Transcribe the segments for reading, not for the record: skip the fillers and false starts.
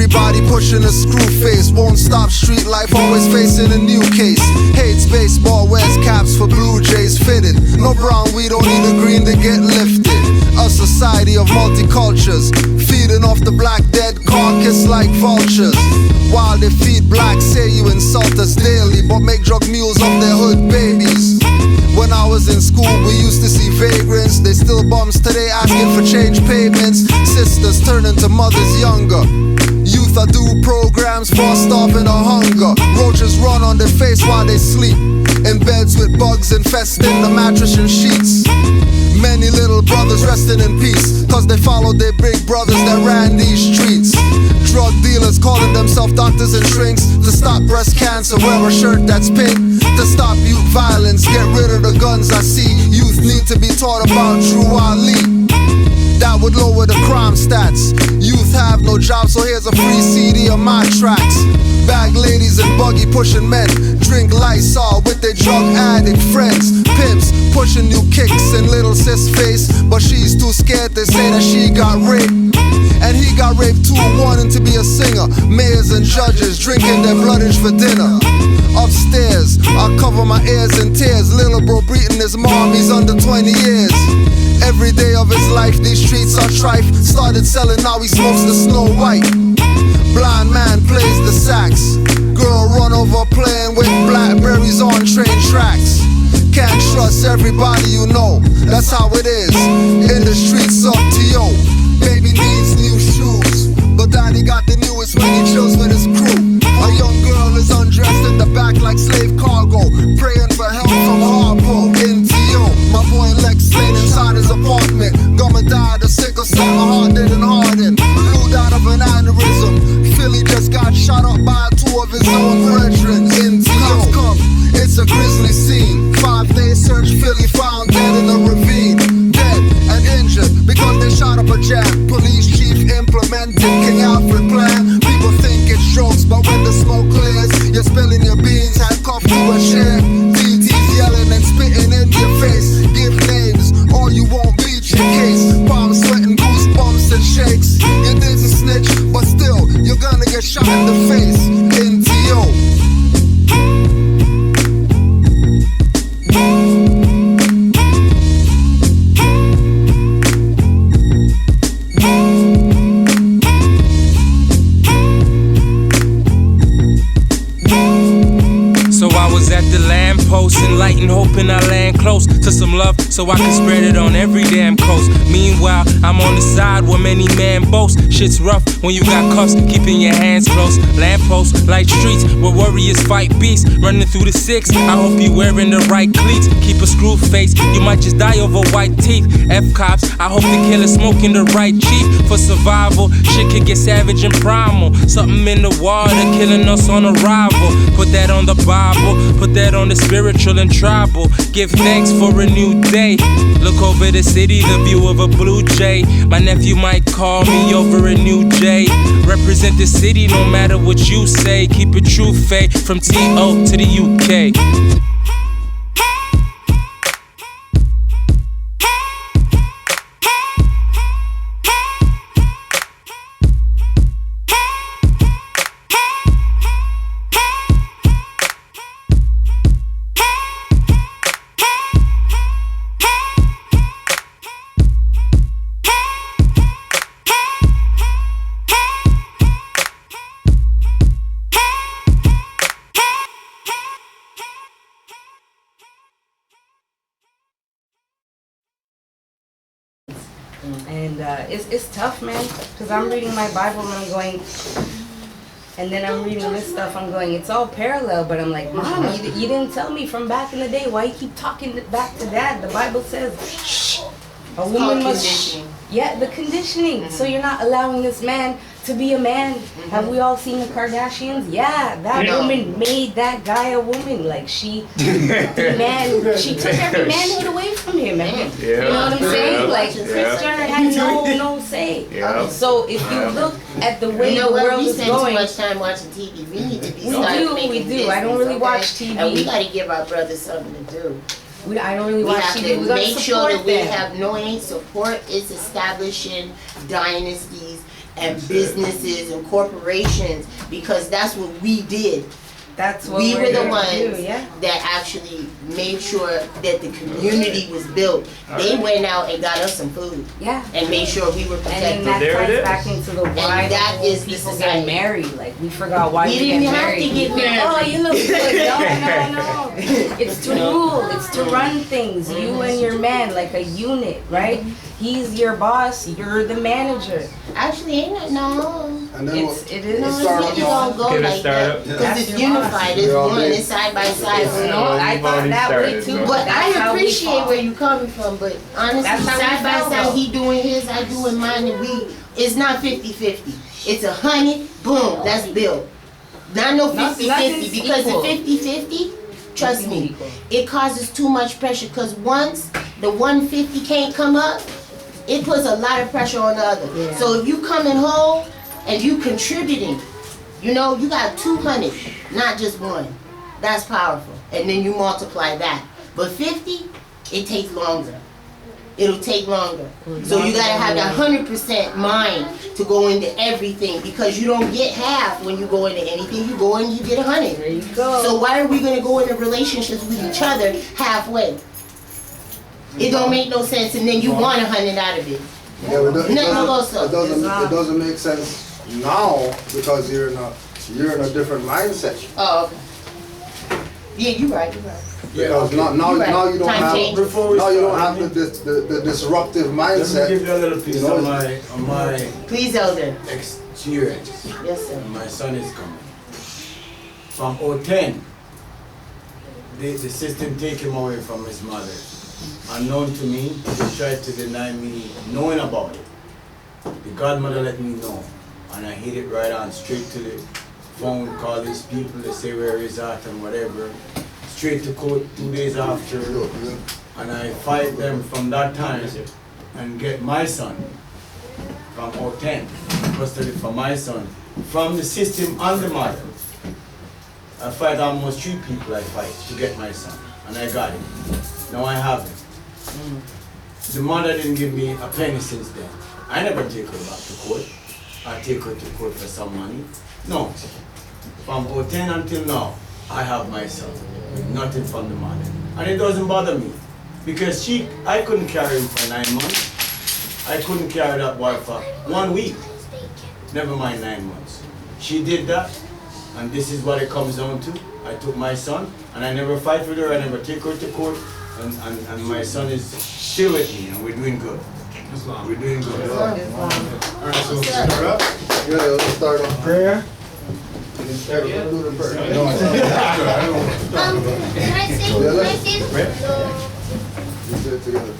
Everybody pushing a screw face, won't stop street life, always facing a new case. Hates baseball, wears caps for Blue Jays fitted. No brown, we don't need a green to get lifted. A society of multicultures, feeding off the black dead carcass like vultures. While they feed blacks, say you insult us daily, but make drug mules of their hood babies. When I was in school, we used to see vagrants. They still bums today asking for change payments. Sisters turning to mothers younger. Youth are do programs for starving or hunger. Roaches run on their face while they sleep, in beds with bugs infesting the mattress and sheets. Many little brothers resting in peace, cause they followed their big brothers that ran these streets. Drug dealers calling themselves doctors and shrinks. To stop breast cancer, wear a shirt that's pink. To stop youth violence, get rid of the guns I see. Youth need to be taught about Drew Ali. That would lower the crime stats. Youth have no job, so here's a free CD of my tracks. Bag ladies and buggy pushing men, drink Lysol with their drug addict friends. Pimps pushing new kicks in little sis face, but she's too scared to say that she got raped. And he got raped too, wanting to be a singer. Mayors and judges drinking their bloodage for dinner. Upstairs, I cover my ears in tears. Little bro beating his mom, he's under 20 years. Every day of his life, these streets are trife. Started selling, now he smokes the Snow White. Blind man plays the sax. Girl run over playing with blackberries on train tracks. Can't trust everybody you know, that's how it is. In the streets up to yo. Baby needs new shoes, but daddy got the newest when he chills with his crew. A young girl is undressed in the back like slave cargo, praying for help from Harpo in T.O. My boy Lex laying inside his apartment. Gumma died of sickle cell, my heart didn't harden. Blew out of an aneurysm. Philly just got shot up by two of his own brethren in T.O. Come, it's a grisly scene. 5-day search, Philly found dead in a ravine. Dead and injured because they shot up a jam. Police chief implemented King Alfred plan. People think it's jokes, but when the smoke clears, you're spilling your beans, handcuffed to a chair. DT's yelling and spitting in your face. Give names, or you won't beat your case. Palms sweating, goosebumps and shakes. You didn't snitch, but still, you're gonna get shot in the face. NTO. Enlighten, hoping I land close to some love so I can spread it on every damn coast. Meanwhile, I'm on the side where many men boast. Shit's rough when you got cuffs, keeping your hands close. Lampposts, light streets where warriors fight beasts. Running through the 6, I hope you wearing the right cleats. Keep a screw face, you might just die over white teeth. F-cops, I hope the killer's smoking the right chief. For survival, shit could get savage and primal. Something in the water killing us on arrival. Put that on the Bible, put that on the spiritual and tribal. Give thanks for a new day. Look over the city, the view of a blue jay. My nephew might call me over a new J. Represent the city no matter what you say. Keep it true, Faye, from T.O. to the UK. And it's tough, man, because I'm reading my Bible and I'm going, and then I'm reading this stuff, I'm going, it's all parallel, but I'm like, Mom, you didn't tell me from back in the day. Why you keep talking back to that? The Bible says, shh, a woman must, yeah, the conditioning. So you're not allowing this man to be a man. Have we all seen the Kardashians? Yeah, that woman made that guy a woman. Like she took every manhood away from him. Man. You know what I'm saying? Like Kris Jenner had no say. So if you look at the way the world is going, we spend too much time watching TV. We need to be We do. I don't really watch TV. And we got to give our brothers something to do. I don't really We watch have TV. to We gotta make sure that support we them. have no ain't support. It's establishing dynasties and businesses and corporations, because that's what we did. That's what We we're were the here ones to do, yeah. that actually made sure that the community was built. They went out and got us some food Yeah. and made sure we were And then protected. that There it ties is. back into the why that the is the people society. get married. Like, we forgot why We we didn't get have married. to get married. Oh, you look good. No. It's to rule. It's to run things. You and your man, like a unit, right? He's your boss. You're the manager. Actually, ain't it? No. And then It is. No, We'll start it off don't go Get it like that. started. Because That's it's your unified. boss. It's You're all one. good. It's side by side. No, I You've thought already that way started, too. so. But That's I how we appreciate fought. where you're coming from, but honestly, That's how we side by felt, side, though. he doing his, I doing mine, and it's not 50-50. It's 100, boom, that's built. Not no 50-50, Nothing's because equal. the 50-50, trust Nothing's me, equal. it causes too much pressure, because once the 150 can't come up, it puts a lot of pressure on the other. Yeah. So if you coming home and you contributing, you know, you got 200, not just one. That's powerful. And then you multiply that. But 50, it takes longer. It'll take longer. So you gotta have that 100% mind to go into everything, because you don't get half when you go into anything. You go in, you get 100. There you go. So why are we gonna go into relationships with each other halfway? It don't make no sense, and then you want 100 out of it. Yeah, but it Nebulosa. doesn't make sense now because you're in a different mindset. Oh, okay. Yeah, you're right. Because now You're right. you don't Time have change. the disruptive Let me mindset. give you a little piece You know, of my Please, Elder. experience. Yes, sir. My son is coming. From 010, the system take him away from his mother. Unknown to me, they tried to deny me knowing about it. The godmother let me know, and I hit it right on, straight to the phone, call these people, they say where he's at and whatever. Straight to court 2 days after, and I fight them from that time and get my son from 010, custody for my son, from the system and the mother. I fight almost 3 people I fight to get my son, and I got him. Now I have him. The mother didn't give me a penny since then. I never take her back to court. I take her to court for some money. No. From 010 until now, I have my son with nothing from the mother. And it doesn't bother me, because I couldn't carry him for 9 months. I couldn't carry that boy for 1 week. Never mind 9 months. She did that, and this is what it comes down to. I took my son, and I never fight with her, I never take her to court, and my son is still with me, and we're doing good. We're doing good. Alright, so start up. Yeah, let's start off prayer. Do the prayer. Can I say this? Let's do it together.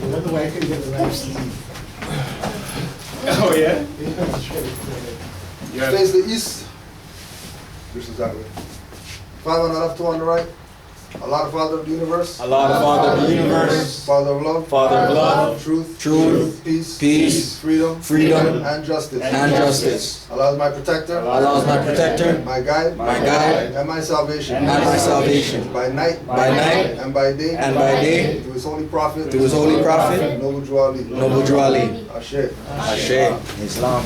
Another way I could get the last Oh yeah? Face the east. This is that way. 5 on the left, 2 on the right. Allah, the Father of the universe. Allah, the Father of the universe, Father of love. Father of love, Truth. truth, Peace. Freedom. freedom, And justice. and justice. Allah is my protector. Allah is my protector, My guide. my guide, And my salvation. and my salvation. By night. By night And by day. and by day, Through his holy prophet. through his holy prophet, Noble Juali. Noble Juali, Ashe. Ashe, Islam.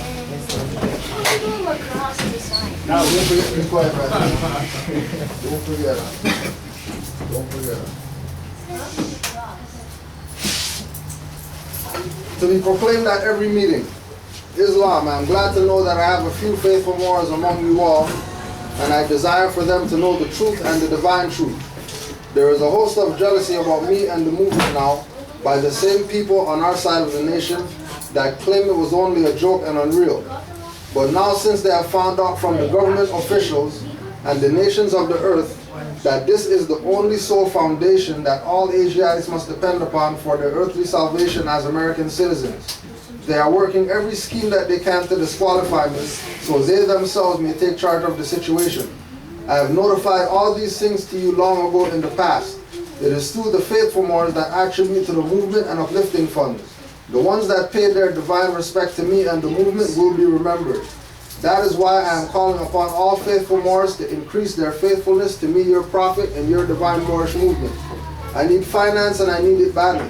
Now, don't forget, be quiet, man. Don't forget. Don't forget. To be proclaimed at every meeting. Islam, I am glad to know that I have a few faithful Moors among you all, and I desire for them to know the truth and the divine truth. There is a host of jealousy about me and the movement now by the same people on our side of the nation that claim it was only a joke and unreal. But now, since they have found out from the government officials and the nations of the earth that this is the only sole foundation that all Asiatics must depend upon for their earthly salvation as American citizens, they are working every scheme that they can to disqualify me, so they themselves may take charge of the situation. I have notified all these things to you long ago in the past. It is through the faithful Moors that attribute to the movement and uplifting funds. The ones that paid their divine respect to me and the movement will be remembered. That is why I am calling upon all faithful Moors to increase their faithfulness to me, your prophet, and your divine Moorish movement. I need finance and I need it badly.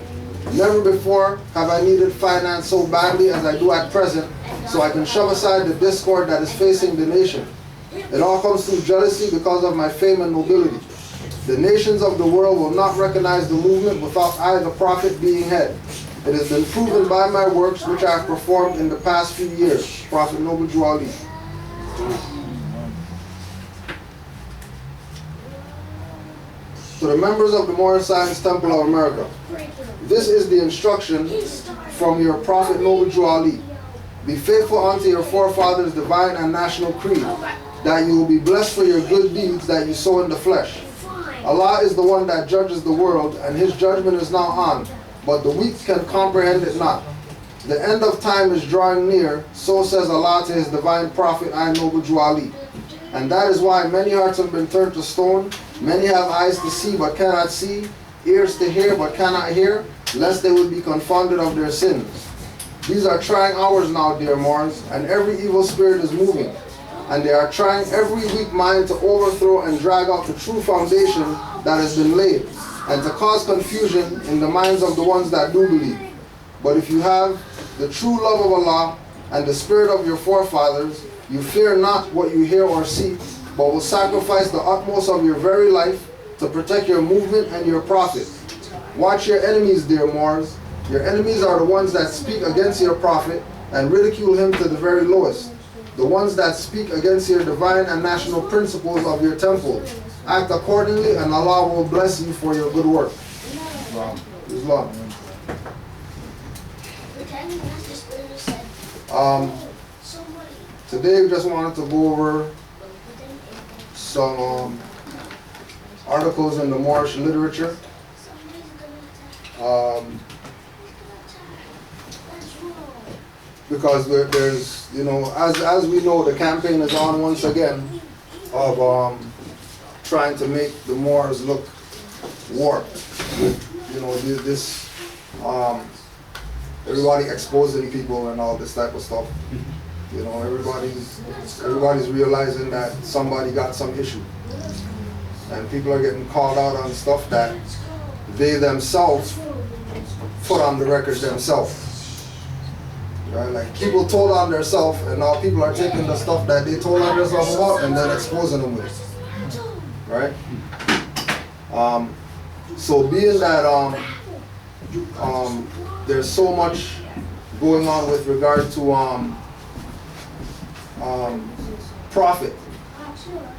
Never before have I needed finance so badly as I do at present, so I can shove aside the discord that is facing the nation. It all comes through jealousy because of my fame and nobility. The nations of the world will not recognize the movement without I, the prophet, being head. It has been proven by my works which I have performed in the past few years. Prophet Noble Drew Ali. To the members of the Moorish Science Temple of America, this is the instruction from your Prophet Noble Drew Ali. Be faithful unto your forefathers' divine and national creed, that you will be blessed for your good deeds that you sow in the flesh. Allah is the one that judges the world, and his judgment is now on, but the weak can comprehend it not. The end of time is drawing near, so says Allah to his divine prophet, I Noble Drew Ali. And that is why many hearts have been turned to stone, many have eyes to see but cannot see, ears to hear but cannot hear, lest they would be confounded of their sins. These are trying hours now, dear Moors, and every evil spirit is moving. And they are trying every weak mind to overthrow and drag out the true foundation that has been laid, and to cause confusion in the minds of the ones that do believe. But if you have the true love of Allah and the spirit of your forefathers, you fear not what you hear or see, but will sacrifice the utmost of your very life to protect your movement and your prophet. Watch your enemies, dear Moors. Your enemies are the ones that speak against your prophet and ridicule him to the very lowest. The ones that speak against your divine and national principles of your temple. Act accordingly and Allah will bless you for your good work. Islam. Today we just wanted to go over some articles in the Moorish literature. Because there's, you know, as we know, the campaign is on once again of trying to make the Moors look warped. You know, this everybody exposing people and all this type of stuff. You know, everybody's realizing that somebody got some issue, and people are getting called out on stuff that they themselves put on the record themselves. Right? Like people told on themselves, and now people are taking the stuff that they told on themselves about and then exposing them with it. Right? So being that there's so much going on with regard to profit,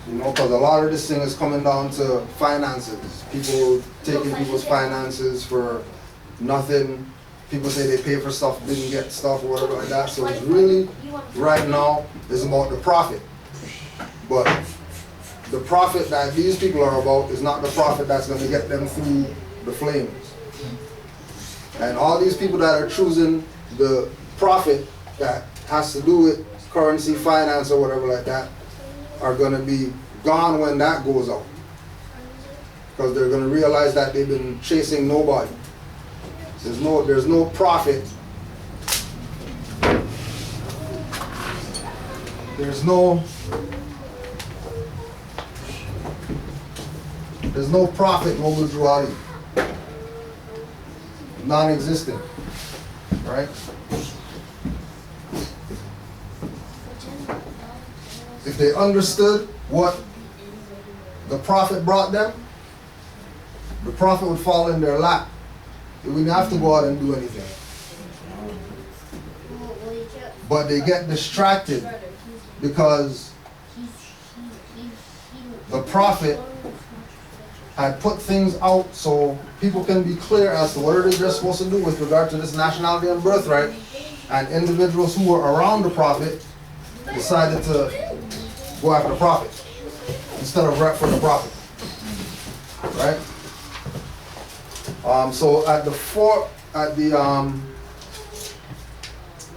you know, because a lot of this thing is coming down to finances. People taking people's finances for nothing. People say they pay for stuff, didn't get stuff, or whatever like that. So it's really, right now, it's about the profit. But the profit that these people are about is not the profit that's going to get them through the flames. And all these people that are choosing the profit that has to do with currency, finance, or whatever like that, are going to be gone when that goes out. Because they're going to realize that they've been chasing nobody. There's no profit. There's no profit, Noble Drew Ali. Non-existent. Right? If they understood what the Prophet brought them, the Prophet would fall in their lap. They wouldn't have to go out and do anything. But they get distracted because the Prophet had put things out so people can be clear as to what it is they're supposed to do with regard to this nationality and birthright. And individuals who were around the Prophet decided to go after the Prophet instead of rep for the Prophet. Right? So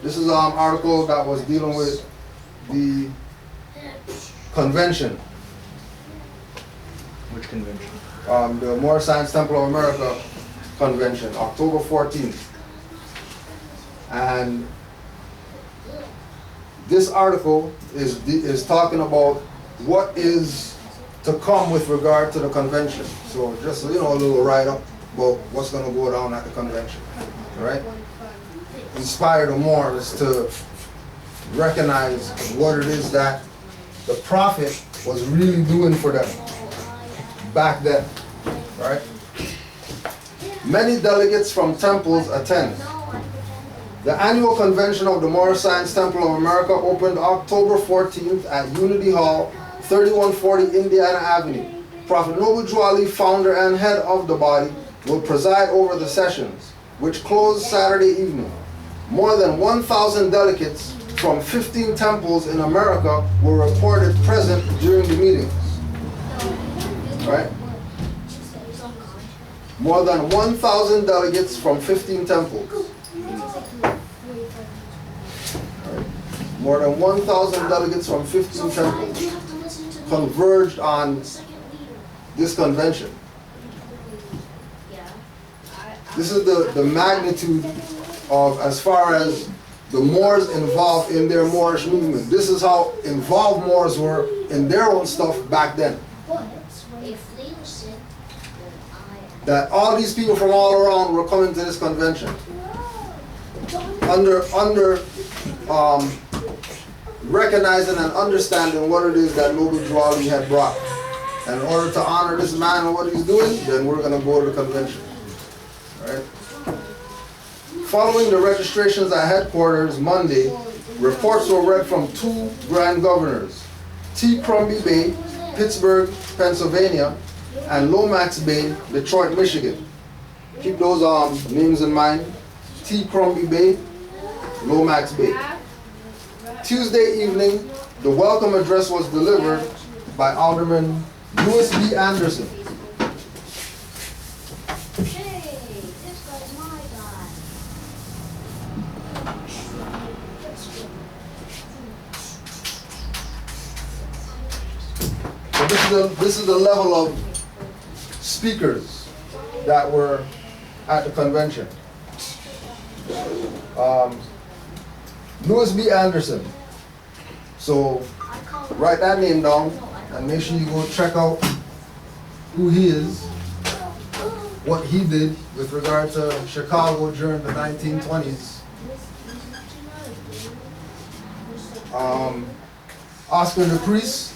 this is an article that was dealing with the convention. Which convention? The Moorish Science Temple of America convention, October 14th. And this article is talking about what is to come with regard to the convention. So just, you know, a little write-up. about what's going to go down at the convention, right? Inspire the Moors to recognize what it is that the prophet was really doing for them back then, right? Many delegates from temples attend. The annual convention of the Moorish Science Temple of America opened October 14th at Unity Hall, 3140 Indiana Avenue. Prophet Noble Drew Ali, founder and head of the body, will preside over the sessions, which close Saturday evening. More than 1,000 delegates from 15 temples in America were reported present during the meetings. Right? More than 1,000 delegates from 15 temples. More than 1,000 delegates from 15 temples converged on this convention. This is the magnitude of, as far as the Moors involved in their Moorish movement. This is how involved Moors were in their own stuff back then. That all these people from all around were coming to this convention. Under recognizing and understanding what it is that Noble Drew Ali had brought. And in order to honor this man and what he's doing, then we're going to go to the convention. Right? Following the registrations at headquarters Monday, reports were read from two Grand Governors, T. Crombie Bay, Pittsburgh, Pennsylvania, and Lomax Bay, Detroit, Michigan. Keep those names in mind. T. Crombie Bay, Lomax Bay. Tuesday evening, the welcome address was delivered by Alderman Lewis B. Anderson. So this is the level of speakers that were at the convention. Lewis B. Anderson. So write that name down and make sure you go check out who he is, what he did with regard to Chicago during the 1920s. Oscar the Priest.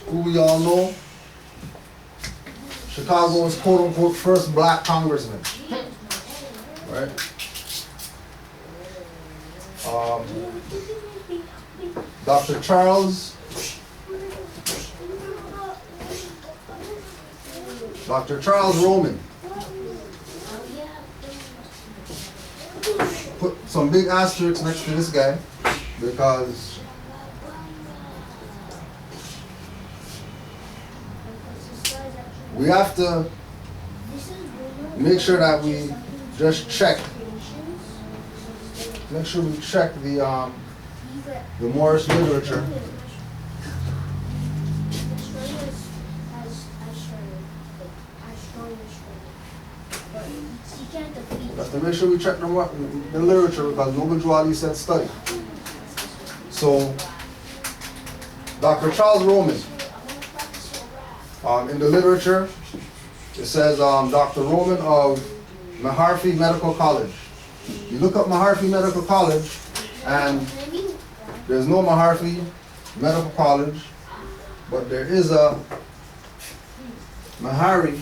Who we all know. Chicago's quote-unquote first black congressman. Right? Dr. Charles Roman. Put some big asterisks next to this guy because we have to make sure that we just check. Make sure we check the Moorish literature. We have to make sure we check the literature because Noble Drew Ali said study. So, Dr. Charles Roman. In the literature, it says Dr. Roman of Maharfi Medical College. You look up Maharfi Medical College, and there's no Maharfi Medical College, but there is a Mahari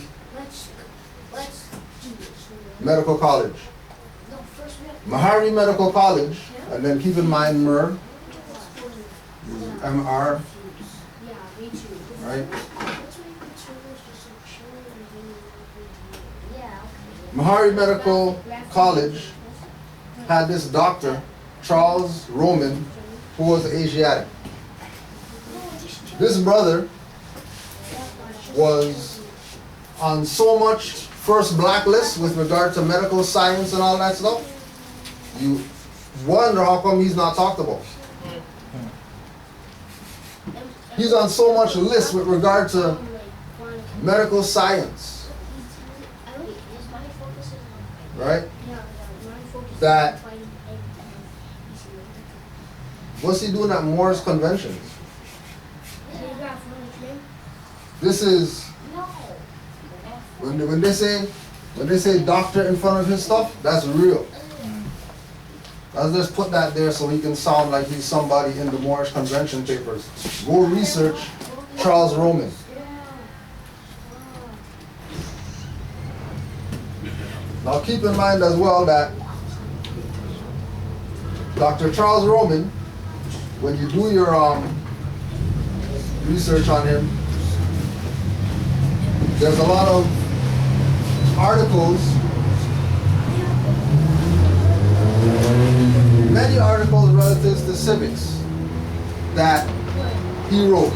Medical College. Mahari Medical College, and then keep in mind MR, MR, right? Mahari Medical College had this doctor, Charles Roman, who was Asiatic. This brother was on so much first blacklist with regard to medical science and all that stuff. You wonder how come he's not talked about. He's on so much list with regard to medical science. Right? That, what's he doing at Moorish conventions? This is when they say doctor in front of his stuff, that's real. Let's just put that there so he can sound like he's somebody in the Moorish Convention papers. Go research Charles Roman. Now keep in mind as well that Dr. Charles Roman, when you do your research on him, there's a lot of articles, many articles relative to civics that he wrote,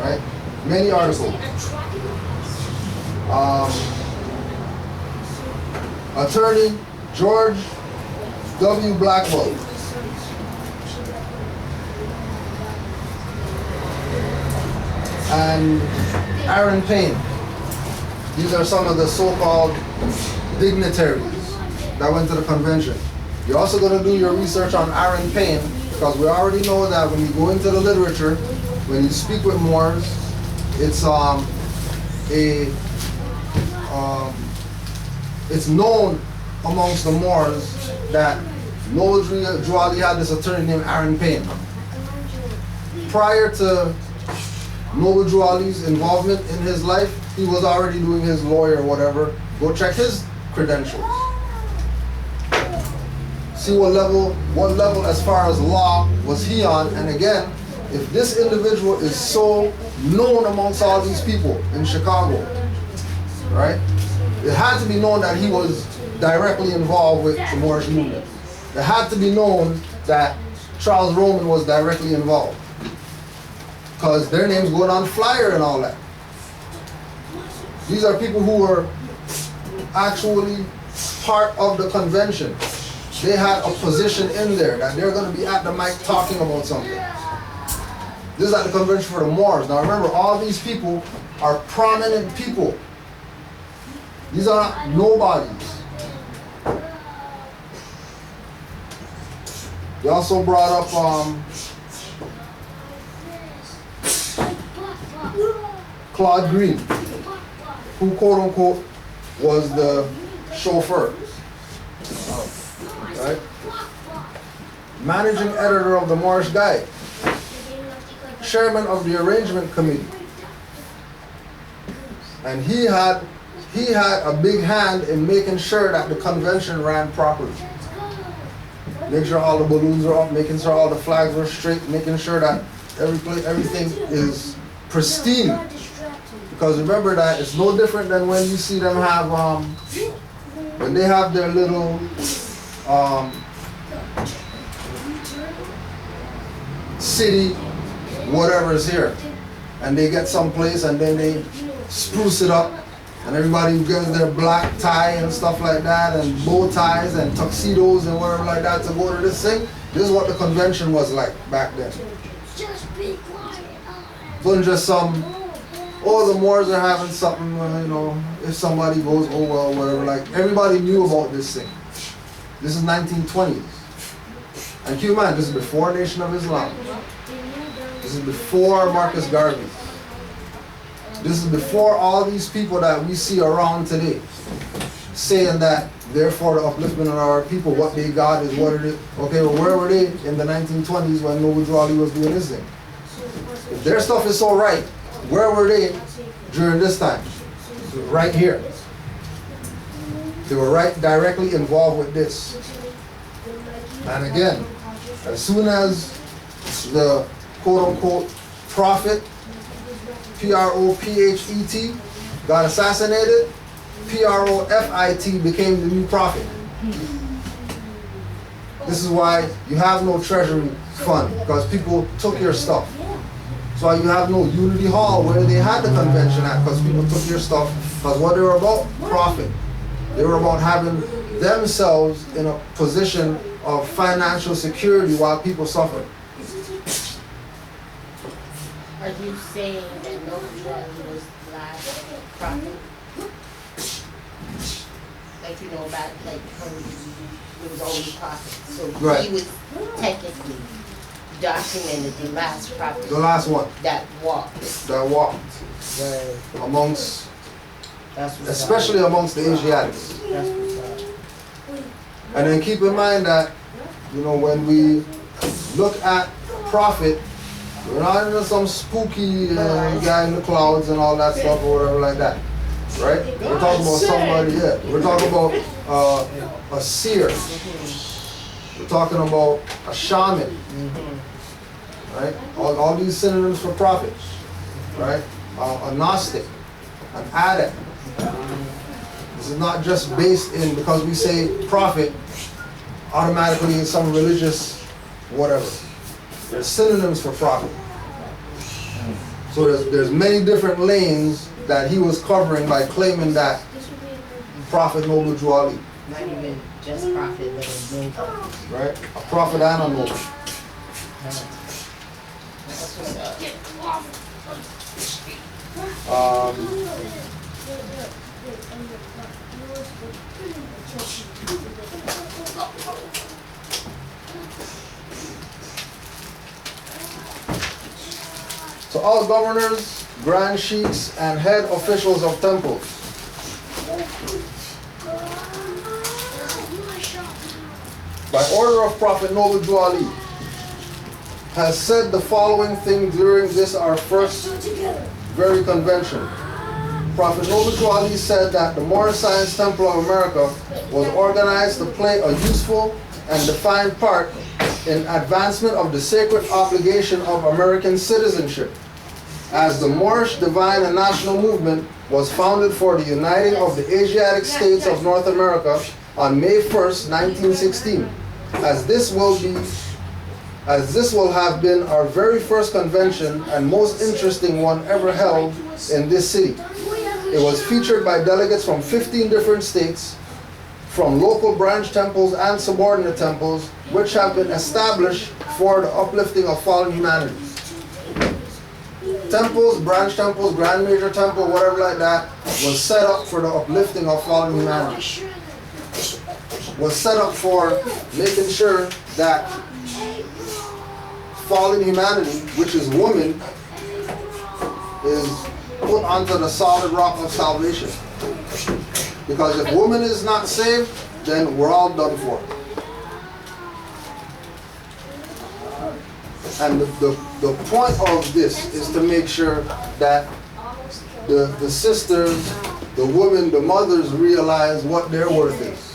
right? Many articles. Attorney George W. Blackwell. And Aaron Payne. These are some of the so-called dignitaries that went to the convention. You're also going to do your research on Aaron Payne, because we already know that when you go into the literature, when you speak with Moors, it's known amongst the Moors that Noble Drew Ali had this attorney named Aaron Payne. Prior to Noble Drew Ali's involvement in his life, he was already doing his lawyer or whatever. Go check his credentials. See what level as far as law was he on. And again, if this individual is so known amongst all these people in Chicago, right? It had to be known that he was directly involved with the Moorish movement. It had to be known that Charles Roman was directly involved, because their names going on flyer and all that. These are people who were actually part of the convention. They had a position in there that they're going to be at the mic talking about something. This is at the convention for the Moors. Now remember, all these people are prominent people. These are not nobodies. They also brought up Claude Green, who quote unquote was the chauffeur. Right? Managing editor of the Moorish Guide, chairman of the arrangement committee, and he had a big hand in making sure that the convention ran properly. Make sure all the balloons are up, making sure all the flags are straight, making sure that everything is pristine. Because remember that it's no different than when you see them have when they have their little city, whatever is here, and they get someplace and then they spruce it up, and everybody gets their black tie and stuff like that, and bow ties and tuxedos and whatever like that to go to this thing. This is what the convention was like back then. It wasn't just some, oh, the Moors are having something, you know, if somebody goes, oh well, whatever, like everybody knew about this thing. This is 1920s. And keep in mind, this is before Nation of Islam. This is before Marcus Garvey. This is before all these people that we see around today saying that they're for the upliftment of our people, what they got is what it is. Okay, well, where were they in the 1920s when Noble Drew Ali was doing this thing? If their stuff is so right, where were they during this time? Right here. They were right directly involved with this. And again, as soon as the quote-unquote prophet, Prophet, got assassinated, Profit became the new prophet. This is why you have no treasury fund, because people took your stuff. That's why you have no Unity Hall where they had the convention at, because people took your stuff. Because what they were about? Profit. They were about having themselves in a position of financial security while people suffer. Are you saying that Noble Drew Ali was the last prophet? Like, you know, about, like, there was always prophets. So right. He was technically documented the last prophet The last one that walked. that walked Right. amongst, That's what's especially amongst the Asiatics. up. That's what's up. And then keep in mind that, you know, when we look at prophet, we're not into some spooky guy in the clouds and all that stuff or whatever like that, right? We're talking about somebody, yeah. We're talking about a seer. We're talking about a shaman, right? All these synonyms for prophet, right? A Gnostic, an adept. This is not just based in, because we say prophet, automatically in some religious whatever. There's synonyms for prophet. So there's many different lanes that he was covering by claiming that Prophet Noble Juali, Not even just prophet, but a noble. right? A prophet and a noble. That's what's up. So all governors, grand sheiks, and head officials of temples by order of Prophet Noble Juali has said the following thing during this our first very convention. Prophet Noble Juali said that the Moorish Science Temple of America was organized to play a useful and defined part in advancement of the sacred obligation of American citizenship, as the Moorish Divine and National Movement was founded for the uniting of the Asiatic states of North America on May 1st, 1916, as this will have been our very first convention and most interesting one ever held in this city. It was featured by delegates from 15 different states, from local branch temples and subordinate temples, which have been established for the uplifting of fallen humanity. Temples, branch temples, grand major temple, whatever like that, was set up for the uplifting of fallen humanity. Was set up for making sure that fallen humanity, which is woman, is put onto the solid rock of salvation. Because if woman is not saved, then we're all done for. And the point of this is to make sure that the sisters, the women, the mothers realize what their worth is.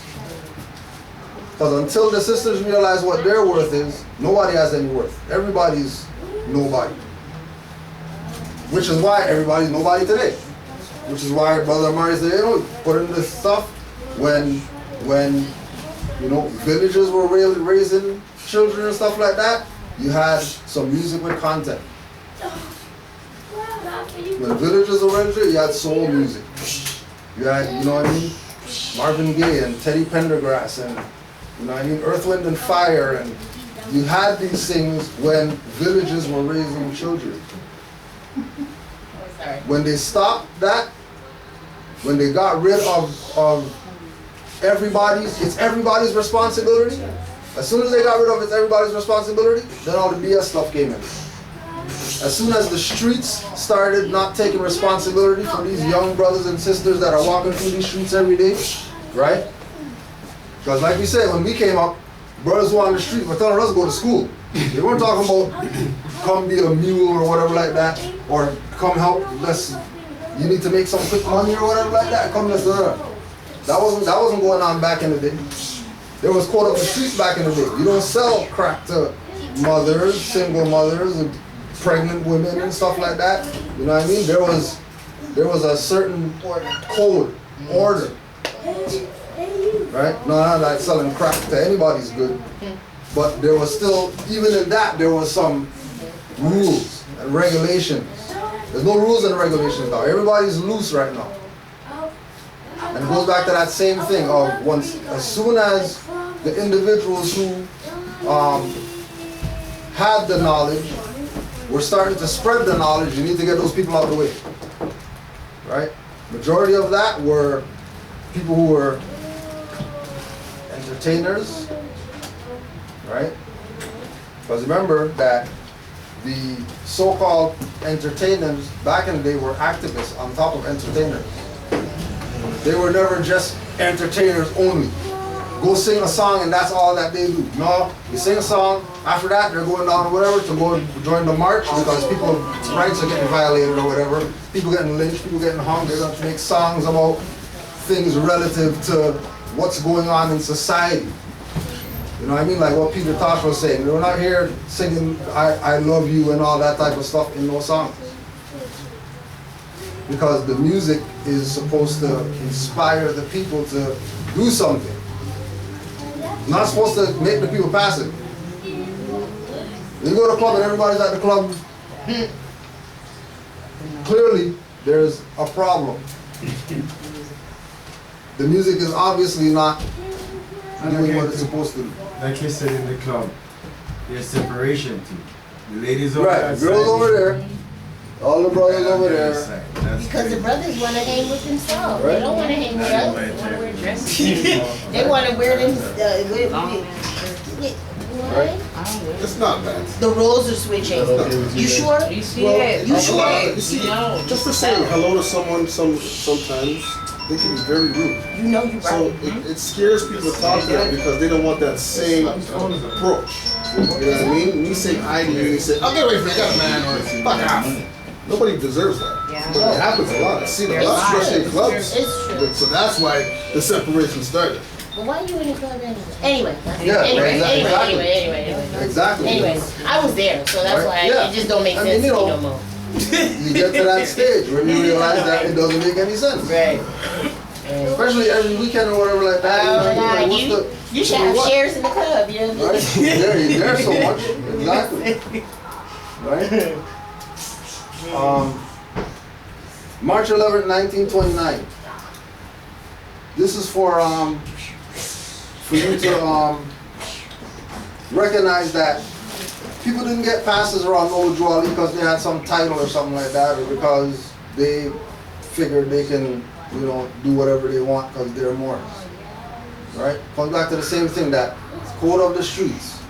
Because until the sisters realize what their worth is, nobody has any worth. Everybody's nobody. Which is why everybody's nobody today. Which is why Brother Amari said, you know, put in this stuff when you know, villages were raising children and stuff like that, you had some music with content. When villages were raising, you had soul music. You had, you know what I mean, Marvin Gaye and Teddy Pendergrass and, you know what I mean, Earth, Wind and Fire, and you had these things when villages were raising children. When they stopped that, when they got rid of it's everybody's responsibility. As soon as they got rid of it's everybody's responsibility, then all the BS stuff came in. As soon as the streets started not taking responsibility for these young brothers and sisters that are walking through these streets every day, right? Because like we said, when we came up, brothers who were on the street were telling us to go to school. They weren't talking about come be a mule or whatever like that, or come help, you need to make some quick money or whatever like that, come let's learn. That wasn't going on back in the day. There was quote up the streets back in the day. You don't sell crack to mothers, single mothers, and pregnant women and stuff like that. You know what I mean? There was a certain code, order. Right? No, not like selling crack to anybody's good. But there was still, even in that, there was some rules and regulations. There's no rules and regulations now. Everybody's loose right now. And it goes back to that same thing of as soon as the individuals who had the knowledge were starting to spread the knowledge, you need to get those people out of the way. Right? Majority of that were people who were entertainers, right? Because remember that the so-called entertainers back in the day were activists on top of entertainers. They were never just entertainers only. Go sing a song and that's all that they do. No, they sing a song, after that they're going down whatever to go and join the march because people's rights are getting violated or whatever. People getting lynched, people getting hung, they're going to make songs about things relative to what's going on in society. You know what I mean? Like what Peter Tosh was saying. We're not here singing I love you and all that type of stuff in those songs. Because the music is supposed to inspire the people to do something. Not supposed to make the people passive. You go to a club and everybody's at the club. Clearly, there's a problem. The music is obviously not doing what it's supposed to do. Like you said in the club, there's separation too. The ladies over right, that girls side, over there, all the brothers over the there. other side. That's Because the crazy. brothers want to hang with themselves. Right. They don't want to hang with us. Right there. Wear dresses. They want to wear them. What? It's not bad. The roles are switching. You sure? You see it? You sure? You see, just to say hello to someone sometimes, they can be very rude. You know you're So right. it scares people to talk to them because they don't want that same approach. You know what I mean? When you say I to you, you say, I'll get away from that man or fuck off. Nobody deserves that. Yeah. But it happens a lot. I see it a lot, especially in clubs. It's true. So that's why the separation started. But why are you in the club anyway? Anyway. Yeah, Anyway. exactly. Exactly. Anyways, I was there, so that's Right. why Yeah. it just don't make I sense mean, to you me know, no more. You get to that stage where you realize that it doesn't make any sense. Right. Especially every weekend or whatever like that. Oh my you know, God, what's you should have what? shares in the club, you know? Right? There's so much. Exactly. Right? March 11th, 1929. This is for you to recognize that people didn't get passes around Old Jewelry because they had some title or something like that, or because they figured they can, you know, do whatever they want because they're Moors. Right? Comes back to the same thing, that code of the streets.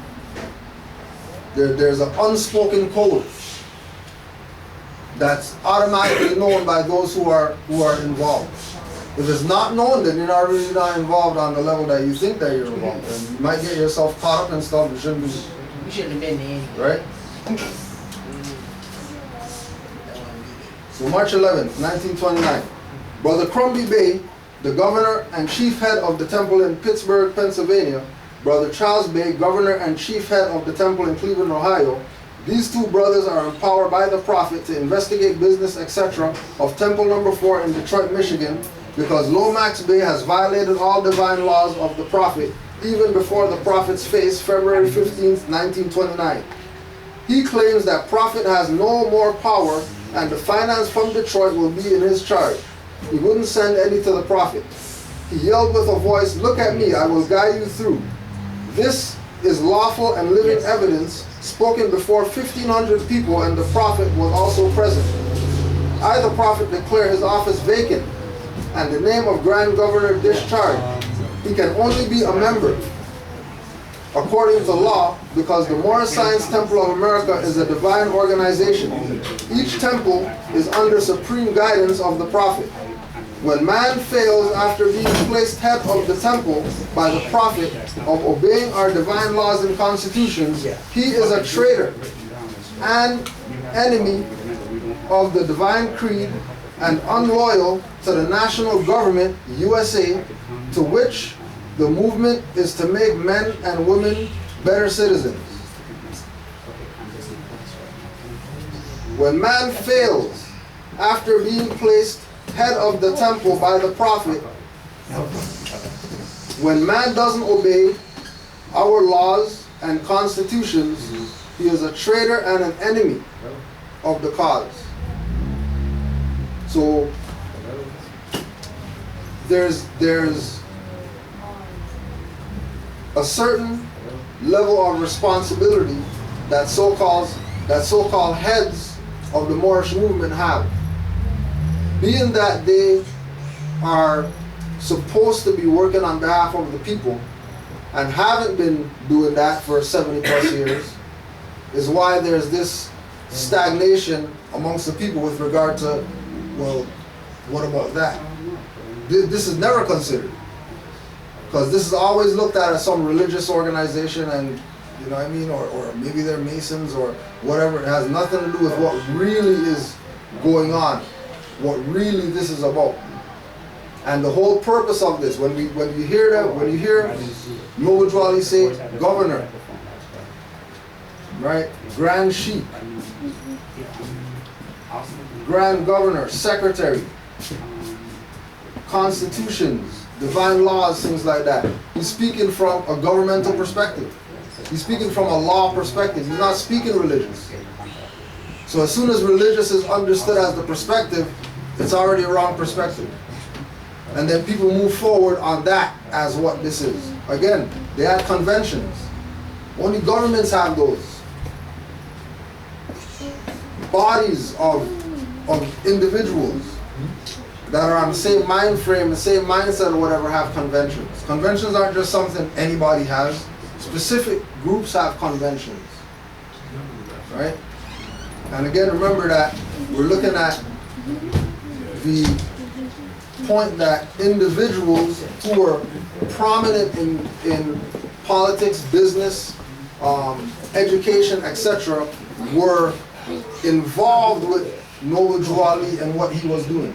There's an unspoken code that's automatically known by those who are involved. If it's not known, then you're not really not involved on the level that you think that you're involved. And you might get yourself caught up in stuff you shouldn't be. You shouldn't have been there. Right? So March 11th, 1929. Brother Crumbie Bay, the governor and chief head of the temple in Pittsburgh, Pennsylvania, Brother Charles Bay, governor and chief head of the temple in Cleveland, Ohio. These two brothers are empowered by the prophet to investigate business, etc. of Temple Number 4 in Detroit, Michigan, because Lomax Bay has violated all divine laws of the prophet even before the prophet's face, February 15th, 1929. He claims that prophet has no more power and the finance from Detroit will be in his charge. He wouldn't send any to the prophet. He yelled with a voice, "Look at me, I will guide you through." This is lawful and living evidence spoken before 1,500 people, and the prophet was also present. I, the prophet, declare his office vacant and the name of Grand Governor discharged. He can only be a member according to law, because the Moorish Science Temple of America is a divine organization. Each temple is under supreme guidance of the prophet. When man fails after being placed head of the temple by the prophet of obeying our divine laws and constitutions, he is a traitor and enemy of the divine creed and unloyal to the national government, USA, to which the movement is to make men and women better citizens. When man fails after being placed head of the temple by the prophet, when man doesn't obey our laws and constitutions, he is a traitor and an enemy of the cause. So there's a certain level of responsibility that so-called heads of the Moorish movement have. Being that they are supposed to be working on behalf of the people and haven't been doing that for 70 plus years, is why there's this stagnation amongst the people with regard to, well, what about that? This is never considered. Because this is always looked at as some religious organization, and you know what I mean, or maybe they're Masons or whatever. It has nothing to do with what really is going on, what really this is about. And the whole purpose of this, when you hear Noble Jwali say governor, right, grand sheik, grand governor, secretary, constitutions, divine laws, things like that. He's speaking from a governmental perspective. He's speaking from a law perspective. He's not speaking religious. So as soon as religious is understood as the perspective, it's already a wrong perspective. And then people move forward on that as what this is. Again, they had conventions. Only governments have those. Bodies of individuals that are on the same mind frame, the same mindset or whatever, have conventions. Conventions aren't just something anybody has. Specific groups have conventions, right? And again, remember that we're looking at the point that individuals who were prominent in politics, business, education, etc., were involved with Noble Jwali and what he was doing.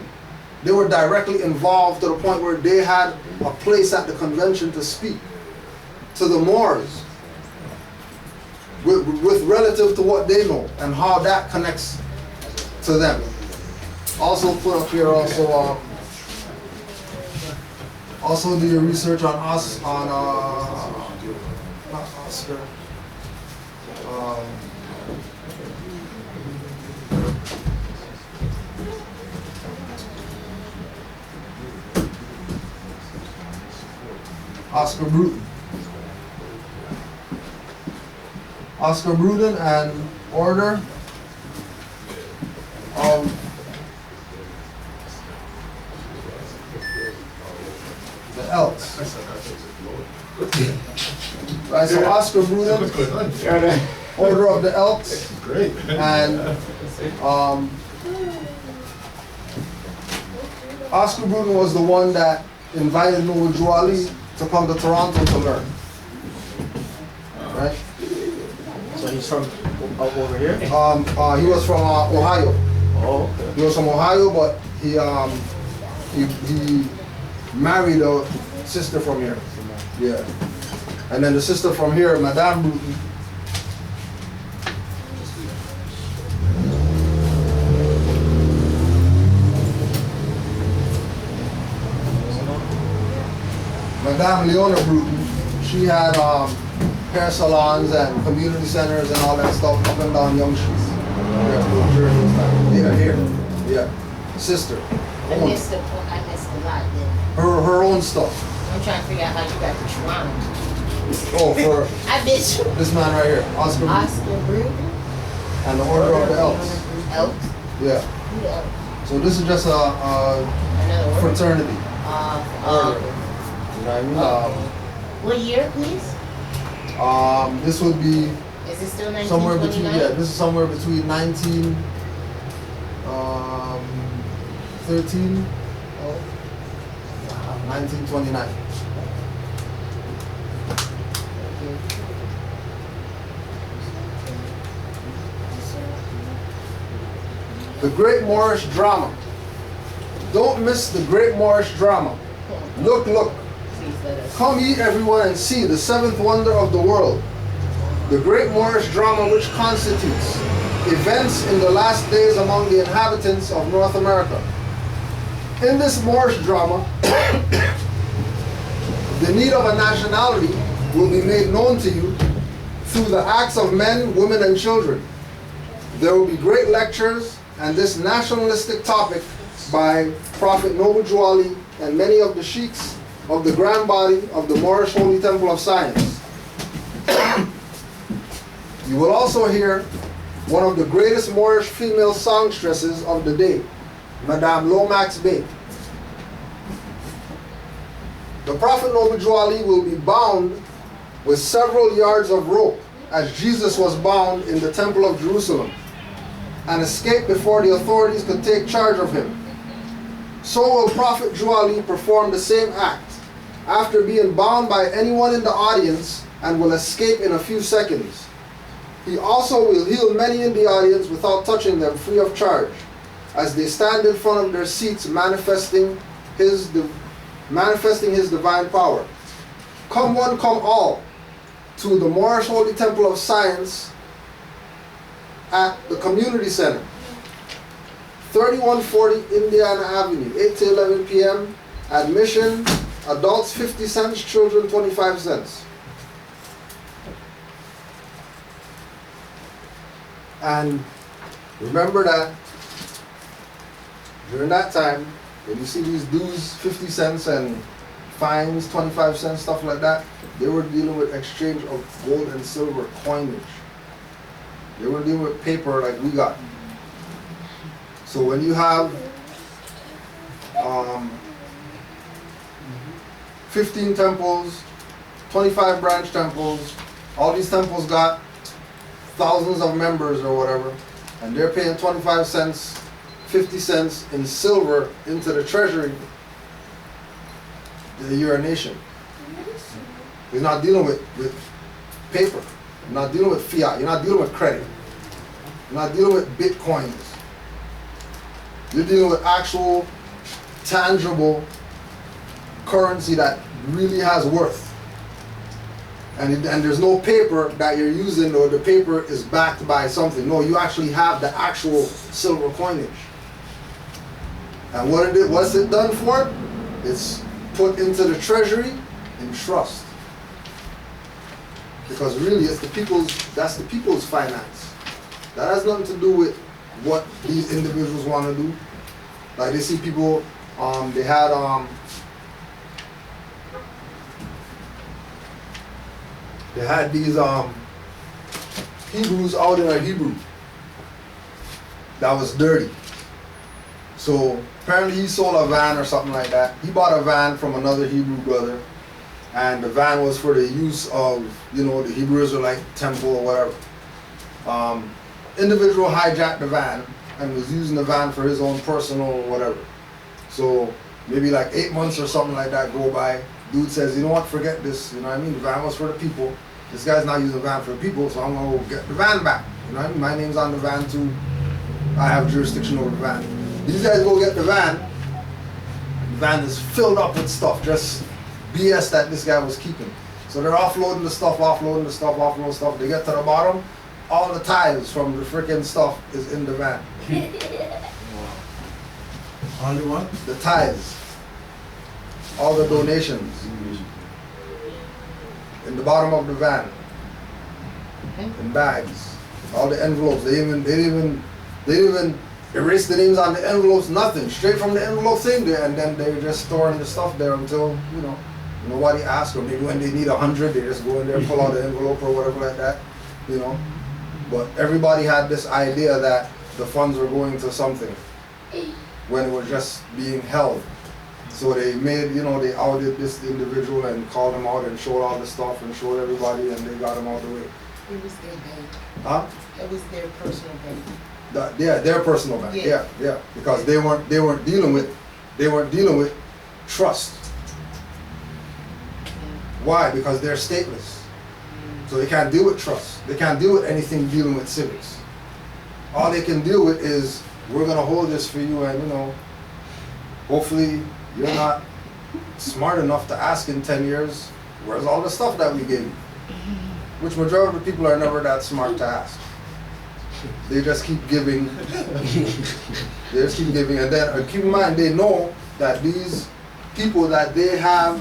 They were directly involved to the point where they had a place at the convention to speak to the Moors with relative to what they know and how that connects to them. Also put up here also do your research on us on not Oscar. Oscar Bruton. Oscar Bruton and Order of the Elks. Right, so Oscar Bruton, Order of the Elks, and Oscar Bruton was the one that invited Noble Jwali to come to Toronto to learn. Right? So he's from over here? He was from Ohio. Oh, okay. He was from Ohio, but he married a sister from here. Yeah. And then the sister from here, Madame Bruton. Madame Leona Bruton, she had hair salons and community centers and all that stuff up and down Young Street. Yeah, here. Yeah. Sister. I missed a lot then. Her own stuff. I'm trying to figure out how you got the Toronto. Oh, for I missed you. this man right here, Oscar Bruton. Oscar Bruton. And the Order of the Elks. Elks? Yeah. Who the Elks? So this is just a Another order? fraternity. Order. Okay. You know what I mean? What year, please? This would be Is it still 1929? somewhere between, yeah, this is somewhere between 1913 1929. The Great Moorish Drama. Don't miss the Great Moorish Drama. Look, look. Come ye everyone and see the seventh wonder of the world. The Great Moorish Drama, which constitutes events in the last days among the inhabitants of North America. In this Moorish drama, the need of a nationality will be made known to you through the acts of men, women, and children. There will be great lectures, and this nationalistic topic by Prophet Noble Jwali and many of the sheiks of the grand body of the Moorish Holy Temple of Science. You will also hear one of the greatest Moorish female songstresses of the day, Madame Lomax Bey. The Prophet Noble Jwali will be bound with several yards of rope as Jesus was bound in the temple of Jerusalem and escaped before the authorities could take charge of him. So will Prophet Juali perform the same act after being bound by anyone in the audience and will escape in a few seconds. He also will heal many in the audience without touching them, free of charge, as they stand in front of their seats manifesting his divine power. Come one, come all, to the Moorish Holy Temple of Science at the Community Center, 3140 Indiana Avenue, 8 to 11 p.m. Admission, adults 50 cents, children 25 cents. And remember that during that time, when you see these dues, 50 cents and fines, 25 cents, stuff like that, they were dealing with exchange of gold and silver coinage. They were dealing with paper like we got. So when you have 15 temples, 25 branch temples, all these temples got thousands of members or whatever, and they're paying 25 cents, 50 cents in silver into the treasury, you're a nation. You're not dealing with paper. You're not dealing with fiat. You're not dealing with credit. You're not dealing with bitcoins. You're dealing with actual, tangible currency that really has worth. And there's no paper that you're using or the paper is backed by something. No, you actually have the actual silver coinage. And what's it done for? It's put into the treasury in trust. Because really that's the people's finance. That has nothing to do with what these individuals want to do. Like they see people, they had these Hebrews out in a Hebrew that was dirty. So apparently he sold a van or something like that. He bought a van from another Hebrew brother, and the van was for the use of, the Hebrew Israelite temple or whatever. Individual hijacked the van and was using the van for his own personal whatever. So maybe like 8 months or something like that go by. Dude says, you know what, forget this, you know what I mean? The van was for the people. This guy's not using the van for the people, so I'm gonna go get the van back. You know what I mean? My name's on the van too. I have jurisdiction over the van. These guys go get the van. The van is filled up with stuff, just BS that this guy was keeping. So they're offloading the stuff, offloading the stuff, offloading stuff. They get to the bottom, all the tithes from the freaking stuff is in the van. On the what? The tithes. All the donations. In the bottom of the van. In bags. All the envelopes. They didn't even erase the names on the envelopes, nothing. Straight from the envelope thing there, and then they're just storing the stuff there until, nobody asks, or maybe when they need 100, they just go in there and pull out the envelope or whatever like that, But everybody had this idea that the funds were going to something when it was just being held. So they made, they outed this individual and called him out and showed all the stuff and showed everybody, and they got him out of the way. It was their bank. Huh? It was their personal bank. Their personal bank. Yeah. Because they weren't dealing with trust. Why? Because they're stateless. So they can't deal with trust. They can't deal with anything dealing with civics. All they can deal with is, we're gonna hold this for you, and hopefully you're not smart enough to ask in 10 years, where's all the stuff that we gave you? Which majority of the people are never that smart to ask. They just keep giving. They just keep giving, and then keep in mind, they know that these people that they have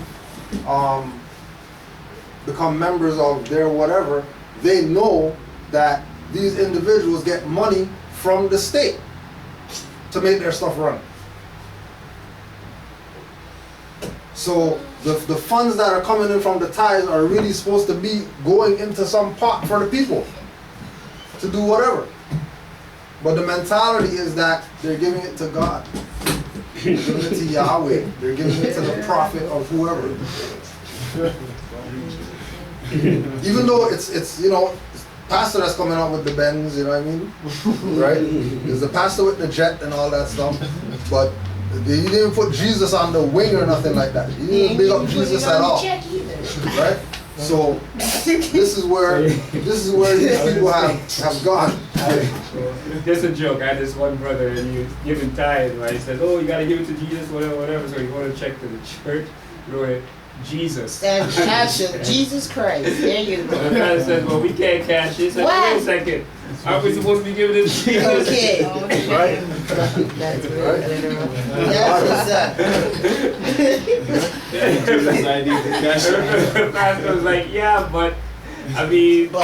become members of their whatever, they know that these individuals get money from the state to make their stuff run. So the funds that are coming in from the tithes are really supposed to be going into some pot for the people to do whatever. But the mentality is that they're giving it to God. They're giving it to Yahweh. They're giving it to the prophet of whoever. Even though it's you know, pastor that's coming out with the Benz, you know what I mean? Right? There's the pastor with the jet and all that stuff. But he didn't put Jesus on the wing or nothing like that. He didn't big up Jesus at all. Right? So this is where these people have gone. Just a joke. I had this one brother and he was giving tithe, right? He says, "Oh, you gotta give it to Jesus, whatever." So he wanted to check to the church. He wrote it, Jesus. And capture Jesus Christ. There you go. And the pastor says, "Well, we can't cash it." He said, "Wait a second. Aren't we supposed to be giving it to Jesus?" Okay. Right? That's really literal. That's what's up. The pastor was like, "Yeah, but I mean, But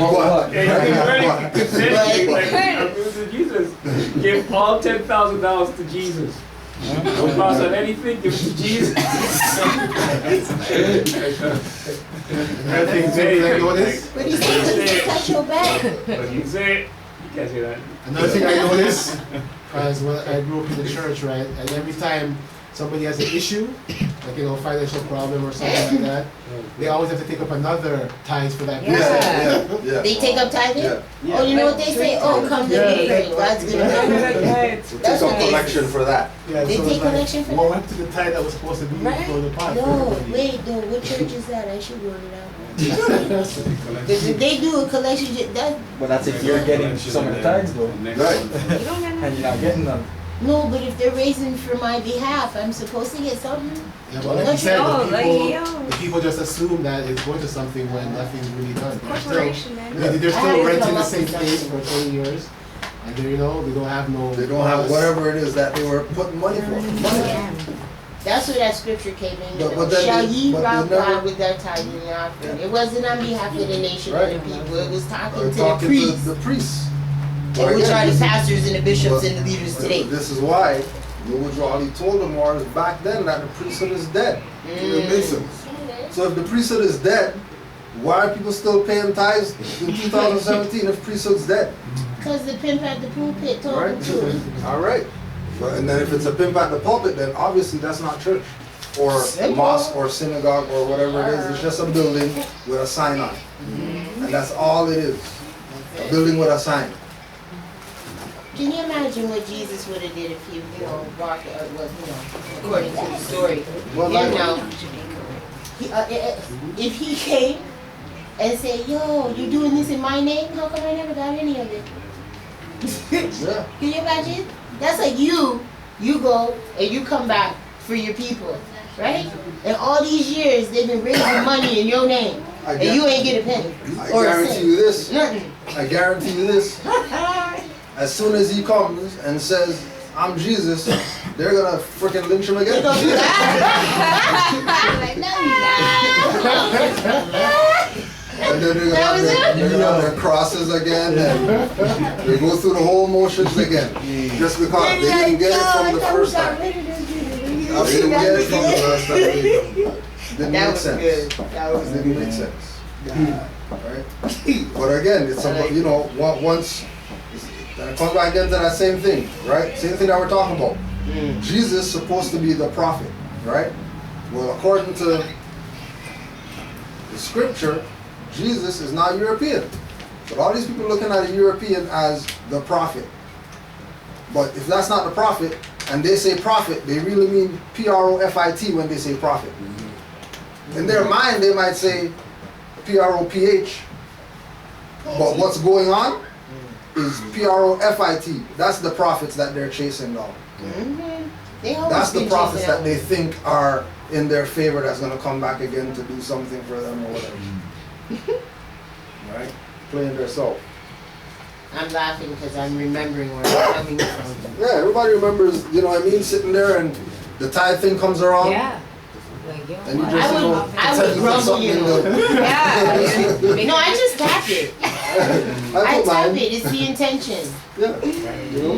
What? yeah, you said like, I'm giving it to Jesus. Give all $10,000 to Jesus. Don't pass on anything. Give it to Jesus." Everything's there. but he said, "Touch your back." But you say, you can't say that. Another thing I noticed, because when I grew up in the church, right, and every time somebody has an issue, like, you know, financial problem or something like that, they always have to take up another tithe for that person. Yeah. They take up tithing? Yeah. Oh, you know what they say? Oh, come to me, pray. God's gonna help you. Take That's up what they collection for that. Yeah, They so take it's like, collection for what that? went to the tithe that was supposed to be Right? for the pot? No, wait, no. What church is that? I should go to that one. Because if they do a collection, that But that's if you're getting some of the tithes though. Right. You don't get And you're not getting them. no. But if they're raising for my behalf, I'm supposed to get something. Yeah, but like you said, Oh, the people just assume that it's going to something when nothing's really done. corporation, man. They're I still had to renting come the up same with place something. for 20 years. And they, you know, they don't have no... They don't have whatever it is that they were putting money for. Yeah. That's where that scripture came in. But then Shall they- ye but they rob never- God with their tithing and offering? It wasn't on behalf of the nation Right. and the people. It was talking Or to talking the to priests, the priests. and which Again, are the this is- pastors and the bishops but- and the leaders today. This is why all he told them was back then that the priesthood is dead. It makes sense. So if the priesthood is dead, why are people still paying tithes in 2017 if priesthood's dead? Because the pimp at the pulpit told them to. All right. But, and then if it's a pimp at the pulpit, then obviously that's not church or Simple. mosque or synagogue or whatever it is. It's just a building with a sign on it. And that's all it is. A building with a sign. Can you imagine what Jesus would have did if he, you know, walked, according to the story? Well, You know, if he came and said, "Yo, you doing this in my name? How come I never got any of it?" Yeah. Can you imagine? That's like you go and you come back for your people, right? And all these years they've been raising money in your name, and you ain't get a penny. I or a guarantee cent. you this. Nothing. I guarantee you this. As soon as he comes and says, "I'm Jesus," they're gonna freaking lynch him They again. gonna do that? Like, no, And then they're gonna have their crosses again, and they go through the whole motions again. Just because they didn't get it from the first time. They didn't get it from the first time. Didn't That make was sense. good. That was Didn't make sense. Right? But again, it's about, you know, once, and it comes back again to that same thing, right? Same thing that we're talking about. Jesus is supposed to be the prophet, right? Well, according to the scripture, Jesus is not European. But all these people looking at a European as the prophet. But if that's not the prophet, and they say prophet, they really mean P-R-O-F-I-T when they say prophet. In their mind, they might say P-R-O-P-H. But what's going on is P-R-O-F-I-T. That's the prophets that they're chasing down. That's the prophets that they think are in their favor that's going to come back again to do something for them or whatever. Right? Playing their soul. I'm laughing because I'm remembering where I'm coming from. Yeah, everybody remembers, you know what I mean, sitting there and the tithe thing comes around. Yeah. Like, yo, And you what? just, you know, I would pretend to put grumble something you. in the... Yeah. No, I just tap it. I put tap mine. it. It's the intention. Yeah. You know?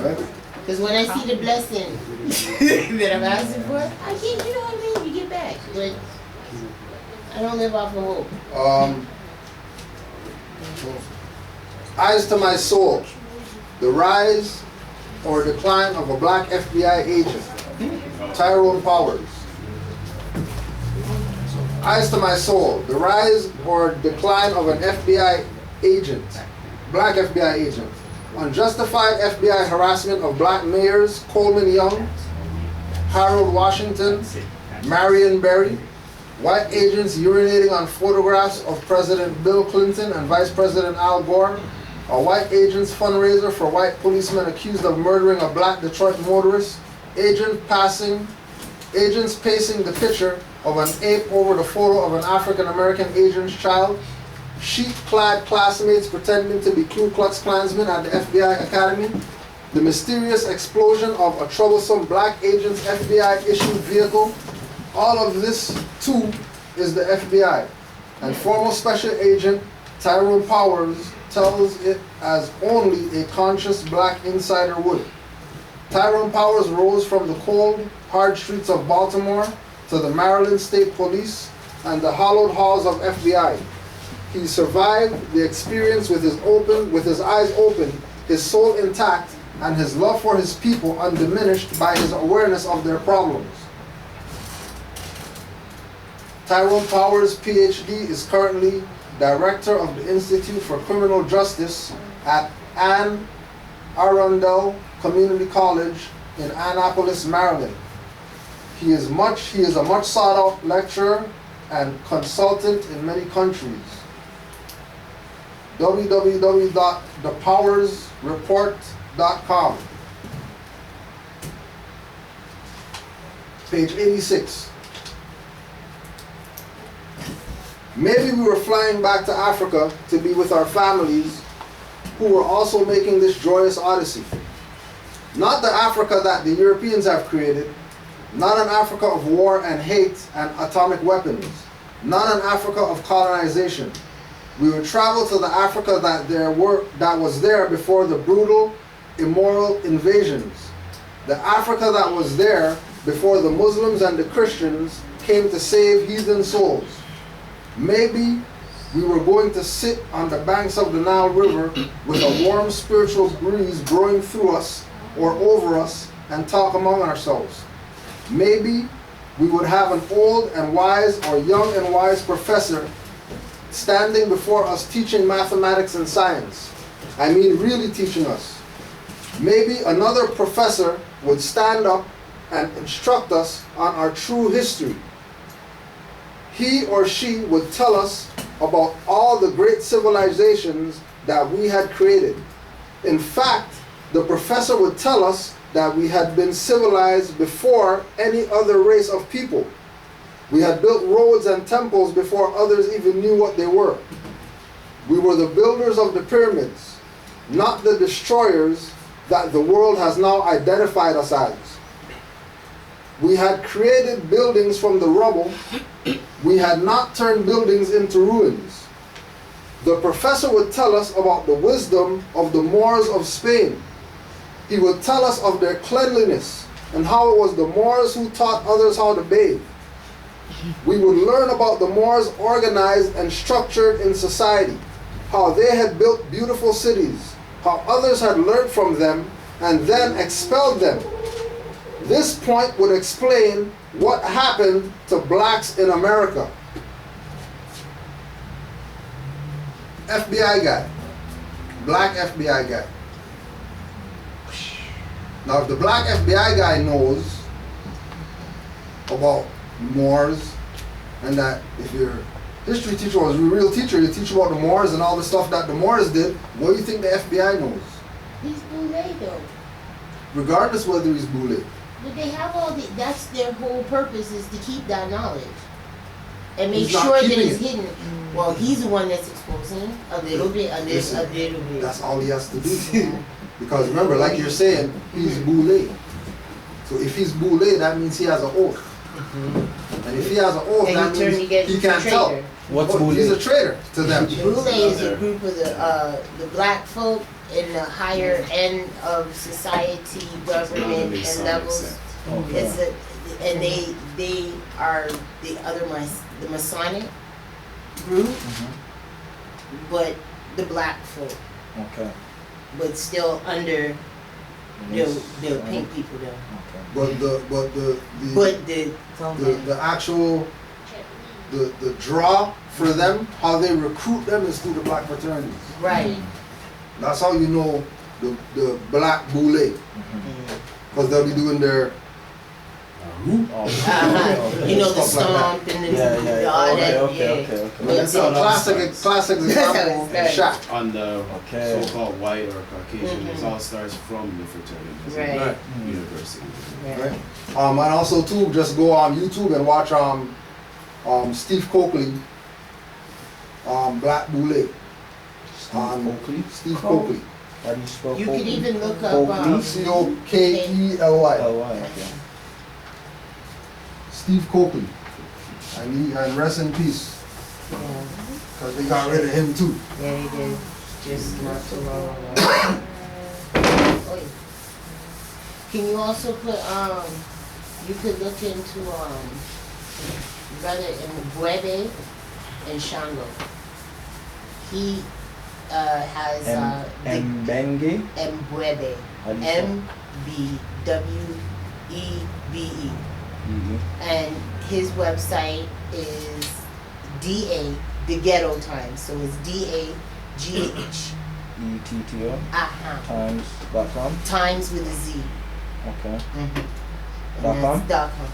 Right? Because when I see the blessing that I'm asking for, I can't, you know what I mean? You get back. But I don't live off of hope. Eyes to my soul. The rise or decline of a black FBI agent. Tyrone Powers. Eyes to my soul. The rise or decline of an FBI agent, black FBI agent. Unjustified FBI harassment of black mayors Coleman Young, Harold Washington, Marion Barry. White agents urinating on photographs of President Bill Clinton and Vice President Al Gore. A white agent's fundraiser for white policemen accused of murdering a black Detroit motorist. Agents pacing the picture of an ape over the photo of an African-American agent's child. Sheet-clad classmates pretending to be Ku Klux Klansmen at the FBI Academy. The mysterious explosion of a troublesome black agent's FBI-issued vehicle. All of this, too, is the FBI. And former Special Agent Tyrone Powers tells it as only a conscious black insider would. Tyrone Powers rose from the cold, hard streets of Baltimore to the Maryland State Police and the hallowed halls of FBI. He survived the experience with his eyes open, his soul intact, and his love for his people undiminished by his awareness of their problems. Tyrone Powers, PhD, is currently Director of the Institute for Criminal Justice at Anne Arundel Community College in Annapolis, Maryland. He is a much sought out lecturer and consultant in many countries. www.thepowersreport.com. Page 86. Maybe we were flying back to Africa to be with our families who were also making this joyous odyssey. Not the Africa that the Europeans have created, not an Africa of war and hate and atomic weapons, not an Africa of colonization. We would travel to the Africa that was there before the brutal, immoral invasions. The Africa that was there before the Muslims and the Christians came to save heathen souls. Maybe we were going to sit on the banks of the Nile River with a warm spiritual breeze blowing through us or over us and talk among ourselves. Maybe we would have an old and wise or young and wise professor standing before us teaching mathematics and science. I mean really teaching us. Maybe another professor would stand up and instruct us on our true history. He or she would tell us about all the great civilizations that we had created. In fact, the professor would tell us that we had been civilized before any other race of people. We had built roads and temples before others even knew what they were. We were the builders of the pyramids, not the destroyers that the world has now identified us as. We had created buildings from the rubble. We had not turned buildings into ruins. The professor would tell us about the wisdom of the Moors of Spain. He would tell us of their cleanliness and how it was the Moors who taught others how to bathe. We would learn about the Moors organized and structured in society, how they had built beautiful cities, how others had learned from them and then expelled them. This point would explain what happened to blacks in America. FBI guy, black FBI guy. Now if the black FBI guy knows about Moors, and that if your history teacher was a real teacher, you teach about the Moors and all the stuff that the Moors did, what do you think the FBI knows? He's Boule though. Regardless whether he's Boule. But they have all the, that's their whole purpose, is to keep that knowledge. And make He's not sure that keeping it's it. hidden. Well, he's the one that's exposing a little bit, a little bit. That's all he has to do. Because remember, like you're saying, he's Boule. So if he's Boule, that means he has an oath. And if he has an oath, And that you turn means to get he can't tell. traitor. What's Oh, Boule? he's a traitor to them. Boule is a group of the black folk in the higher end of society, government, and levels. Okay. It's a, and they are the other the Masonic group, but the black folk, Okay. but still under the pink people though. But the But actual the draw for them, how they recruit them is through the black fraternities. Right. That's how you know the black boule. Because they'll be doing their You know, the stomp and the all that. Okay. That's a classic example of Shaq. On the so-called white or Caucasian, it all starts from the fraternities. Right. University. Right. And also too, just go on YouTube and watch Steve Coakley, Black Boule. Steve Coakley. How do you spell You Coakley? could even look up Cokeley. Okay. Steve Coakley. And rest in peace. Because they got rid of him too. Yeah, he did. Just not too long ago. Can you also put you could look into brother Mbwebe and Shango. He has Mbenge? Mbwebe. MBWEBE. And his website is DA, the Ghetto Times. So it's DAGH. ETTO? Times.com. Times with a Z. Okay. And .com? that's .com.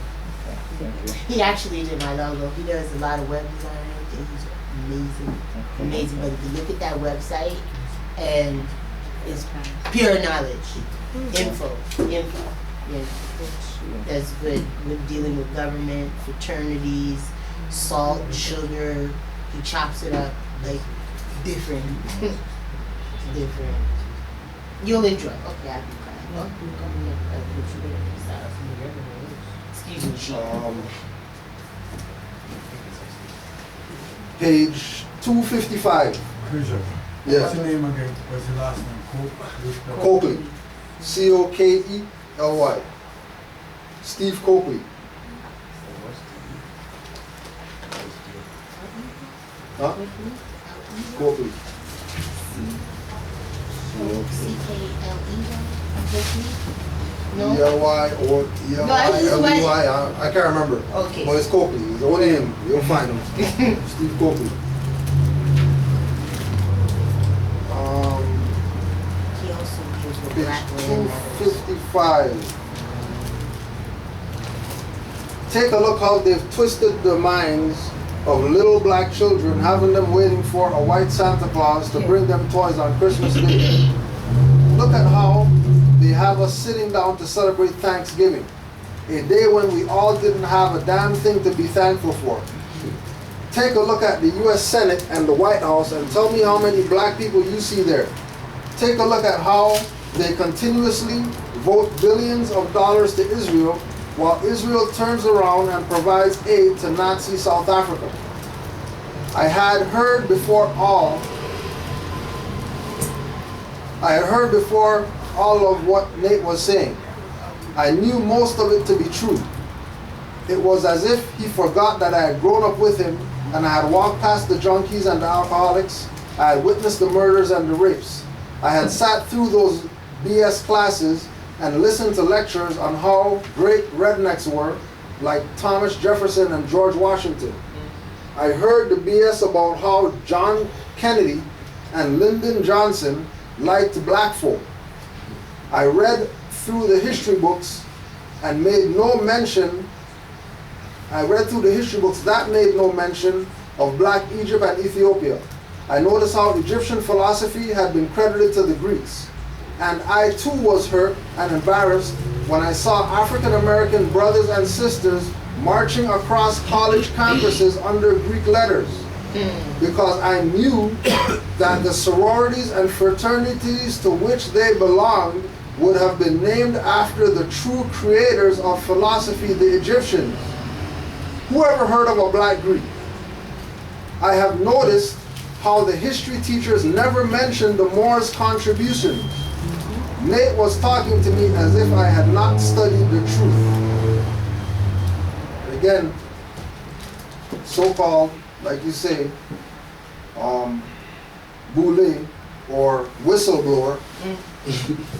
Okay, thank you. He actually did my logo. He does a lot of web design and everything. He's amazing. Okay. Amazing. But if you look at that website, and it's pure knowledge. Info. Yeah. That's good with dealing with government, fraternities, salt, sugar. He chops it up like different. Different. You'll enjoy. Okay, I'll be quiet. Excuse me, she. Page 255. Yeah. What's your name again? What's your last name? Coakley. Cokeley. Steve Coakley. Huh? Coakley. No? E-L-Y or E-L-Y-L-E-Y. I can't remember. Okay. But it's Coakley. It's only him. You'll find him. Steve Coakley. He also deals with Page black land. 255. Take a look how they've twisted the minds of little black children, having them waiting for a white Santa Claus to bring them toys on Christmas Day. Look at how they have us sitting down to celebrate Thanksgiving, a day when we all didn't have a damn thing to be thankful for. Take a look at the US Senate and the White House and tell me how many black people you see there. Take a look at how they continuously vote billions of dollars to Israel while Israel turns around and provides aid to Nazi South Africa. I had heard before all of what Nate was saying. I knew most of it to be true. It was as if he forgot that I had grown up with him and I had walked past the junkies and the alcoholics. I had witnessed the murders and the rapes. I had sat through those BS classes and listened to lectures on how great rednecks were, like Thomas Jefferson and George Washington. I heard the BS about how John Kennedy and Lyndon Johnson liked black folk. I read through the history books and made no mention, that made no mention of Black Egypt and Ethiopia. I noticed how Egyptian philosophy had been credited to the Greeks. And I too was hurt and embarrassed when I saw African American brothers and sisters marching across college campuses under Greek letters. Because I knew that the sororities and fraternities to which they belonged would have been named after the true creators of philosophy, the Egyptians. Who ever heard of a black Greek? I have noticed how the history teachers never mentioned the Moors' contributions. Nate was talking to me as if I had not studied the truth. Again, so-called, like you say, boule or whistleblower.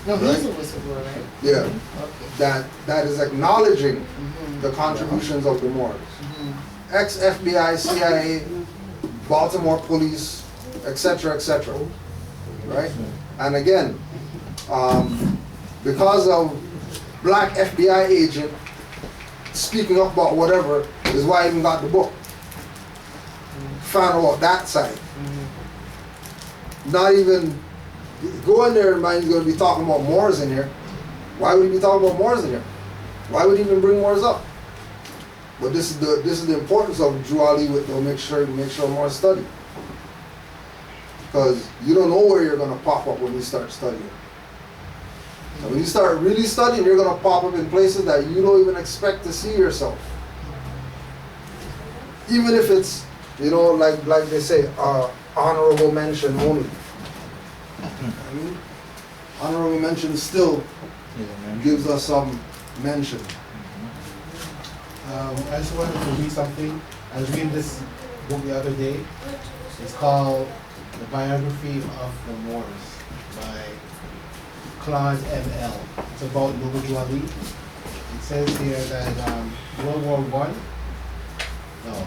No, he's a whistleblower, right? Yeah. Okay. That is acknowledging the contributions of the Moors. ex-FBI, CIA, Baltimore police, etc., etc. Right? And again, because of black FBI agent speaking up about whatever is why I even got the book. Found out that side. Not even go in there and mind he's going to be talking about Moors in here. Why would he be talking about Moors in here? Why would he even bring Moors up? But this is the importance of duality with make sure Moors study. Because you don't know where you're going to pop up when you start studying. And when you start really studying, you're going to pop up in places that you don't even expect to see yourself. Even if it's, you know, like they say, honorable mention only. Honorable mention still gives us some mention. I just wanted to read something. I was reading this book the other day. It's called The Biography of the Moors by Claude M.L. It's about Noble Juali. It says here that World War I, no,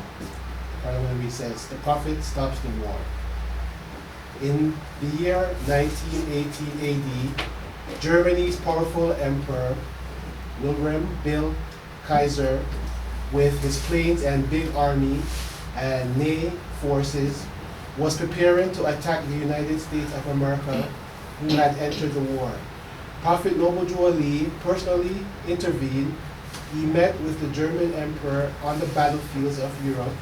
Parliament says the Prophet stops the war. In the year 1918 AD, Germany's powerful emperor, Wilhelm Bill Kaiser, with his planes and big army and Ney forces, was preparing to attack the United States of America, who had entered the war. Prophet Noble Juali personally intervened. He met with the German emperor on the battlefields of Europe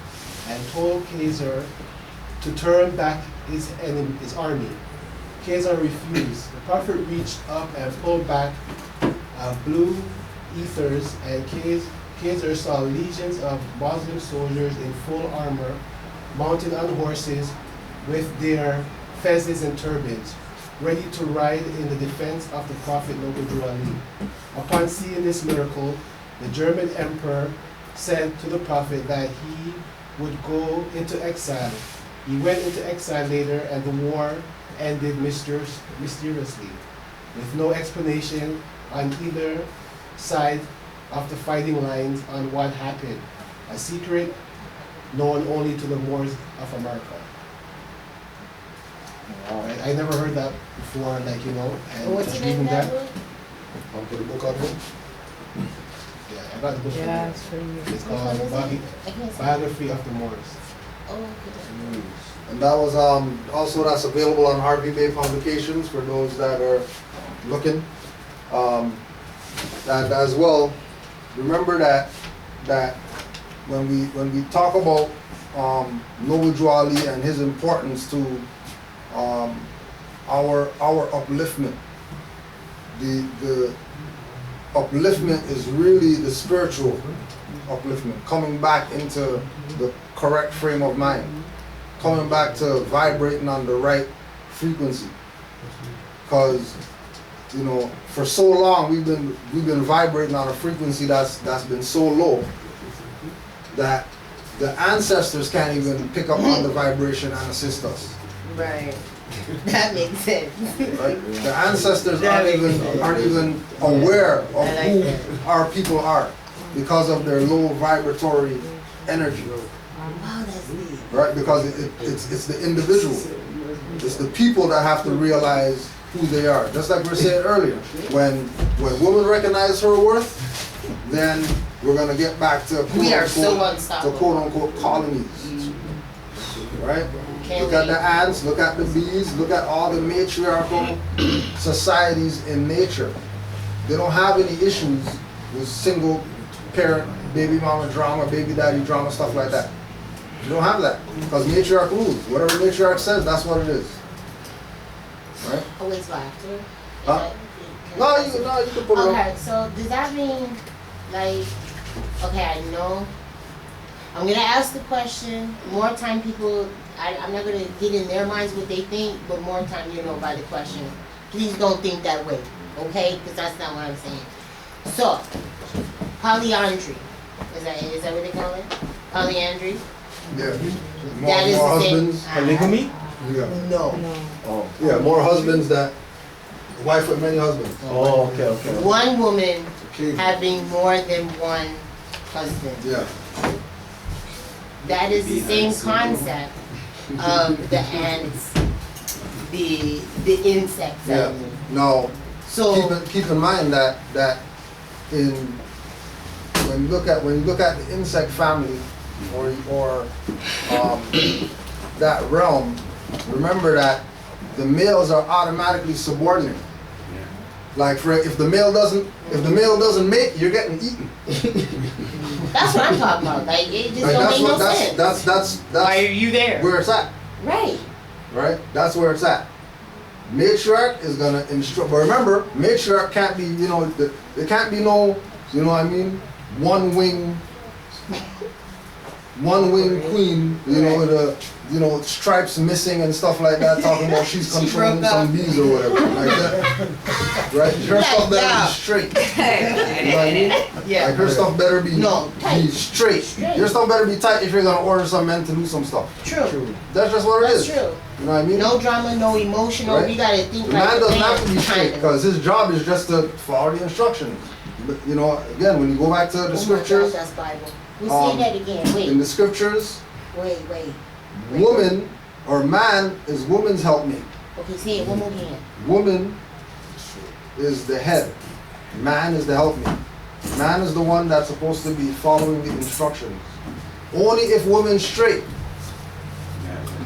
and told Kaiser to turn back his army. Kaiser refused. The Prophet reached up and pulled back blue ethers, and Kaiser saw legions of Muslim soldiers in full armor, mounted on horses with their fezzes and turbans, ready to ride in the defense of the Prophet Noble Juali. Upon seeing this miracle, the German emperor said to the Prophet that he would go into exile. He went into exile later, and the war ended mysteriously, with no explanation on either side of the fighting lines on what happened, a secret known only to the Moors of America. I never heard that before, like, you know, and What's the name reading of that that. book? I'll put a book up here. Yeah, I got the book. Yeah, from it's for you. It's called Biography of the Moors. Oh, okay. And that was also that's available on Harvey Bay Publications for those that are looking. And as well, remember that when we talk about Noble Juali and his importance to our upliftment, the upliftment is really the spiritual upliftment, coming back into the correct frame of mind, coming back to vibrating on the right frequency. Because, you know, for so long we've been vibrating on a frequency that's been so low that the ancestors can't even pick up on the vibration and assist us. Right. That makes sense. Right? The ancestors aren't even aware of who our people are because of their low vibratory energy. Wow, that's neat. Right? Because it's the individual. It's the people that have to realize who they are. Just like we were saying earlier, when women recognize her worth, then we're gonna get back to quote unquote colonies. Right? Look at the ants, look at the bees, look at all the matriarchal societies in nature. They don't have any issues with single parent, baby mama drama, baby daddy drama, stuff like that. You don't have that because matriarch rules. Whatever matriarch says, that's what it is. Right? Always laughter. No, you can put it on. Okay, so does that mean, like, okay, I know, I'm gonna ask the question, more time people, I'm not gonna get in their minds what they think, but more time you know by the question. Please don't think that way, okay? Because that's not what I'm saying. So, polyandry, is that what they call it? Polyandry? Yeah. That is more the same. husbands. Polygamy? Yeah. No. Oh. Yeah, more husbands that wife with many husbands. Oh, okay. One woman Okay. having more than one husband. Yeah. that is the same concept of the ants, the insect family. Now, So keep in mind that when you look at the insect family or that realm, remember that the males are automatically subordinate. Like if the male doesn't mate, you're getting eaten. that's what I'm talking about. Like it just don't make no sense. That's Why are you there? where it's at. Right. Right? That's where it's at. Matriarch is gonna instruct, but remember, matriarch can't be, there can't be no, what I mean, one wing queen, with the, stripes missing and stuff like that, talking about she's controlling some bees or whatever, like that. Right? Her stuff better be straight. You know what I mean? Yeah. Like her stuff better be, tight. be straight. Your stuff better be tight if you're gonna order some men to do some stuff. True. That's just what it is. That's true. You know what I mean? No drama, no emotional. Right? We gotta think The like man a doesn't have to be man, straight kind of. because his job is just to follow the instructions. But, again, when you go back to the Oh my scriptures, gosh, that's Bible. We'll say that again. in Wait. the scriptures, Wait. woman or man is woman's helpmate. Okay, say it one more again. Woman is the head. Man is the helpmate. Man is the one that's supposed to be following the instructions. Only if woman's straight.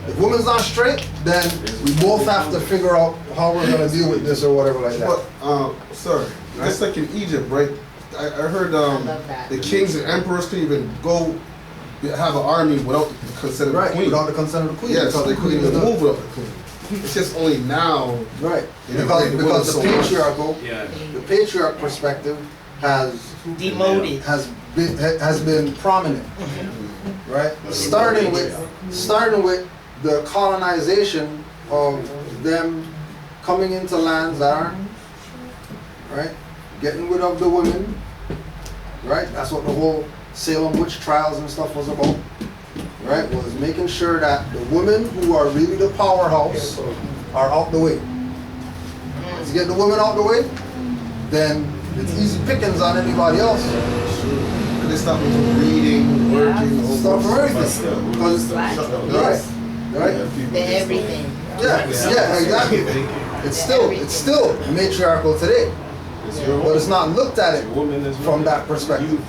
If woman's not straight, then we both have to figure out how we're gonna deal with this or whatever like that. But, sir, just like in Egypt, right? I heard love that. the kings and emperors could even go have an army without the consent of the Right, queen. without the consent of the queen. Yeah, because so they the queen couldn't even is the- move without the queen. It's just only now. Right, Yeah, because the the women so patriarchal, Yeah. the patriarch perspective has Demoted. been prominent, right? Starting with the colonization of them coming into lands that aren't, right? Getting rid of the women, right? That's what the whole Salem witch trials and stuff was about, right? Was making sure that the women who are really the powerhouse are out the way. To get the women out the way, then it's easy pickings on anybody else. And they stop from reading, working, Stop from everything. Because, right. The everything. Yeah, exactly. It's still matriarchal today, but it's not looked at it from that perspective.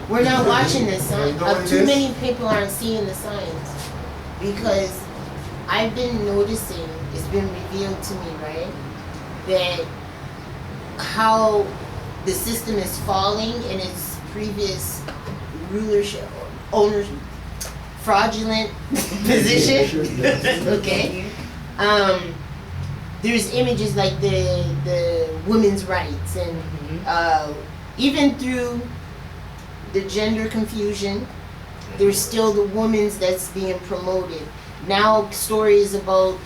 We're not watching the signs. Too many people aren't seeing the signs because I've been noticing, it's been revealed to me, right, that how the system is falling in its previous rulership, owners, fraudulent position. Okay. There's images like the women's rights and even through the gender confusion, there's still the women's that's being promoted. Now stories about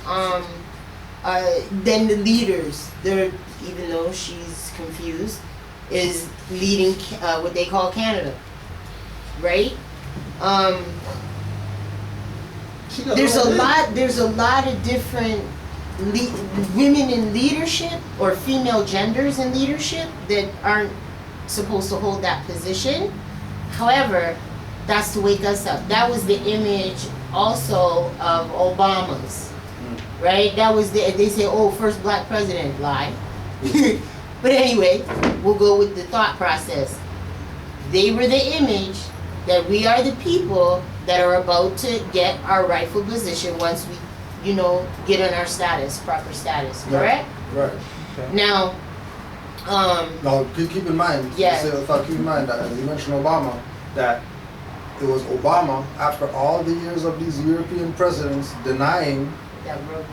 then the leaders, they're, even though she's confused, is leading what they call Canada, right? There's a lot of different women in leadership or female genders in leadership that aren't supposed to hold that position. However, that's to wake us up. That was the image also of Obama's, right? That was they say, oh, first black president, lie. But anyway, we'll go with the thought process. They were the image that we are the people that are about to get our rightful position once we, get on our status, proper status, correct? Right. Okay. Now, Now, keep in mind, Yeah. keep in mind that, as you mentioned Obama, that it was Obama, after all the years of these European presidents denying that wrote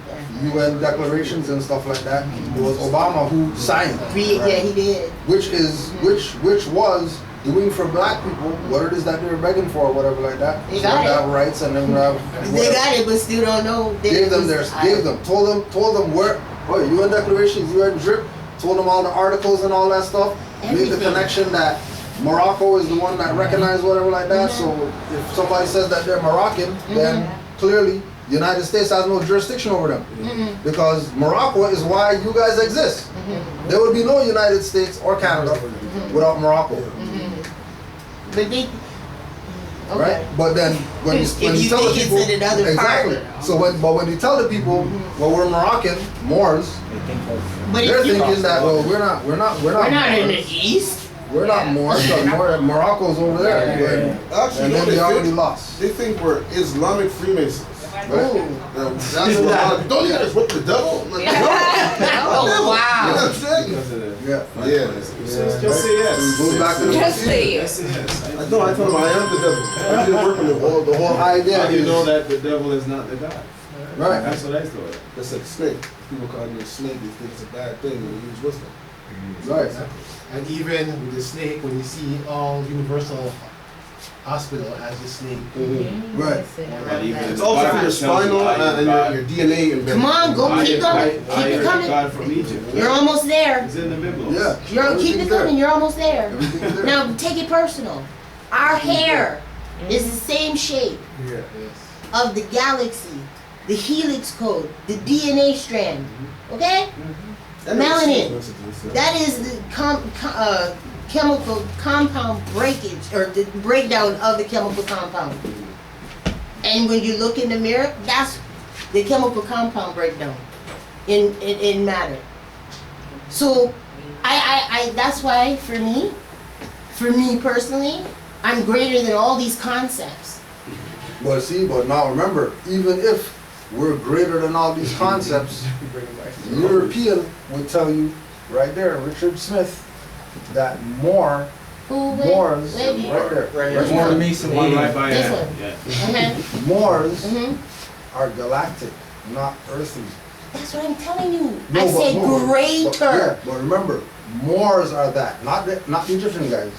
UN declarations and stuff like that, it was Obama who signed. Yeah, he did. Which was doing for black people what it is that they were begging for, or whatever like that. They So got they it. have rights and then have They got it, but still don't know. Told them where, UN declarations, UN drip, told them all the articles and all that stuff. Made the Everything. connection that Morocco is the one that recognized whatever like that. So if somebody says that they're Moroccan, then clearly the United States has no jurisdiction over them. Because Morocco is why you guys exist. There would be no United States or Canada without Morocco. But right? But then when you If tell you the think people it's in another part. exactly, so when you tell the people, well, we're Moroccan Moors, But they're if you, thinking that well, we're not we're not in the Moors. East. We're not Moors, but Morocco's over there, Actually, and no, then they already lost. They think we're Islamic Freemasons. Ooh. That's what a lot of, don't you guys work with the devil? I'm like, no. Oh, You know what wow. I'm saying? Yeah. Just say yes. Go back to the Just say yes. I know, I told him I am the devil. I didn't work with the whole idea. How do you is- know that the devil is not the God? Right. That's what I thought. That's like snake. People call me a snake. They think it's a bad thing when you use wisdom. Right. And even with the snake, when you see all Universal Hospital as a snake. Right. But even It's the also Bible for your tells you, spinal I am and God. your DNA embedded. Come on, go I keep am- going. I Keep am it the coming. God from Egypt. You're almost there. It's in the Bible. Yeah. Keep it Everything's coming. there. You're almost there. Everything's there. Now take it personal. Our hair is the same shape of the galaxy, the helix code, the DNA strand. Okay? Melanin. That is the chemical compound breakage, or the breakdown of the chemical compound. And when you look in the mirror, that's the chemical compound breakdown in matter. So I that's why for me personally, I'm greater than all these concepts. But see, but now remember, even if we're greater than all these concepts, the European would tell you right there, Richard Smith, that Moors, right there, right More there. Mason. One right by This it. one. Yeah. Uh-huh. Moors Mm-hmm. are galactic, not earthly. That's what I'm telling you. No, I but- said no, greater. But not Moors are that, not the Egyptian guys,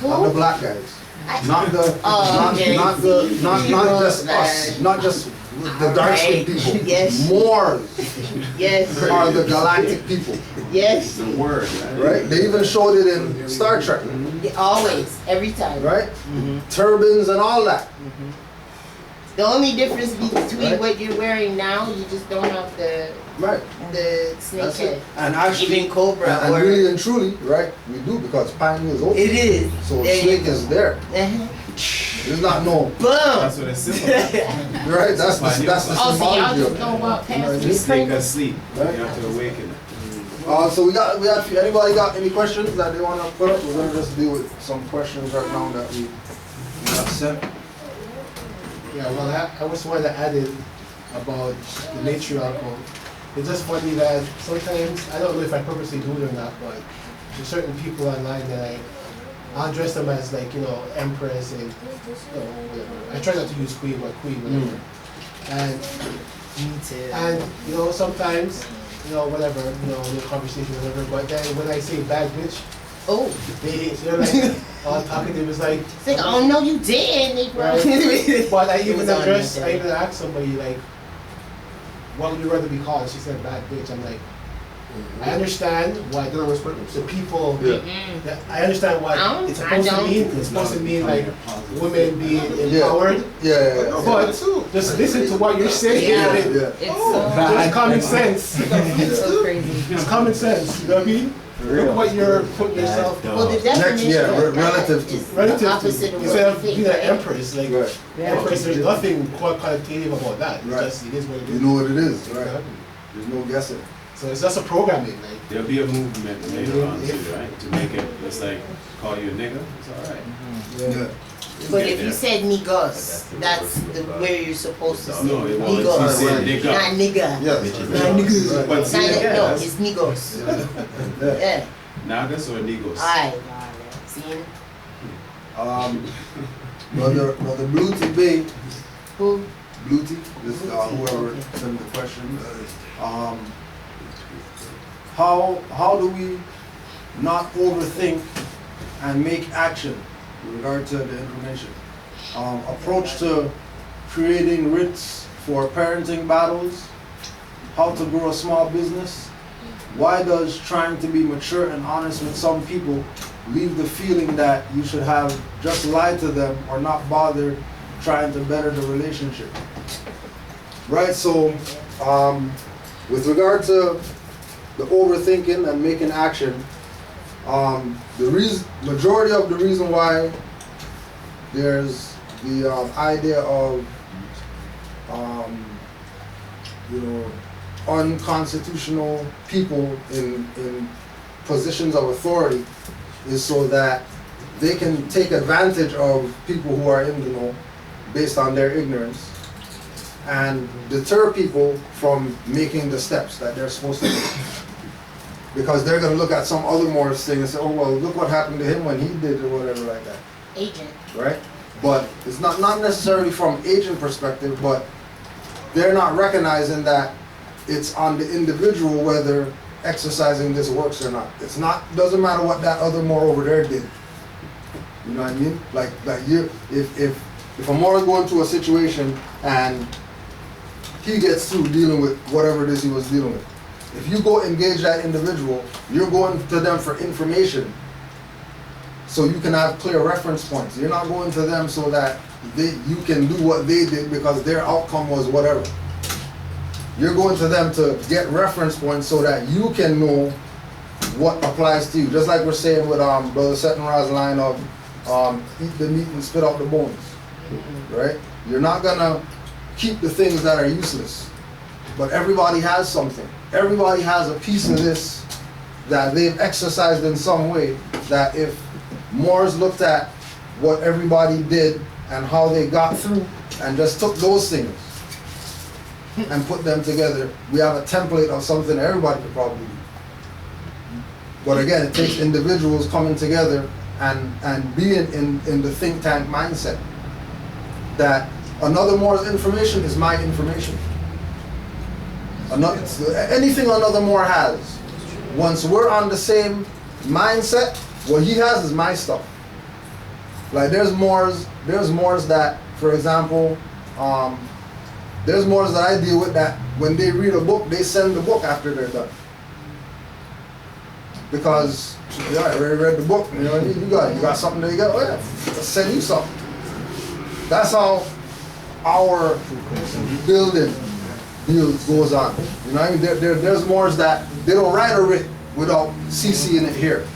not the black guys. Not the, not just us, not just the dark skinned people. Yes. Moors Yes. are the galactic people, Yes. The word, right? They even showed it in Star Trek, Always. Every time. right? Turbans and all that. The only difference between Right. what you're wearing now, you just don't have the Right. snake That's head. it. And actually, Even Cobra. and or, really and truly, right? We do because Pioneer is open. it is. So There you snake go. is there. Uh-huh. There's not no, Boom. That's what it's symbolized. right? That's the Oh, so y'all symbology just of it. don't walk You know what I past mean? the Snake spring. asleep. You Right. have to awaken it. So we got anybody got any questions that they want to put up? We're gonna just deal with some questions right now that we got sent. Yeah, well, I was wanted to add in about the matriarchal. It's just funny that sometimes, I don't know if I purposely do it or not, but there's certain people online that I'll dress them as like, empress and, whatever. I try not to use queen, but queen, whatever. And, Me too. and, sometimes, whatever, no conversation, whatever, but then when I say bad bitch, Oh. they're like, all talkative is like, It's like, oh no, you didn't, bro. right? But I It even was on addressed, that I day. even asked somebody like, what would you rather be called? She said bad bitch. I'm like, I understand what the people, I understand what it's supposed to mean. It's supposed to mean like women being empowered. Yeah. But just listen to what you're saying. Yeah. It's Just common sense. it's so crazy. It's common sense. You know what I mean? Look what you're putting yourself Well, the definition yeah, of God relative to- is the relative opposite to. of Instead what of you think, being an right? empress, like Right. empress, there's nothing quite qualitative about that. It's Right. just, it is what it You is. know what it is, right? Exactly. There's no guessing. So it's just a programming, like. There'll be a movement later on too, right? To make it just like call you a nigga. It's alright. Yeah. But if you said nigos, that's where you're supposed to say No, it won't. nigos, You said nigga. not nigga. Yes. Not niggas. But It's see, not, yeah, no, that's- it's nigos. Yeah. Nagas or nigos? Alright. See? Brother Bluty Bay, Who? Bluty, this whoever sent the question. How do we not overthink and make action with regard to the information? Approach to creating writs for parenting battles, how to grow a small business. Why does trying to be mature and honest with some people leave the feeling that you should have just lied to them or not bother trying to better the relationship? Right, so with regard to the overthinking and making action, the majority of the reason why there's idea of unconstitutional people in positions of authority is so that they can take advantage of people who are in the know based on their ignorance and deter people from making the steps that they're supposed to make. Because they're going to look at some other Moorish thing and say, oh, well, look what happened to him when he did or whatever like that. Agent. Right? But it's not necessarily from agent perspective, but they're not recognizing that it's on the individual whether exercising this works or not. It's not, doesn't matter what that other Moor over there did. You know what I mean? Like you, if a Moor going through a situation and he gets through dealing with whatever it is he was dealing with, if you go engage that individual, you're going to them for information so you can have clear reference points. You're not going to them so that you can do what they did because their outcome was whatever. You're going to them to get reference points so that you can know what applies to you. Just like we're saying with Brother Setenra's line of eat the meat and spit out the bones. Right? You're not gonna keep the things that are useless. But everybody has something. Everybody has a piece of this that they've exercised in some way, that if Moors looked at what everybody did and how they got through and just took those things and put them together, we have a template of something everybody could probably do. But again, it takes individuals coming together and being in the think tank mindset that another Moor's information is my information. Anything another Moor has, once we're on the same mindset, what he has is my stuff. Like there's Moors that, for example, there's Moors that I deal with that when they read a book, they send the book after they're done. Because I already read the book, you know what I mean? You got something there, you got, oh yeah, let's send you something. That's how our building goes on. You know what I mean? There's Moors that they don't write a writ without CC in it here.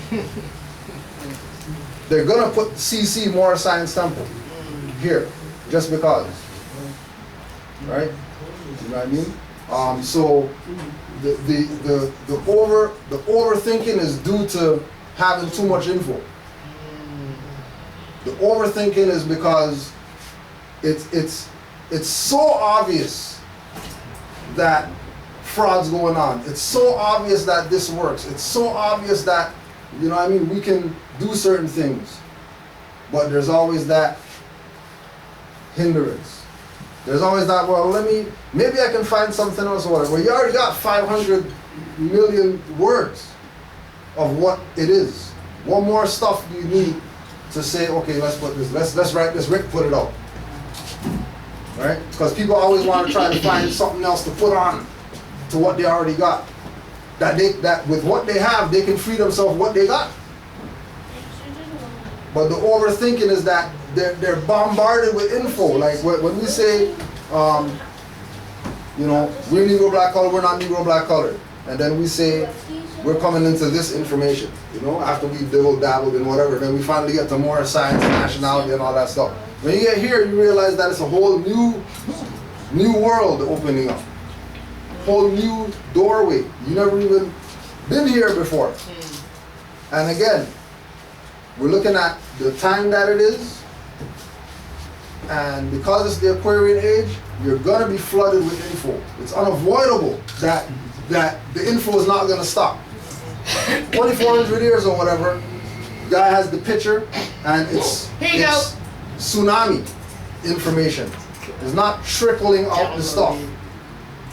They're gonna put CC Moor Science Temple here, just because. Right? You know what I mean? So the overthinking is due to having too much info. The overthinking is because it's so obvious that fraud's going on. It's so obvious that this works. It's so obvious that, you know what I mean, we can do certain things. But there's always that hindrance. There's always that, well, maybe I can find something else or whatever. Well, you already got 500 million words of what it is. What more stuff do you need to say, okay, let's put this, let's write this, Rick, put it out. Right? Because people always want to try to find something else to put on to what they already got. That with what they have, they can free themselves of what they got. But the overthinking is that they're bombarded with info. Like when we say, you know, we're Negro black colored, we're not Negro black colored. And then we say, we're coming into this information, you know, after we dabbled in whatever. Then we finally get to more science and nationality and all that stuff. When you get here, you realize that it's a whole new world opening up. Whole new doorway. You never even been here before. And again, we're looking at the time that it is, and because it's the Aquarian age, you're gonna be flooded with info. It's unavoidable that the info is not gonna stop. 2,400 years or whatever, guy has the picture, and it's tsunami information. It's not trickling out the stuff,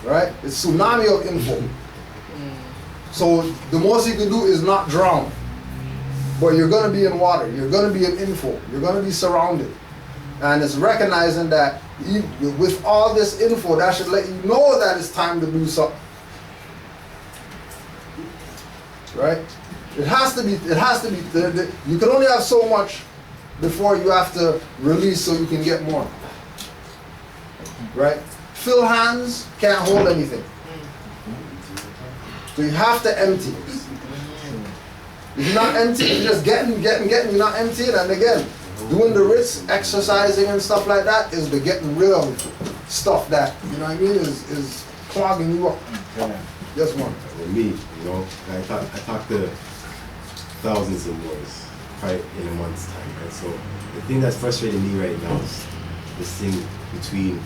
right? It's tsunami of info. So the most you can do is not drown. But you're going to be in water, you're going to be in info, you're going to be surrounded. And it's recognizing that with all this info, that should let you know that it's time to do something. Right? It has to be, you can only have so much before you have to release so you can get more. Right? Fill hands can't hold anything. So you have to empty. If you're not empty, you're just getting, you're not emptying, and again, Doing the wrist exercising and stuff like that is the getting rid of stuff that, you know what I mean, is clogging you up. Yes, one. With me, you know, I talk to thousands of Moors right in a month's time, right? So the thing that's frustrating me right now is this thing between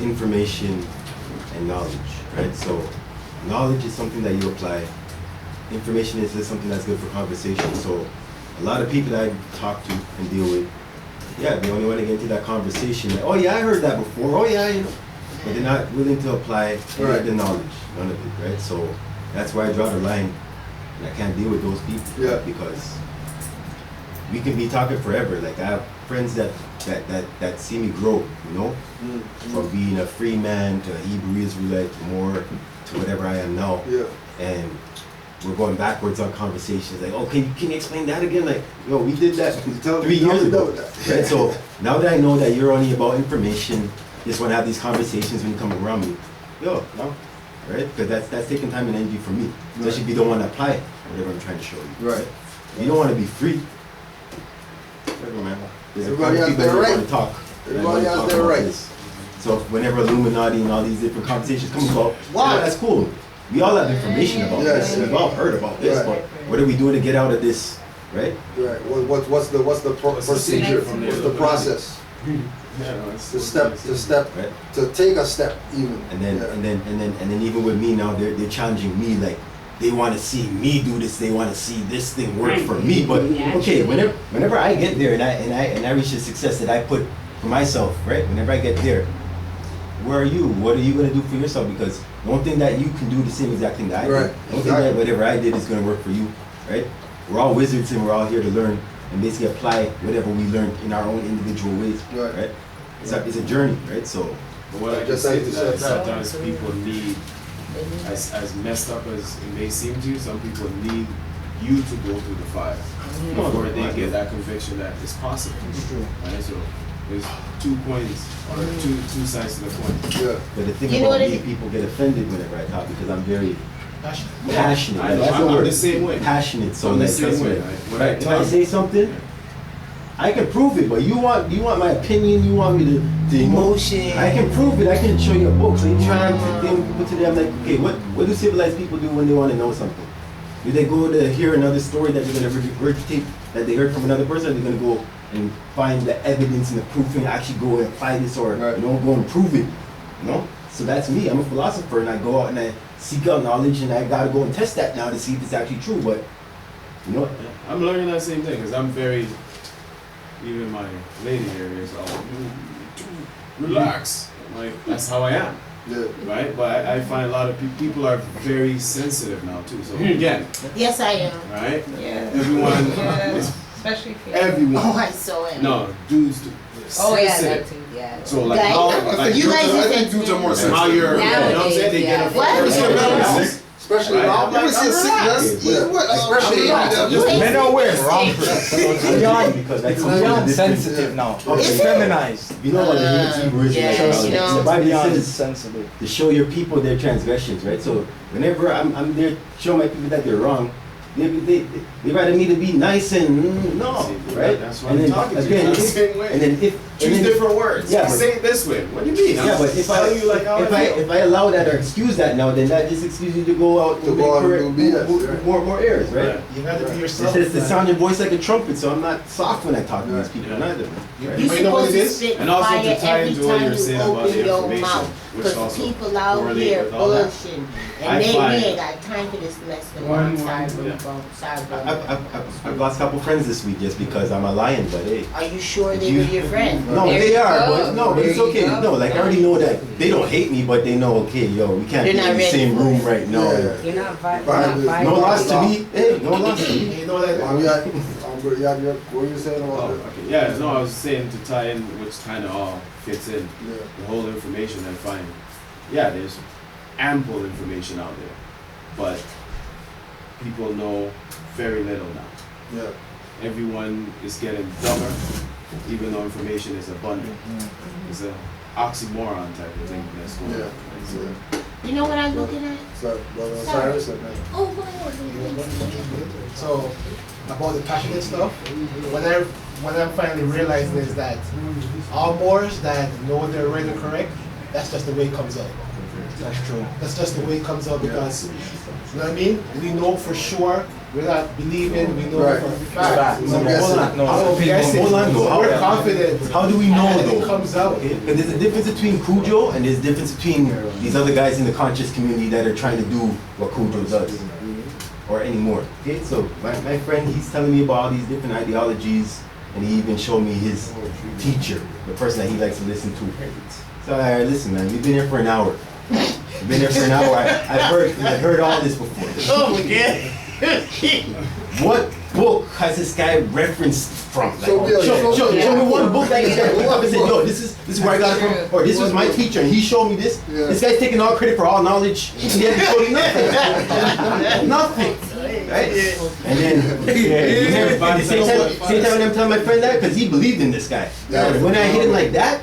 information and knowledge, right? So knowledge is something that you apply. Information is just something that's good for conversation. So a lot of people that I talk to and deal with, yeah, they only want to get into that conversation. Like, oh yeah, I heard that before. Oh yeah, you know. But they're not willing to apply the knowledge, none of it, right? So that's where I draw the line. And I can't deal with those people because we can be talking forever. Like I have friends that see me grow, you know, from being a free man to a Hebrew Israelite to more to whatever I am now. Yeah. And we're going backwards on conversations. Like, oh, can you explain that again? Like, yo, we did that 3 years ago, right? So now that I know that you're only about information, you just want to have these conversations when you come around me. Yo, no, right? Because that's taking time and energy from me, especially if you don't want to apply whatever I'm trying to show you. Right. You don't want to be free. Whatever, man. Everybody has their right. Want to talk. Everybody has their rights. So whenever Illuminati and all these different conversations come about, wow, that's cool. We all have information about this. We've all heard about this, but what are we doing to get out of this, right? Right. What's the procedure? What's the process? To take a step even. And then even with me now, they're challenging me, like they want to see me do this. They want to see this thing work for me. But okay, whenever I get there and I reach the success that I put for myself, right? Whenever I get there, where are you? What are you going to do for yourself? Because the one thing that you can do the same exact thing that I did. The one thing that whatever I did is going to work for you, right? We're all wizards and we're all here to learn and basically apply whatever we learned in our own individual ways, right? It's a journey, right? So, but what I just say to that is sometimes people need, as messed up as it may seem to you, some people need you to go through the fire before they get that conviction that it's possible. Right? So there's 2 points or two sides to the coin. Yeah. But the thing about me, people get offended whenever I talk because I'm very passionate. I know, I'm the same way. Passionate. So I'm the same way. Right? If I say something, I can prove it, but you want my opinion, you want me to emotion. I can prove it, I can show you a book. So you trying to think people today, I'm like, okay, what do civilized people do when they want to know something? Do they go to hear another story that they're gonna regurgitate that they heard from another person, or they're gonna go and find the evidence and the proof and actually go and apply this or go and prove it? You know? So that's me. I'm a philosopher and I go out and I seek out knowledge and I gotta go and test that now to see if it's actually true. But you know what? I'm learning that same thing because I'm very, even my lady here is all relax. Like that's how I am. Yeah. Right? But I find a lot of people are very sensitive now too. So again. Yes, I am. Right? Yeah. Everyone especially if everyone. Oh, I so am. No, dudes do. Oh yeah, that too. Yeah. So like how I think dudes are more sensitive. How you're, you know what I'm saying? They get What? Especially now, you see a sickness. Especially men are weird, wrong. Beyond sensitive now. It's feminized. You know what the Hebrew is the Bible says sensitive to show your people their transgressions, right? So whenever I'm there to show my people that they're wrong, they rather me to be nice and right? That's what I'm talking to you. The same way. And then choose different words. Yeah, say it this way. What do you mean? Yeah, but if I allow that or excuse that now, then that just excuses you to go out and more errors, right? You gotta be yourself. It says to sound your voice like a trumpet, so I'm not soft when I talk to these people neither. Right? You know what it is? And also to tie into what you're saying about the information, which also people out here bullshitting, and they ain't got time for this mess. I've lost a couple friends this week just because I'm a lion, but hey. Are you sure they were your friend? No, they are, but it's okay. No, like I already know that they don't hate me, but they know, okay, yo, we can't be in the same room right now. You're not vibing. No loss to me. Hey, no loss to me. You know that. What were you saying about that? Okay. Yeah, no, I was saying to tie in, which kind of all fits in. The whole information I find. Yeah, there's ample information out there, but people know very little now. Yeah. Everyone is getting dumber, even though information is abundant. It's an oxymoron type of thing that's going on. You know what I'm looking at? So, Brother Cyrus, Oh, go ahead. So, about the passionate stuff, what I'm finally realizing is that all Moors that know they're right and correct, that's just the way it comes out. That's true. That's just the way it comes out because, you know what I mean? We know for sure, we're not believing, we know Right. for a fact. So So hold guessing. on though. We're confident. How do we know and though? it comes out. Okay? But there's a difference between Cujo and there's a difference between these other guys in the conscious community that are trying to do what Cujo does. Or anymore. Okay, so my friend, he's telling me about all these different ideologies, and he even showed me his teacher, the person that he likes to listen to. So I listen, man, we've been here for an hour. We've been here for an hour. I've heard all this before. Oh my God. What book has this guy referenced from? Like, Show me one book that this guy pulled up and said, yo, this is where I got it from, or this was my teacher and he showed me this. Yeah. This guy's taking all credit for all knowledge. He hasn't showed me nothing. Nothing. Right? And then at the same time when I'm telling my friend that, because he believed in this guy. Yeah. When I hit him like that,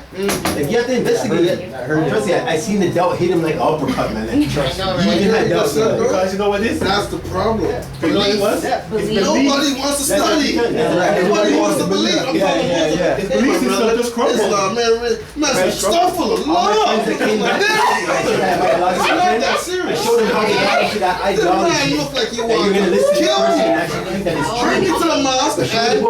like you have to investigate it. Trust me, I seen the doubt hit him like uppercut, man. Like, trust me. I know, He right? even had doubts. Because you know what it is? That's the problem. You know what it was? Nobody wants to study. Everybody wants to believe. I'm talking about It's belief system just crumbled. Islam, man, some stuff full of All my love. friends that came back, It's not that I serious. showed him how they got into that This ideology. man look like you That you're want gonna to listen to this kill person and me. actually think that it's Bring me true. to the mosque and kill me.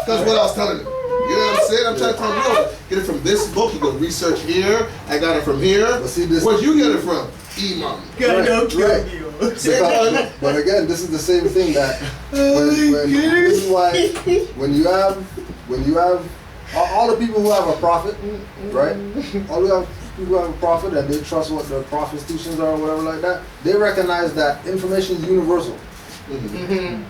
That's what I was telling him. You know what I'm saying? I'm trying to tell you, yo, get it from this book. You go research here. I got it from here. Where'd you get it from? Imam. But again, this is the same thing that this is why when you have all the people who have a prophet, right? All the people who have a prophet and they trust what the prophet's teachings are or whatever like that, they recognize that information is universal.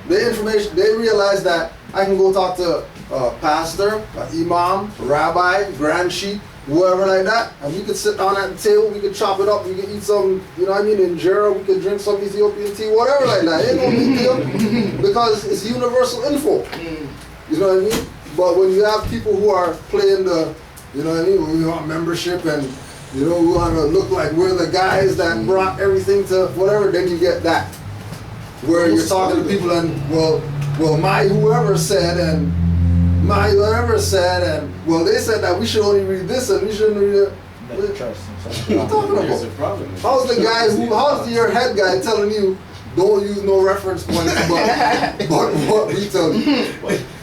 They realize that I can go talk to a pastor, an imam, a rabbi, grand sheikh, whoever like that, and we could sit down at the table, we could chop it up, we could eat some, you know what I mean, injera, we could drink some Ethiopian tea, whatever like that. It ain't no big deal because it's universal info. You know what I mean? But when you have people who are playing the, you know what I mean, we want membership and, you know, we want to look like we're the guys that brought everything to whatever, then you get that. Where you're talking to people and, well, my whoever said and my whoever said and, well, they said that we should only read this and we shouldn't read it. What are you talking about? How's the guy how's your head guy telling you don't use no reference points but what we tell you?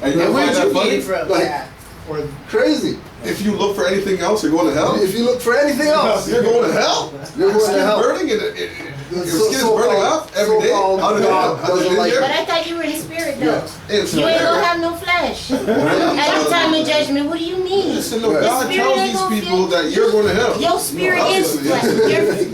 And where'd you get it from? Like, or crazy. If you look for anything else, you're going to hell. If you look for anything else, you're going to hell. You're going to hell. Burning your skin's burning up every day. How did it But I thought you were in spirit though. Yeah. You ain't gonna have no flesh. At the time of judgment, what do you mean? Listen, no, God tells these people that you're going to hell. Your spirit is flesh.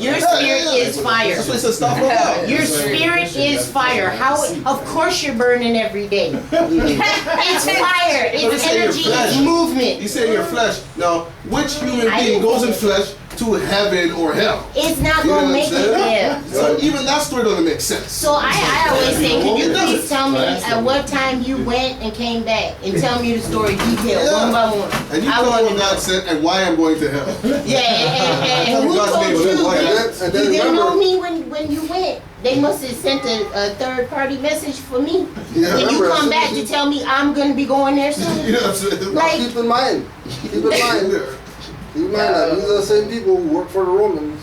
Your spirit is fire. That's what it says, stop about. Your spirit is fire. How? Of course you're burning every day. It's fire. It's energy. It's movement. You say your flesh. Now, which human being goes in flesh to heaven or hell? It's not gonna make it there. So even that story doesn't make sense. So I always say, can you please tell me at what time you went and came back and tell me the story detailed, one by one. And you tell me what God said and why I'm going to hell. Yeah, and who God's told name you was why that? You didn't know me when you went. They must have sent a third-party message for me. Yeah, When you come back to tell me I'm going to be going there soon. You know what I'm saying? Like, keep in mind that these are the same people who work for the Romans.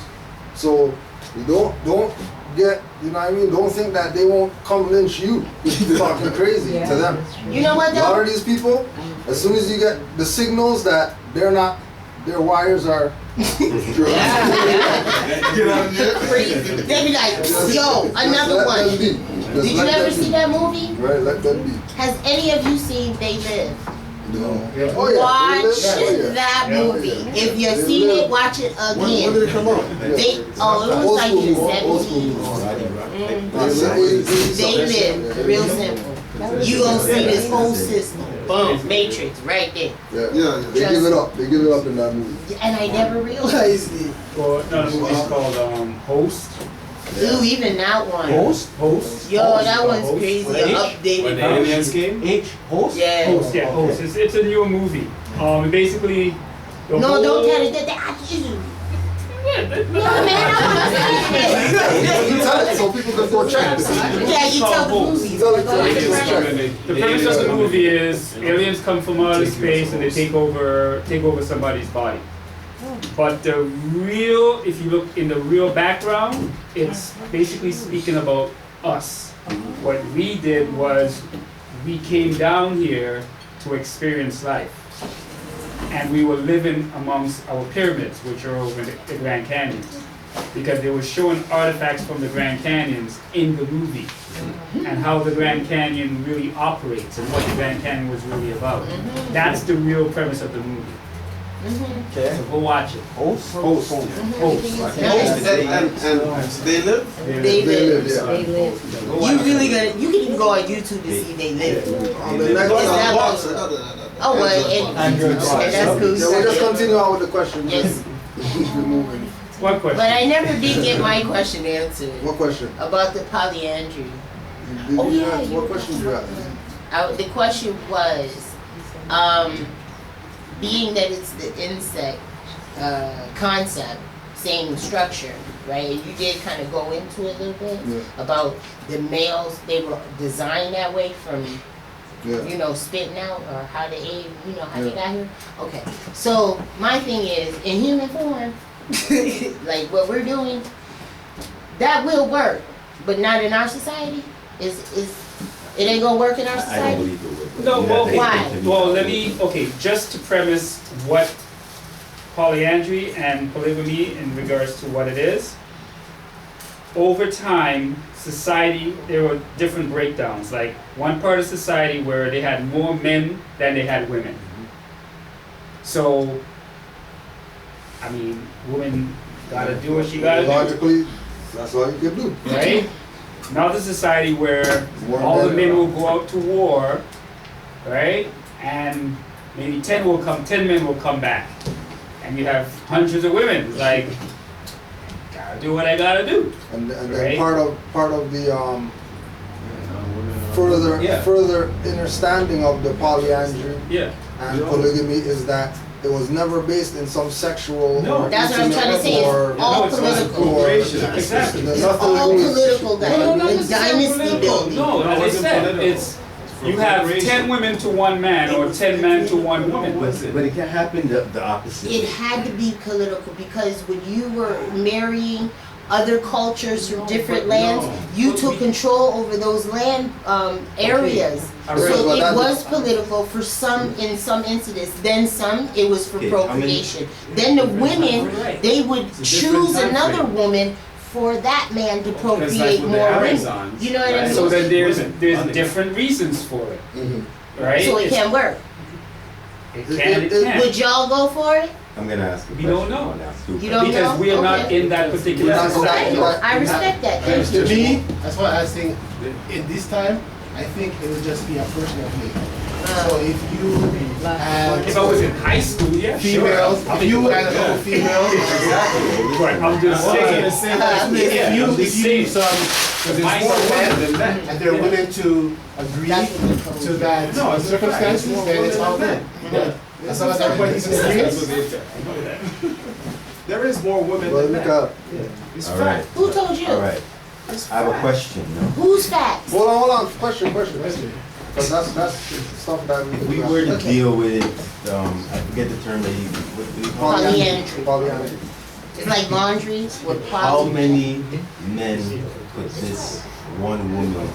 So you don't get, you know what I mean? Don't think that they won't come lynch you. You're talking crazy to them. You know what A though? lot of these people, as soon as you get the signals that they're not, their wires are They be like, yo, another one. Did you ever see that movie? Right, let them be. Has any of you seen They Live? No. Watch that movie. If you've seen it, watch it again. When did it come out? It was like in the 70s. They Live, real simple. You gonna see this whole system. Boom, Matrix, right there. Yeah. They give it up. They give it up in that movie. And I never realized it. Well, another movie's called Host. Ooh, even that one. Host? Yo, that one's crazy. Updated. When the aliens came? Host? Yeah. Host, yeah, Host. It's a newer movie. Basically, No, don't tell it that. No, man, I You tell it so people can go check this. Yeah, you tell the movies. You tell it so people can check. The premise of the movie is aliens come from outer space and they take over somebody's body. But the real, if you look in the real background, it's basically speaking about us. What we did was we came down here to experience life. And we were living amongst our pyramids, which are over the Grand Canyons. Because they were showing artifacts from the Grand Canyons in the movie. And how the Grand Canyon really operates and what the Grand Canyon was really about. That's the real premise of the movie. Okay. So go watch it. Host. And they live? They live. Yeah. They live. You really gonna, you can even go on YouTube to see they live. The next box. Oh well, and that's cool. Yeah, we'll just continue on with the question. Yes. We're moving. What question? But I never did get my question answered What question? about the polyandry. Did Oh, you yeah, have- you- What question you got? The question was, being that it's the insect concept, same structure, right? You did kind of go into it a little bit about the males, they were designed that way from, you know, spitting out or how they, you know, how they got here. Okay, so my thing is, in human form, like what we're doing, that will work, but not in our society. It ain't gonna work in our I don't society. believe it would. No, well, Why? well, let me, okay, just to premise what polyandry and polygamy in regards to what it is. Over time, society, there were different breakdowns. Like one part of society where they had more men than they had women. So, I mean, women gotta do what she gotta do. Logically, that's all you can do. Right? Another society where all the men will go out to war, right? And maybe 10 men will come back. And you have hundreds of women. It's like, gotta do what I gotta do. And then Right? part of the further understanding of the polyandry and polygamy is that it was never based in some sexual. No, that's what I'm trying to say. It's all political. Exactly. There's It's nothing all to do with- political, guys. No, not It's necessarily dynasty political. building. No, as I said, it's you have 10 women to one man or 10 men to one woman. But it can happen the opposite. It had to be political because when you were marrying other cultures from different lands, you took control over those land areas. So it was political for some, in some incidents. Then some, it was for procreation. Then the women, they would choose another woman for that man to procreate more women. You know what I mean? So then there's different reasons for it, right? So it can't work. It can. Would y'all go for it? I'm gonna ask a We question. don't know. You don't know? Because we are not in that particular society. I respect that. Thank To you. me, that's why I think in this time, I think it would just be a personal thing. So if you had If I was in high school, yeah, females, sure. if you had a couple females, Right, I'm just saying. if you some men and they're willing to agree to that circumstances, then it's all good. As long as everybody's in agreement. There is more women Well, than look men. up. It's All fact. right. Who told you? All right. I have a question now. Who's facts? Hold on. Question. Because that's stuff that If we were to deal with, I forget the term that you, what do you call it? Polyandry. It's like laundry with How poly. many men could this one woman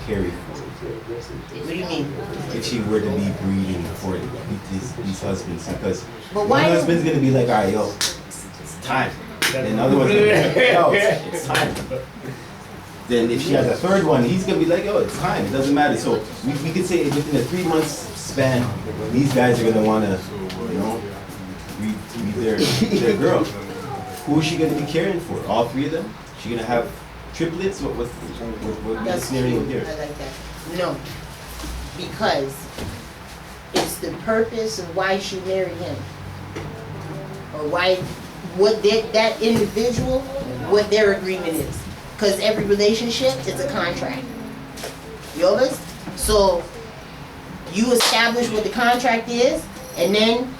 carry for? What do you mean? If she were to be breeding for these husbands, because But one why? husband's gonna be like, all right, yo, it's time. And the other one's gonna be like, yo, it's time. Then if she has a third one, he's gonna be like, yo, it's time. It doesn't matter. So we could say within a 3 months span, these guys are gonna wanna, you know, breed their girl. Who is she gonna be caring for? All three of them? She gonna have triplets? What's the scenario here? I like that. No, because it's the purpose of why she married him, or why, what that individual, what their agreement is. Because every relationship is a contract. You understand? So you establish what the contract is, and then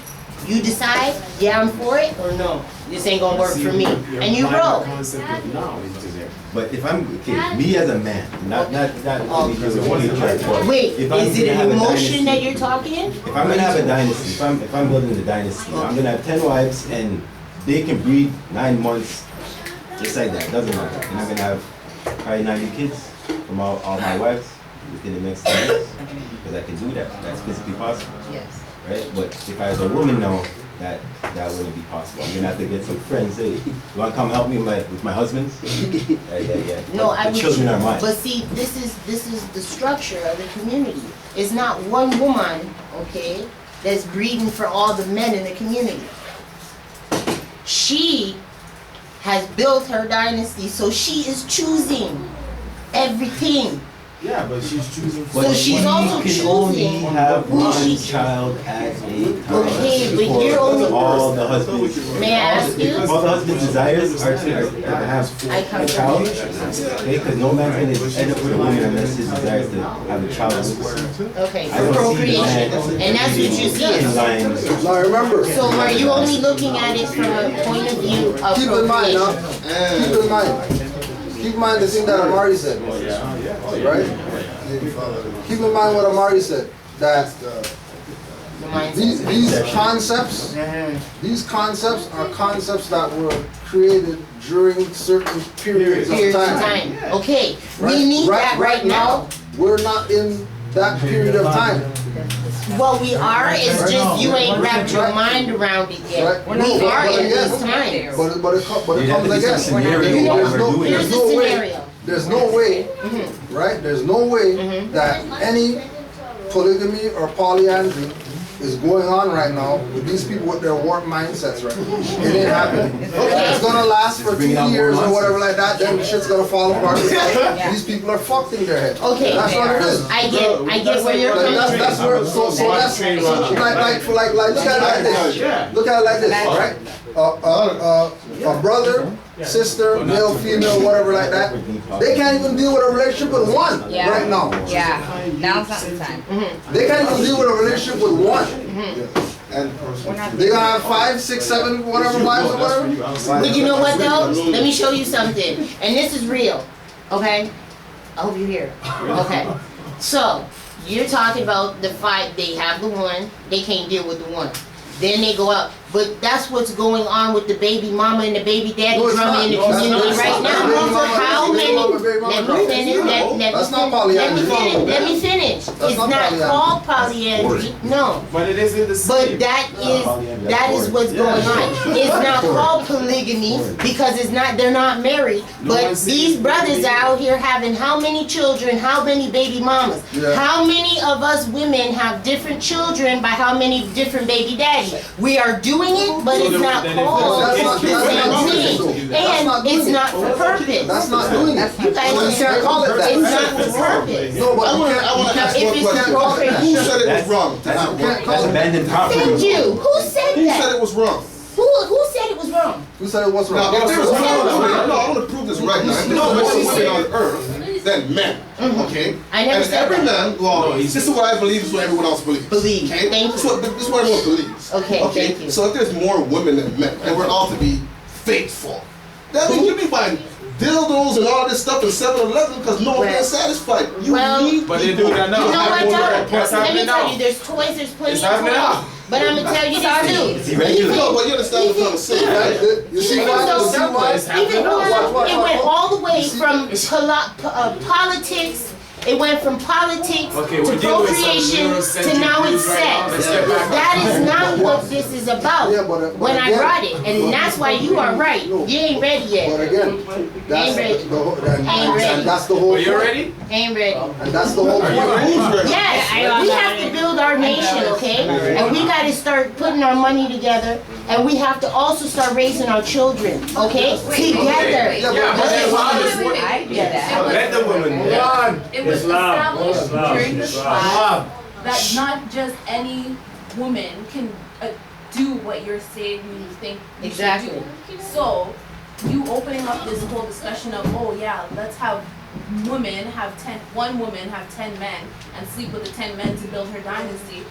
You decide, yeah, I'm for it, or no, this ain't gonna work for me, and you roll. But if I'm, okay, me as a man, not because of what you try for. Wait, If I'm is it gonna have an a emotion dynasty- that you're talking? If I'm gonna have a dynasty, if I'm building the dynasty, I'm gonna have 10 wives and they can breed 9 months, just like that, doesn't matter. And I'm gonna have probably 90 kids from all my wives within the next 10 years, because I can do that, that's physically possible. Yes. Right? But if I was a woman now, that wouldn't be possible. I'm gonna have to get some friends, hey, you wanna come help me with my husbands? Yeah. No, The children are mine. But see, this is the structure of the community. It's not one woman, okay, that's breeding for all the men in the community. She has built her dynasty, so she is choosing everything. Yeah, but she's choosing. So she's also can only choosing have who one she. child at a time. Okay, but For you're only. all the husbands. May I ask you? All the husbands' desires are to have I come a child. Okay, because no man's gonna end up with a woman unless his desire is to have a child with her. Okay, I for don't see procreation, man and that's what you in see. line. Now remember, So are you only looking at it from a point of view of keep in mind, procreation? keep in mind. Keep in mind the thing that Amari said, right? Keep in mind what Amari said, that these concepts are concepts that were created during certain periods of time. Okay, we need that right now. We're not in that period of time. Well, we are, it's just you ain't wrapped your mind around it yet. Right? We are in this time. But it comes again. There's no way, right? There's no way that any polygamy or polyandry is going on right now with these people with their warped mindsets, right? It ain't happening. It's gonna last for 2 years or whatever like that, then shit's gonna fall apart. These people are fucked in their head. Okay, that's what it is. I get where you're coming from. That's where, so that's, like, look at it like this. Look at it like this, right? A brother, sister, male, female, whatever like that, they can't even deal with a relationship with one right now. Yeah, now's not the time. They can't even deal with a relationship with one. And they're gonna have 5, 6, 7, whatever wives or whatever. But you know what though? Let me show you something. And this is real, okay? I hope you're here. Okay. So, you're talking about the 5, they have the one, they can't deal with the one. Then they go up. But that's what's going on with the baby mama and the baby daddy drama in the community right now. How many? Let me finish. That's not polyandry. Let me finish. It's not called polyandry. No. But it is in the same. But that is what's going on. It's not called polygamy because it's not. They're not married. But these brothers are out here having how many children? How many baby mamas? How many of us women have different children by how many different baby daddies? We are doing it, but it's not called the same thing. And it's not for purpose. That's not doing it. You guys can't call it that. It's not for purpose. No, but I want to ask If one it's question. not for Who said it was wrong? That's abandoned property. Thank you. Who said Who that? said it was wrong? Who said it was wrong? Who said it was wrong? Now, if there's no, I want to prove this right now. If there's no more women on earth than men, okay? I never and said every that. man, well, this is what I believe, this is what everyone else believes. Okay? Thank This is what everyone believes. Okay, thank you. So if there's more women than men, and we're all to be faithful, that means you be buying dildos and all this stuff in 7-Eleven because no one gets satisfied. You need But they do that now. You know what, though? What's Let me happening tell now? you, there's toys, there's plenty It's of happening toys. now. But I'm gonna tell you this too. No, but you understand what I'm trying to say, right? You see why? It went all the way from politics. It went from politics to procreation to now it's sex. That is not what this is about. When I brought it, and that's why you are right. You ain't ready yet. But again, Ain't ready. Ain't ready. that's the whole point. Are you ready? Ain't ready. And that's the whole point. Yes, we have to build our nation, okay? And we got to start putting our money together, and we have to also start raising our children, okay? Together. Let the women. It was established during the tribe that not just any woman can do what you're saying you think you should do. So, you opening up this whole discussion of, oh yeah, let's have one woman have 10 men and sleep with the 10 men to build her dynasty.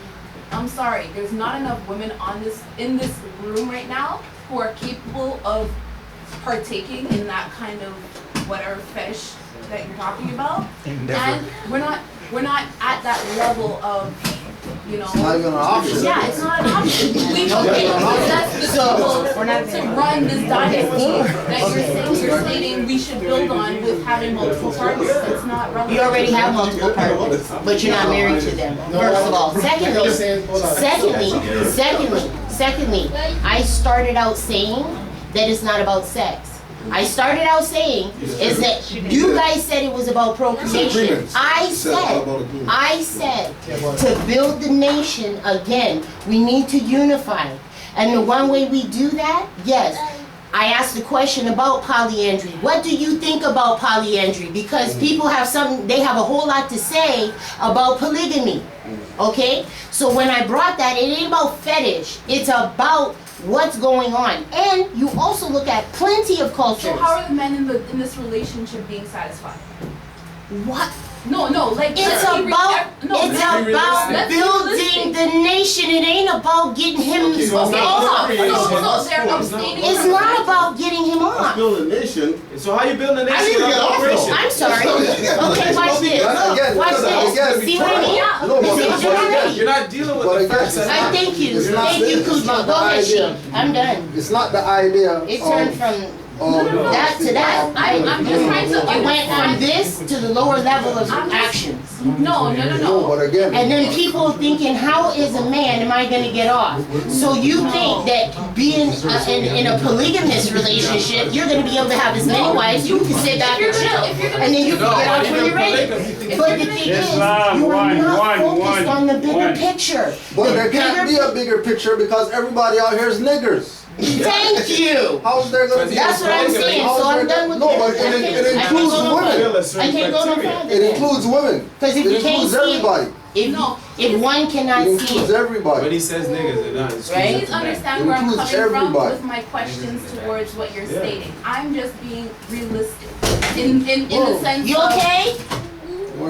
I'm sorry, there's not enough women in this room right now who are capable of partaking in that kind of whatever fetish that you're talking about. And we're not at that level of, you know. It's not even an option. Yeah, it's not an option. We possess the tools to run this dynasty that you're stating we should build on with having multiple partners. It's not relevant. You already have multiple partners, but you're not married to them. First of all. Secondly, I started out saying that it's not about sex. I started out saying is that you guys said it was about procreation. I said to build the nation again, we need to unify. And the one way we do that, yes, I asked the question about polyandry. What do you think about polyandry? Because people have they have a whole lot to say about polygamy. Okay? So when I brought that, it ain't about fetish. It's about what's going on. And you also look at plenty of cultures. So how are the men in this relationship being satisfied? What? No, like it's about building the nation. It ain't about getting him off. It's not about getting him off. Build a nation. So how you building a nation? I'm sorry. Okay, watch this. Watch this. See what I mean? You're not dealing with the facts. Thank you. Thank you, Kujo. Go ahead, Sheik. I'm done. It's not the idea. It turned from that to that. I'm just trying to. It went from this to the lower level of actions. No. But again, and then people thinking, how is a man am I going to get off? So you think that being in a polygamous relationship, you're going to be able to have as many wives, you can sit back and chill, and then you can get off when you're ready. But the thing is, you are not focused on the bigger picture. But there can't be a bigger picture because everybody out here is niggers. Thank you. How's there going to be? That's what I'm saying. So I'm done with No, but it includes women. I can't go no further. It includes women. Because if you can't see everybody. If one cannot see it. includes everybody. When he says niggas, it not. Right? Please understand where I'm coming from with my questions towards what you're stating. I'm just being realistic. In the sense you okay?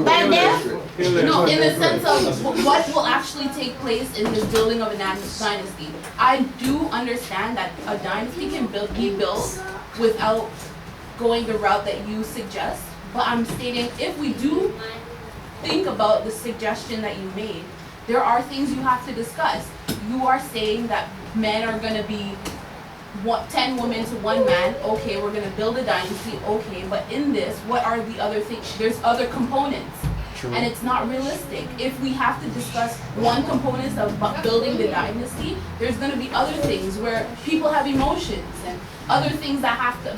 Back there? No, in the sense of what will actually take place in this building of a dynasty. I do understand that a dynasty can be built without going the route that you suggest, but I'm stating if we do think about the suggestion that you made, there are things you have to discuss. You are saying that men are going to be 10 women to 1 man. Okay, we're going to build a dynasty. Okay, but in this, what are the other things? There's other components. True. And it's not realistic. If we have to discuss one component of building the dynasty, there's going to be other things where people have emotions and other things that have to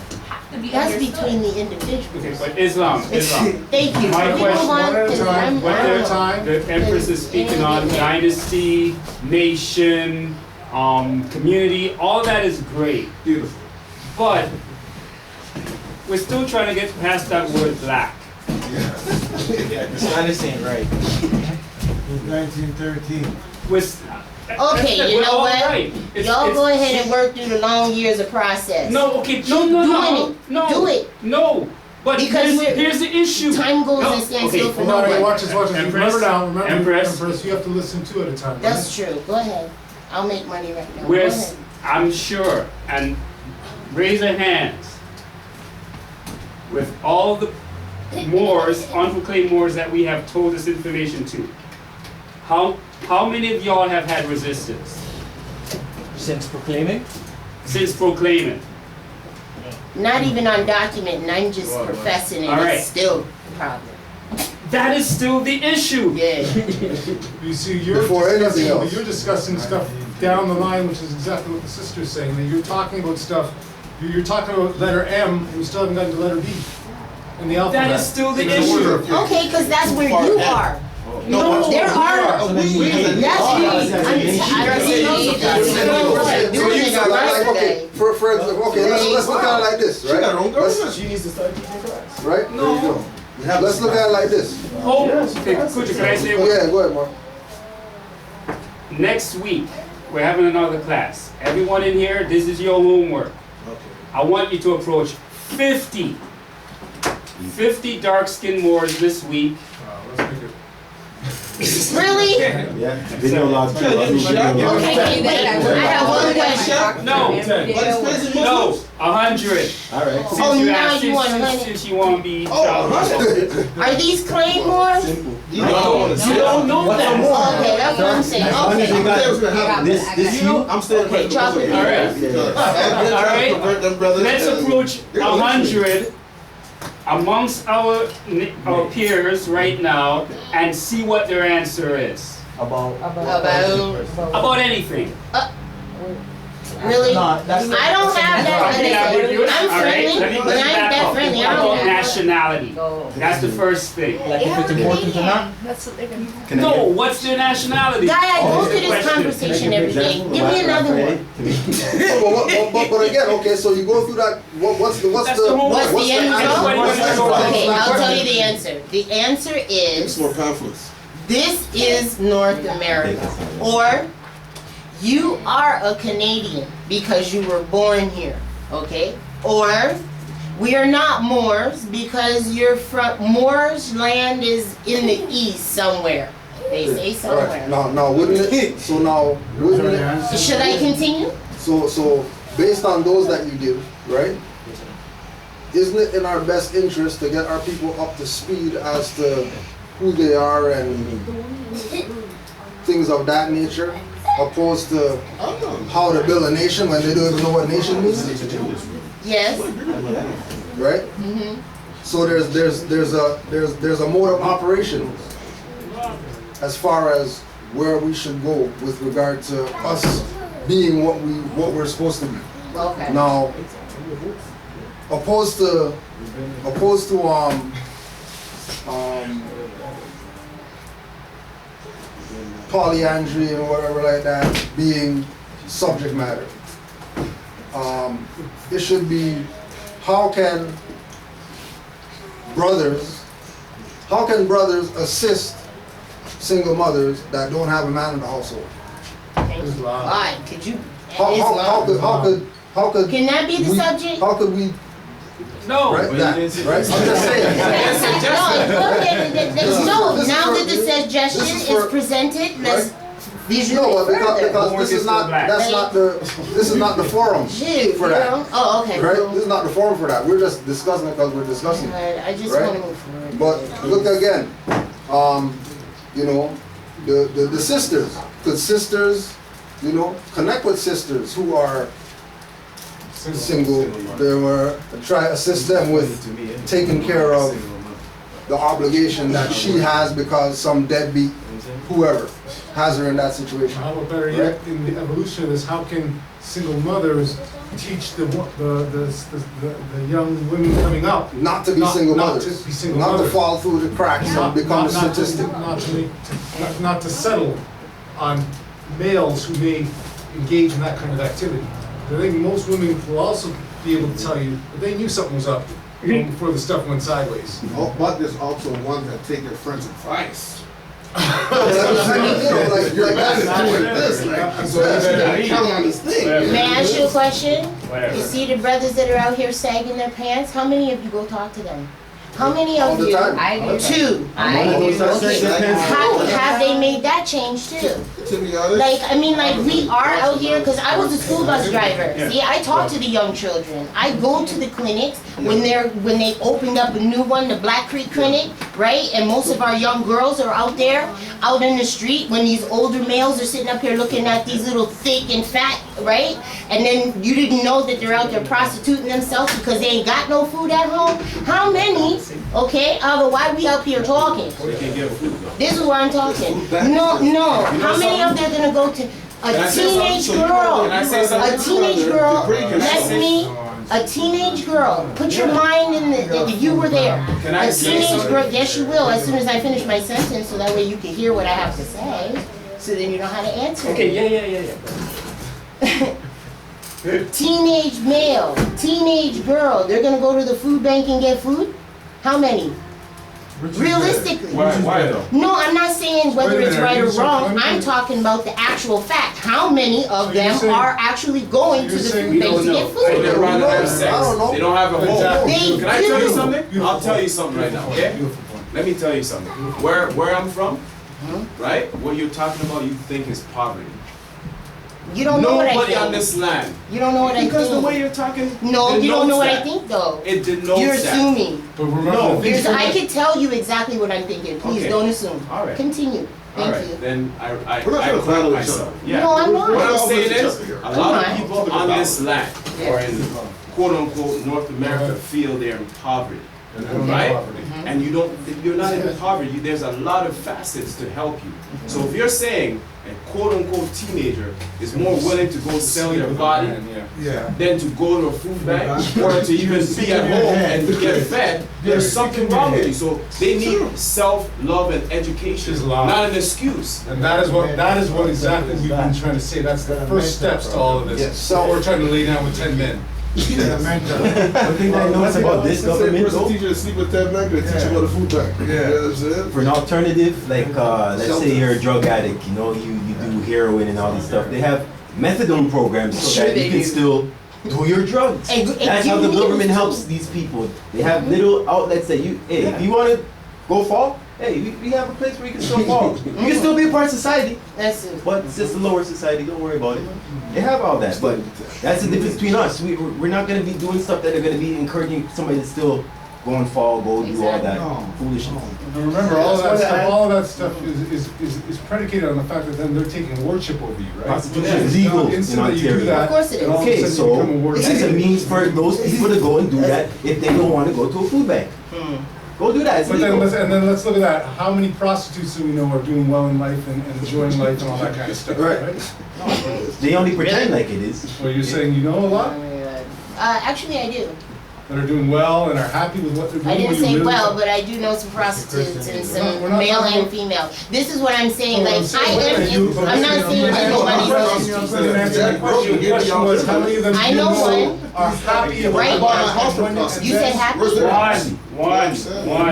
be That's understood. Between the individuals. Okay, but Islam. Thank you. My question, what the Empress is speaking on dynasty, nation, community, all that is great. Beautiful. But we're still trying to get past that word black. Spanish ain't right. 1913. Okay, you know what? Right. Y'all go ahead and work through the long years of process. No, okay, Do it. No. But because here's the issue. Time goes and stands still for no one. Watch this. Remember now, Empress, you have to listen 2 at a time. That's true. Go ahead. I'll make money right now. Where's, I'm sure, and raise your hands, with all the Moors, unproclaimed Moors that we have told this information to, how many of y'all have had resistance? Since proclaiming? Since proclaiming. Not even on document, and I'm just professing it. All right. It's still a problem. That is still the issue. Yeah. You see, you're discussing stuff down the line, which is exactly what the sister's saying. That you're talking about stuff. You're talking about letter M, and we still haven't gotten to letter D in the alphabet. That is still the issue. Okay, because that's where you are. No, there are. That's you. Let's look at it like this, right? She got her own government. She needs to start teaching class. Right? No. There you go. Let's look at it like this. Oh, okay, Kucha, can I say one? Yeah, go ahead, Mark. Next week, we're having another class. Everyone in here, this is your homework. Okay. I want you to approach 50 dark-skinned Moors this week. Let's make it. Really? Yeah, video log. Okay, wait, I have one question. No, 100. All right. Oh, now you want 100. Since you want to be Are these Claymores? You don't know that. Okay, that's what I'm saying. Okay. This you. I'm still Okay, chocolate. All right. Let's approach 100 amongst our peers right now and see what their answer is. About anything. Really? No, that's not- I don't have that. Okay, I'm with you. I'm All right, friendly, let me but I ain't back that up. friendly. I About don't have nationality. That's the first thing. Like if it's important or not? That's what they're gonna No, what's their nationality? Guy, I go through this Question. conversation every day. Give me another one. But again, okay, so you go through that. What's the What's the end result? answer? Okay, I'll tell you the answer. The answer is more pamphlets. this is North America, or you are a Canadian because you were born here, okay? Or we are not Moors because you're from Moors land is in the east somewhere. They say somewhere. Now, wouldn't it? So now, wouldn't it? Should I continue? So based on those that you give, right? Isn't it in our best interest to get our people up to speed as to who they are and things of that nature, opposed to how to build a nation when they don't even know what nation means? Yes. Right? So there's a mode of operation as far as where we should go with regard to us being what we're supposed to be. Okay. Now, opposed to polyandry and whatever like that being subject matter. It should be how can brothers assist single mothers that don't have a man in the household? Why? Could you? How could Can that be the subject? How could we? No. Right. That, right. I'm just saying. No, now that the suggestion is presented, let's visualize No, further. because this is not the forum for that. Oh, okay. Right? Cool. This is not the forum for that. We're just discussing it because we're discussing it. Alright, I just Right? want to move forward. But look again, you know, the sisters. Could sisters, you know, connect with sisters who are single? They were try to assist them with taking care of the obligation that she has because some deadbeat, whoever, has her in that situation. How about better yet, in the evolution of this, how can single mothers teach the young women coming up not to be single mothers, not to be single not mothers, to fall through the cracks and become a statistic, not to settle on males who may engage in that kind of activity. I think most women will also be able to tell you that they knew something was up before the stuff went sideways. Oh, but there's also ones that take their friends' advice. like May I ask you a question? Whatever. You see the brothers that are out here sagging their pants? How many of you go talk to them? How many all of the you? time. I do. Two. I do. Okay. Have they made that change too? To be honest, Like, I mean, like, we are out here, because I was a school bus driver. See, I talk to the young children. I go to the clinics when they opened up a new one, the Black Creek Clinic, right? And most of our young girls are out there, out in the street, when these older males are sitting up here looking at these little thick and fat, right? And then you didn't know that they're out there prostituting themselves because they ain't got no food at home. How many, okay, why we up here talking? This is why I'm talking. No. How many of them are gonna go to a teenage girl? A teenage girl, a teenage girl. Put your mind in the, you were there. A teenage girl, yes you will, as soon as I finish my sentence, so that way you can hear what I have to say, so then you know how to answer. Okay, yeah. Teenage male, teenage girl, they're gonna go to the food bank and get food? How many? Realistically. Why though? No, I'm not saying whether it's right or wrong. I'm talking about the actual fact. How many of them are actually going to the food bank to get food? They'd rather have sex. They don't have a home. They Can I tell you do. something? I'll tell you something right now, okay? Let me tell you something. Where I'm from, right? What you're talking about, you think is poverty. You don't know what I Nobody think. on this land. You don't know what I think. Because the way you're talking. No, you don't know what I that. think though. It denotes You're that. assuming. But remember, No. I can tell you exactly what I'm thinking. Please Okay. don't assume. All right. Continue. All Thank right, you. then I We're not correct trying to battle each myself. other. Yeah. No, I'm not. What I'm We're saying not is, here. a lot I'm of not. people on this land, or in quote unquote North America, feel they're in poverty. Right? And you're not in poverty. There's a lot of facets to help you. So if you're saying a quote unquote teenager is more willing to go sell their body than to go to a food bank or to even be at home and get fed, there's something wrong with you. So they need self-love and education, not an excuse. And that is what exactly we've been trying to say. That's the first steps to all of this. Yes. So we're trying to lay down with 10 men. One thing I notice about this government though, teacher to sleep with 10 men, they teach you about the food bank. You know what I'm saying? for an alternative, like let's say you're a drug addict, you know, you do heroin and all this stuff, they have methadone programs so Sure that they you can do. still do your drugs. And That's how the government helps these people. They have little outlets that hey, if you want to go fall, hey, we have a place where you can still fall. You can still be a part of society. That's it. But it's just a lower society, don't worry about it. They have all that, but that's the difference between us. We're not going to be doing stuff that are going to be encouraging somebody to still go and fall, go do all that foolishness. But remember, all of that stuff is predicated on the fact that then they're taking lordship over you, right? Prostitution is legal in Instantly you do Ontario. that, Of course it is. and all of a Okay, sudden you become a so warden. that's a means for those people to go and do that if they don't want to go to a food bank. Go do that. It's But then legal. let's look at that. How many prostitutes do we know are doing well in life and enjoying life and all that kind of stuff, right? They only pretend like it is. Well, you're saying you know a lot Actually, I do. that are doing well and are happy with what they're doing. I didn't when you say really- well, but I do know some prostitutes and some We're not male talking and female. This is what I'm saying. No, Like I'm saying, I am. I'm not saying I know The question was how many of them I do you know know one. are happy about Right. life? You said happy. One.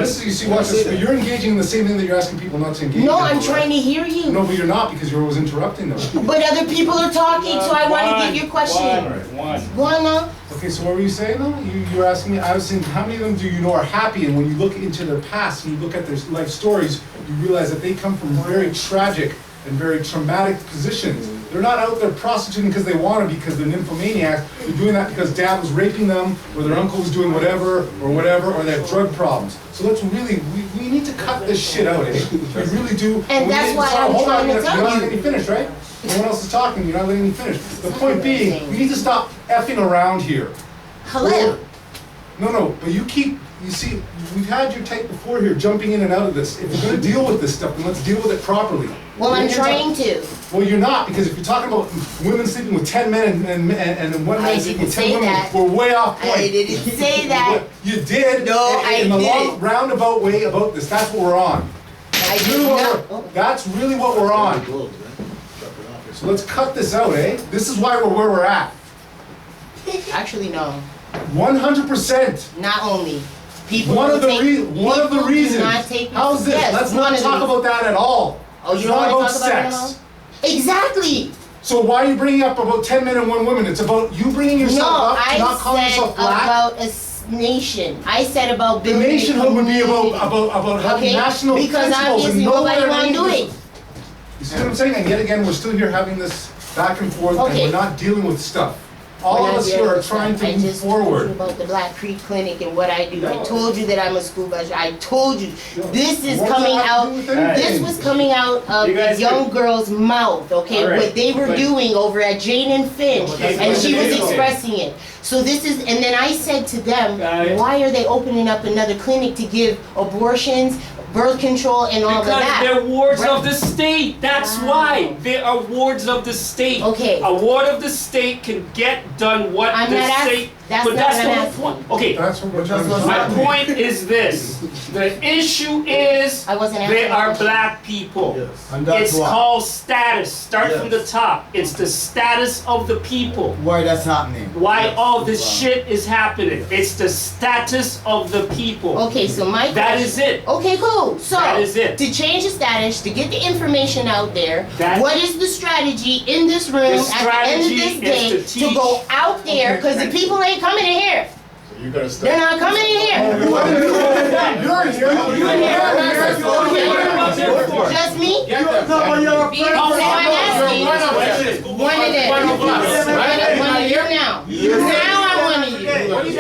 This is, you see, watch this. But you're engaging in the same thing that you're asking people not to engage in. No, I'm right? trying to hear you. No, but you're not because you're always interrupting them. But other people are talking, so I want to get your question. Go on now. Okay, so what were you saying though? You were asking me, I was saying, how many of them do you know are happy? And when you look into their past and you look at their life stories, you realize that they come from very tragic and very traumatic positions. They're not out there prostituting because they want to, because they're nymphomaniacs. They're doing that because dad was raping them, or their uncle was doing whatever, or they have drug problems. So let's really, we need to cut this shit out, eh? We really do. And that's why I'm Hold on, trying to you're tell not you. letting me finish, right? No one else is talking, you're not letting me finish. The point being, we need to stop effing around here. Hello. No, but you see, we've had your type before here, jumping in and out of this. If we're gonna deal with this stuff, then let's deal with it properly. Well, I'm trying to. Well, you're not, because if you're talking about women sleeping with 10 men and one man I sleeping with didn't 10 say women, that. we're way off point. I didn't say that. You did. No, in I a long, didn't. roundabout way about this. That's what we're on. I did not. That's really what we're on. So let's cut this out, eh? This is why we're where we're at. Actually, no. 100%. Not only. People One who of the take- people do reasons. not take- How's this? Yes, Let's one not of talk the about that at all. Oh, you It's don't not want about to talk about it at all? sex. Exactly. So why are you bringing up about 10 men and 1 woman? It's about you bringing yourself No, up, not calling I said yourself black. about nation. I said about The building a nationhood would be community. about having Okay? national Because principles and obviously nowhere nobody in want to any do of it. this- You see what I'm saying? And yet again, we're still here having this back and forth, and Okay. we're not dealing with stuff. All We're of not us here dealing are with trying stuff. to I move just told forward. you about the Black Creek Clinic and what I do. I No. told you that I'm a school bus. I told you. This is What does coming that have to out. do with anything? This was coming out of You the guys young could- girl's mouth. Okay, All right, what they were but- doing over at Jane and Finch, that's and what she it was is. expressing it. So this is, and then I said to them, Guys. why are they opening up another clinic to give abortions, birth control, and all of Because that? they're wards Right. of the state. That's why. They are wards of the state. Okay. A ward of the state can get done what I'm the not asking. state. That's but not that's what the I'm whole asking. point. Okay. That's what we're trying to My say. point is this. The issue is I wasn't they asking a are question. black people. And that's It's why. called status. Start from the Yes. top. It's the status of the people. Why that's happening? Why all this shit is happening. It's the status of the people. Okay, so my That question- is it. Okay, cool. So That is it. to change the status, to get the information out there, That- what is the strategy in this room The at the end of strategy this is day to to teach- go out there? Because the people ain't coming in here. You gotta stop. They're not coming in here. Just me? No, but you're a Okay, I'm asking. One of them. One of you now. Now I'm one of you. When did you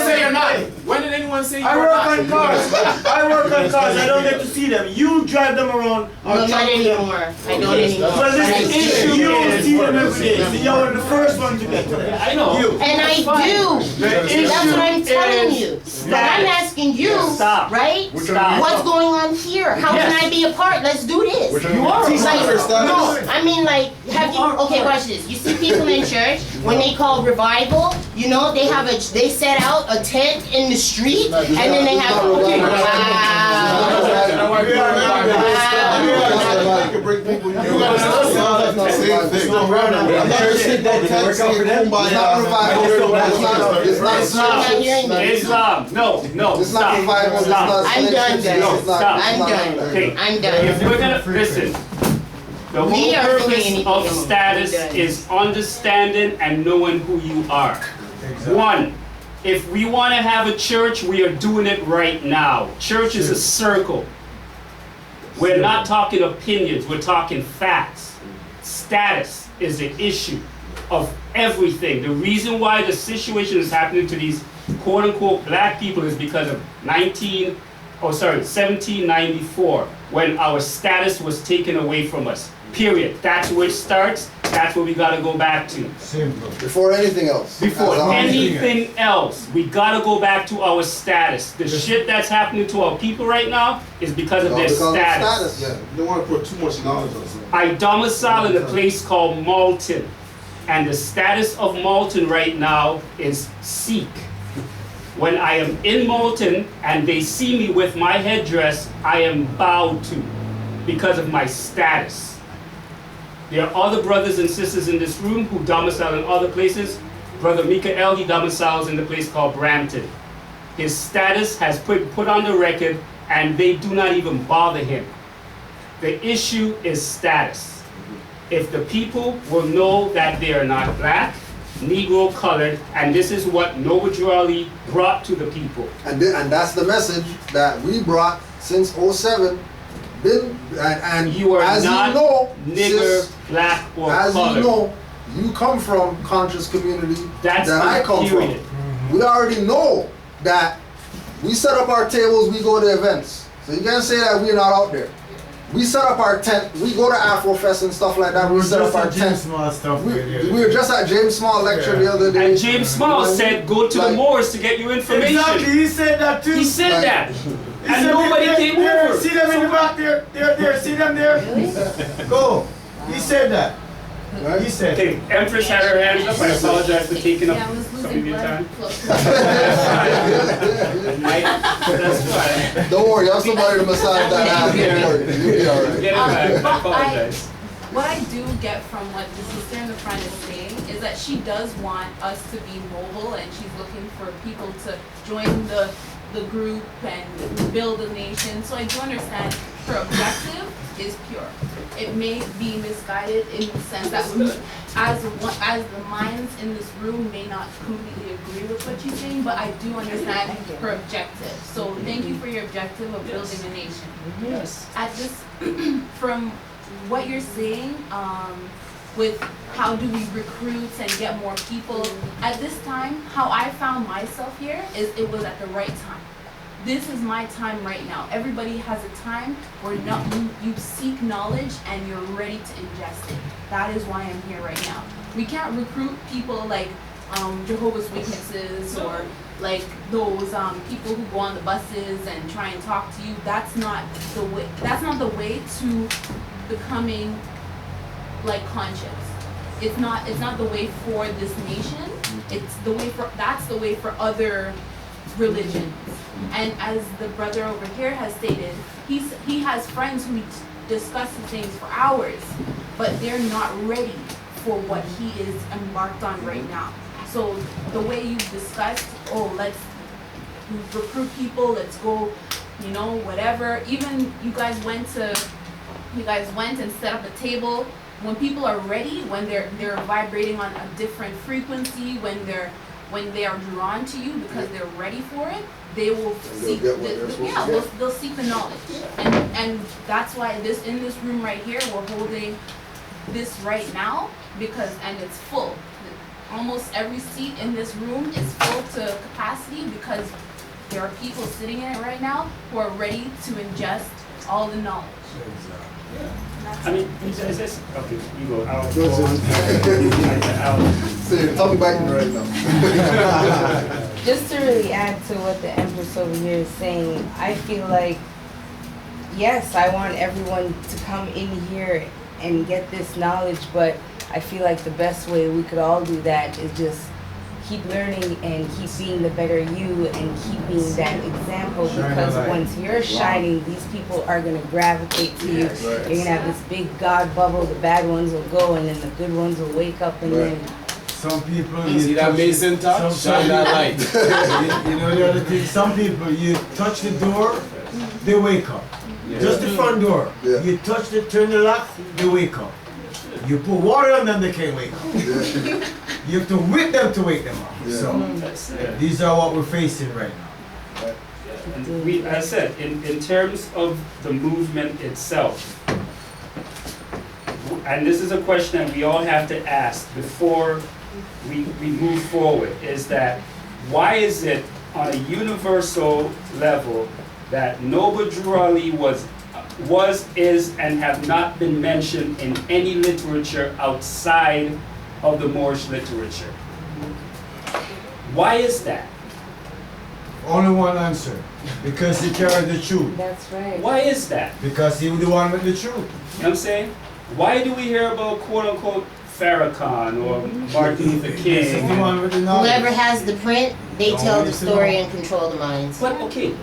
say you're not? When did anyone say you're I work on cars. I work on cars. I don't get to see them. You drive them around. No, not anymore. I don't anymore. But this issue, you see them every day. So you're the first one to get to them. I know. You. And I do. That's what I'm telling you. But I'm asking you, right? What's going on here? How can I be a part? Let's do this. You are. No, I mean like, have you, okay, watch this. You see people in church, when they call revival, you know, they set out a tent in the street, and then they have, Islam. No. It's not revival. It's not I'm done, guys. Stop. I'm done. Okay. I'm done. If we're gonna listen, the whole We are doing purpose anything of else. status is understanding and knowing who you are. One, if we want to have a church, we are doing it right now. Church is a circle. We're not talking opinions, we're talking facts. Status is the issue of everything. The reason why the situation is happening to these quote-unquote black people is because of 1794, when our status was taken away from us. Period. That's where it starts. That's where we gotta go back to. Before anything else. Before anything else, we gotta go back to our status. The shit that's happening to our people right now is because of their status. Yeah, you don't want to put too much knowledge on something. I domicile in a place called Malton, and the status of Malton right now is Sikh. When I am in Malton and they see me with my headdress, I am bowed to because of my status. There are other brothers and sisters in this room who domicile in other places. Brother Mikael, he domiciles in the place called Brampton. His status has put on the record, and they do not even bother him. The issue is status. If the people will know that they are not black, Negro, colored, and this is what Noble Drew Ali brought to the people. And that's the message that we brought since 07. And you are as not you know, nigger, sis, black, or as colored. you know, you come from conscious community That's that I come period. from. We already know that we set up our tables, we go to events. So you can't say that we're not out there. We set up our tent, we go to Afrofest and stuff like that, we set up our tent. We were just at James Small lecture the other day. And James Small said, go to the Moors to get your information. Exactly, he said that too. He said that. He And said nobody came over. See them in the back there, there, see them there? Go. He said that. He said. Okay, Empress had her hands up. I apologize for taking up some of your time. That's fine. Don't worry, I'm somebody to massage that ass. Don't worry, you'll be alright. Get it back. I apologize. What I do get from what the sister in the front is saying is that she does want us to be mobile, and she's looking for people to join the group and build a nation. So I do understand her objective is pure. It may be misguided in the sense that we, as the minds in this room may not completely agree with what she's saying, but I do understand her objective. So thank you for your objective of building a nation. Yes. At this, from what you're saying, with how do we recruit and get more people, at this time, how I found myself here is it was at the right time. This is my time right now. Everybody has a time where you seek knowledge and you're ready to ingest it. That is why I'm here right now. We can't recruit people like Jehovah's Witnesses or like those people who go on the buses and try and talk to you. That's not the way. That's not the way to becoming like conscious. It's not the way for this nation. It's the way for that's the way for other religions. And as the brother over here has stated, he has friends who discusses things for hours, but they're not ready for what he is embarked on right now. So the way you discussed, oh, let's recruit people, let's go, you know, whatever. Even you guys went and set up a table. When people are ready, when they're vibrating on a different frequency, when they're when they are drawn to you because they're ready for it, they will seek get what they're supposed to get. they'll seek the knowledge. And that's why in this room right here, we're holding this right now and it's full. Almost every seat in this room is full to capacity because there are people sitting in it right now who are ready to ingest all the knowledge. I mean, is this, okay, you go. I'll Go go on. Say, tummy biting right now. Just to really add to what the Empress over here is saying, I feel like, yes, I want everyone to come in here and get this knowledge, but I feel like the best way we could all do that is just keep learning and keep being the better you and keep being that example, because once you're shining, these people are going to gravitate to you. You're going to have this big God bubble, the bad ones will go and then the good ones will wake up and then... Some people... See that Mason touch? Shine that light. You know the other thing, some people, you touch the door, they wake up. Yeah. Just the front door. Yeah. You touch the, turn the lock, they wake up. You put water on them, they can't wake up. Yeah. You have to whip them to wake them up. Yeah. So, these are what we're facing right now. And we, as I said, in terms of the movement itself, and this is a question that we all have to ask before we move forward, is that why is it on a universal level that Noble Drew Ali was, is, and have not been mentioned in any literature outside of the Moorish literature? Why is that? Only one answer. Because he carried the truth. That's right. Why is that? Because he was the one with the truth. You know what I'm saying? Why do we hear about quote-unquote Farrakhan or Martin Luther King? Whoever has the print, they tell the story and control the minds. But okay,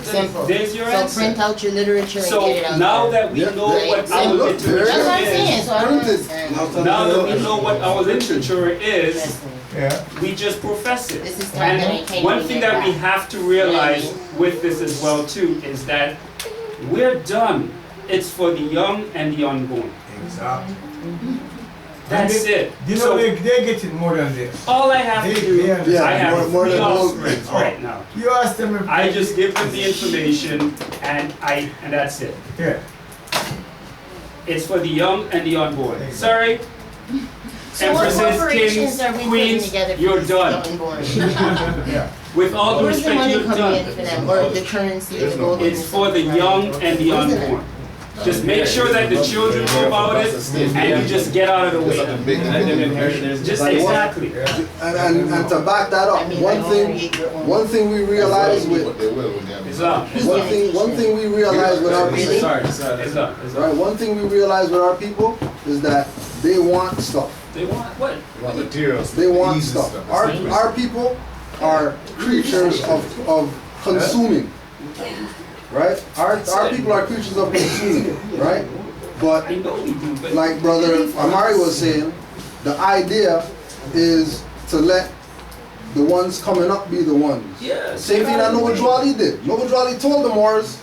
simple. There's your so answer. print out your literature and get it out now there. that we know what our Simple. literature That's what I'm saying, is, so I don't understand. now that we know what our literature is, yeah, we just profess it. This is time that I And can't one even thing get that we back. have to realize with this as well too is that we're done. It's for the young and the unborn. Exactly. That's it. You know, So they're getting more than this. all I have to do, I have more three than offspring right now. You ask them if I just give them the information and that's it. Yeah. It's for the young and the unborn. Sorry, So what Empresses, corporations kings, are we putting queens, together for you're this done. unborn? Yeah. With all due Where's the respect, money you're coming in done. for them, or the currency, the gold? It's for the young and the unborn. Just make sure that the children know about it and you just get out of the way. Just exactly. And to back that up, one thing we realize with one thing we realize with our people, right? One thing we realize with our people is that they want stuff. They want what? They want materials. They want stuff. Our people are creatures of consuming. Right? Our people are creatures of consuming, right? But like Brother Amari was saying, the idea is to let the ones coming up be the ones. Yes. Same thing that Noble Drew Ali did. Noble Drew Ali told the Moors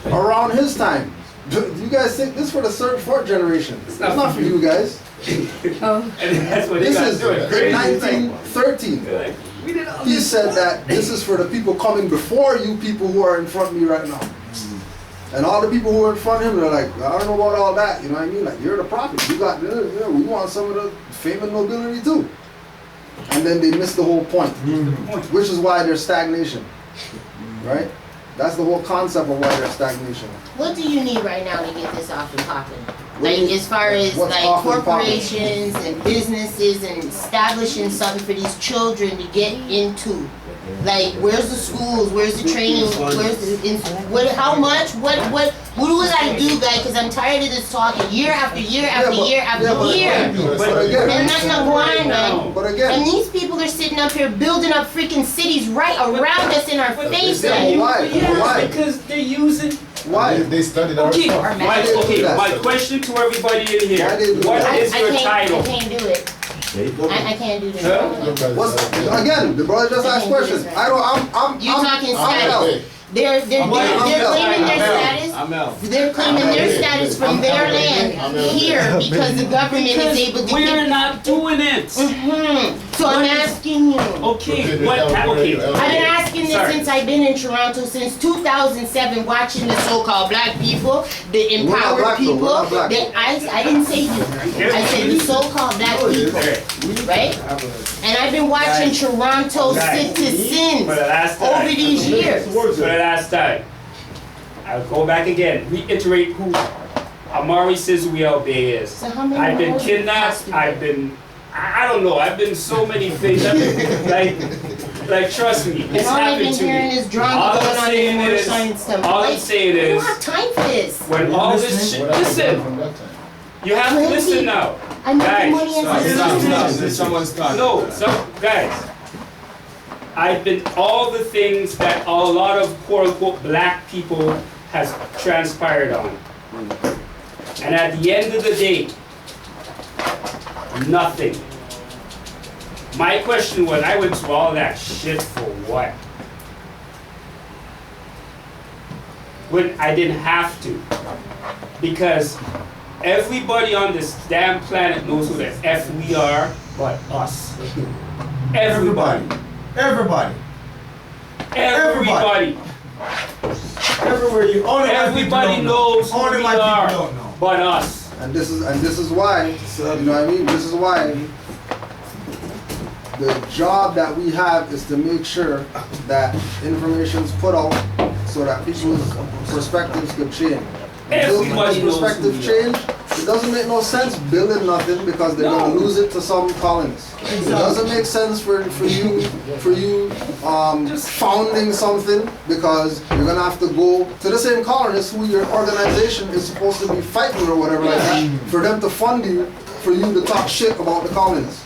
around his time, do you guys think this is for the third, fourth generation? It's not for you guys. And that's what they This got is to do. It. 1913. He said that this is for the people coming before you people who are in front of me right now. And all the people who are in front of him, they're like, I don't know about all that, you know what I mean? Like, you're the prophet. You got, we want some of the fame and nobility too. And then they miss the whole point, which is why there's stagnation, right? That's the whole concept of why there's stagnation. What do you need right now to get this off and popping? Like as far as What's like off and popping? corporations and businesses and establishing something for these children to get into. Like where's the schools? Where's the training? Where's the how much? What do we gotta do, guys? Because I'm tired of this talking year after year after year after year. But again, And nothing going, man. But again, And these people are sitting up here building up freaking cities right around us in our face. Like, why? Because they're using. Why? They studied our Okay, stuff. my question to everybody in here. What is your title? I can't do it. I can't do that. Again, the brother just asked questions. I'm You talking L. static. They're claiming their status. They're claiming their status from their land here because the government is able to. We're not doing it. So I'm asking you. Okay, what? Okay. I've been asking this since I've been in Toronto since 2007, watching the so-called black people, the empowered people. I didn't say you. I said the so-called black people, right? And I've been watching Toronto citizens over these years. For the last time, I'll go back again. Reiterate who Amari says we Bay is. So how many I've been more kidnapped. I've been. I don't know. I've been so many things. I've been, like trust me, And it's all I've been happened to hearing me. is drama going on in Moorish science stuff. All I'm saying is, we don't have time for this. when all this shit, listen. You have to listen now, I'm making guys. money as a Someone's talking. No, guys. I've been all the things that a lot of quote unquote black people has transpired on. And at the end of the day, nothing. My question was, I went through all that shit for what? When I didn't have to. Because everybody on this damn planet knows who the F we are but us. Everybody. Everybody. Everybody. Everywhere you. Everybody knows who we are but us. And this is why, you know what I mean? This is why the job that we have is to make sure that information is put out so that people's perspectives could change. Until Everybody knows perspective who we change, it doesn't make no sense building nothing because they're gonna lose it to some colonists. It doesn't make sense for you founding something because you're gonna have to go to the same colonists who your organization is supposed to be fighting or whatever like that for them to fund you, for you to talk shit about the colonists.